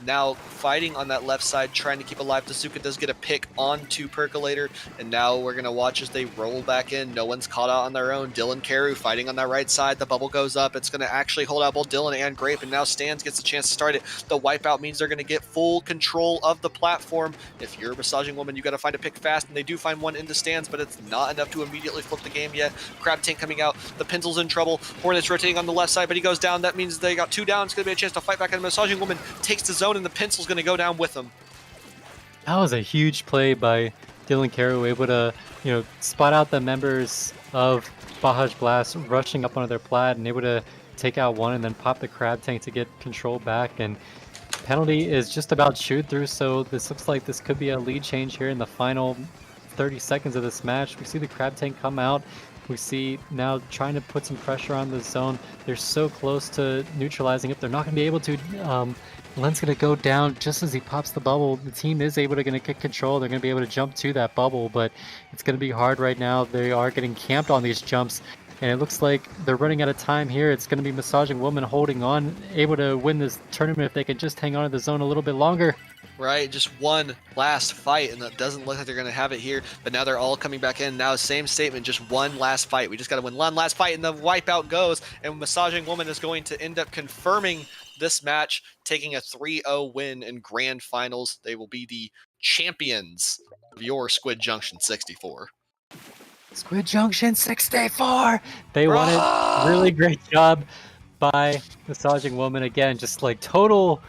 now fighting on that left side, trying to keep alive. Zuka does get a pick onto Percolator, and now we're going to watch as they roll back in. No one's caught out on their own. Dylan Carew fighting on that right side. The bubble goes up. It's going to actually hold out both Dylan and Grape, and now Stans gets a chance to start it. The wipeout means they're going to get full control of the platform. If you're a Massaging Woman, you got to find a pick fast, and they do find one into Stans, but it's not enough to immediately flip the game yet. Crab Tank coming out. The Pencil's in trouble. Hornet's rotating on the left side, but he goes down. That means they got 2 down. It's going to be a chance to fight back, and Massaging Woman takes the zone, and the Pencil's going to go down with him. That was a huge play by Dylan Carew, able to, spot out the members of Blahaj Blast rushing up onto their plat and able to take out one and then pop the Crab Tank to get control back. And penalty is just about shoot through, so this looks like this could be a lead change here in the final 30 seconds of this match. We see the Crab Tank come out. We see now trying to put some pressure on the zone. They're so close to neutralizing it. They're not going to be able to. Len's going to go down just as he pops the bubble. The team is able to get control. They're going to be able to jump to that bubble, but it's going to be hard right now. They are getting camped on these jumps. And it looks like they're running out of time here. It's going to be Massaging Woman holding on, able to win this tournament if they can just hang on to the zone a little bit longer. Right, just one last fight, and it doesn't look like they're going to have it here. But now they're all coming back in. Now, same statement, just one last fight. We just got to win one last fight, and the wipeout goes. And Massaging Woman is going to end up confirming this match, taking a 3-0 win in grand finals. They will be the champions of your Squid Junction 64. Squid Junction 64! They won it. Really great job by Massaging Woman. Again, just like total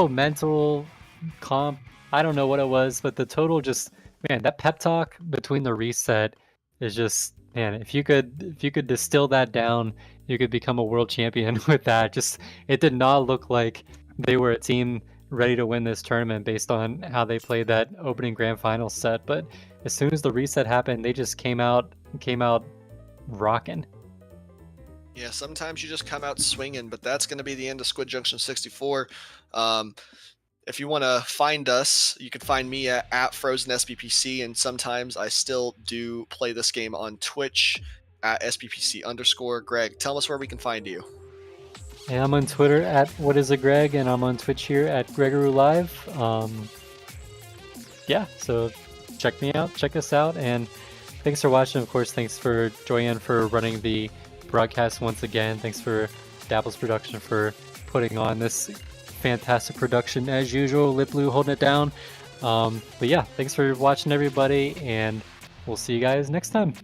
mental comp. I don't know what it was, but the total just, man, that pep talk between the reset is just, man, if you could distill that down, you could become a world champion with that. Just, it did not look like they were a team ready to win this tournament based on how they played that opening grand final set. But as soon as the reset happened, they just came out rocking. Yeah, sometimes you just come out swinging, but that's going to be the end of Squid Junction 64. If you want to find us, you can find me at Frozen SBPC, and sometimes I still do play this game on Twitch at SBPC_. Greg, tell us where we can find you. And I'm on Twitter at whatisagreg, and I'm on Twitch here at Gregaroo Live. Yeah, so check me out, check us out, and thanks for watching. Of course, thanks for Joyanne for running the broadcast once again. Thanks for Dapple's production for putting on this fantastic production as usual. Lip Blue holding it down. But yeah, thanks for watching, everybody, and we'll see you guys next time.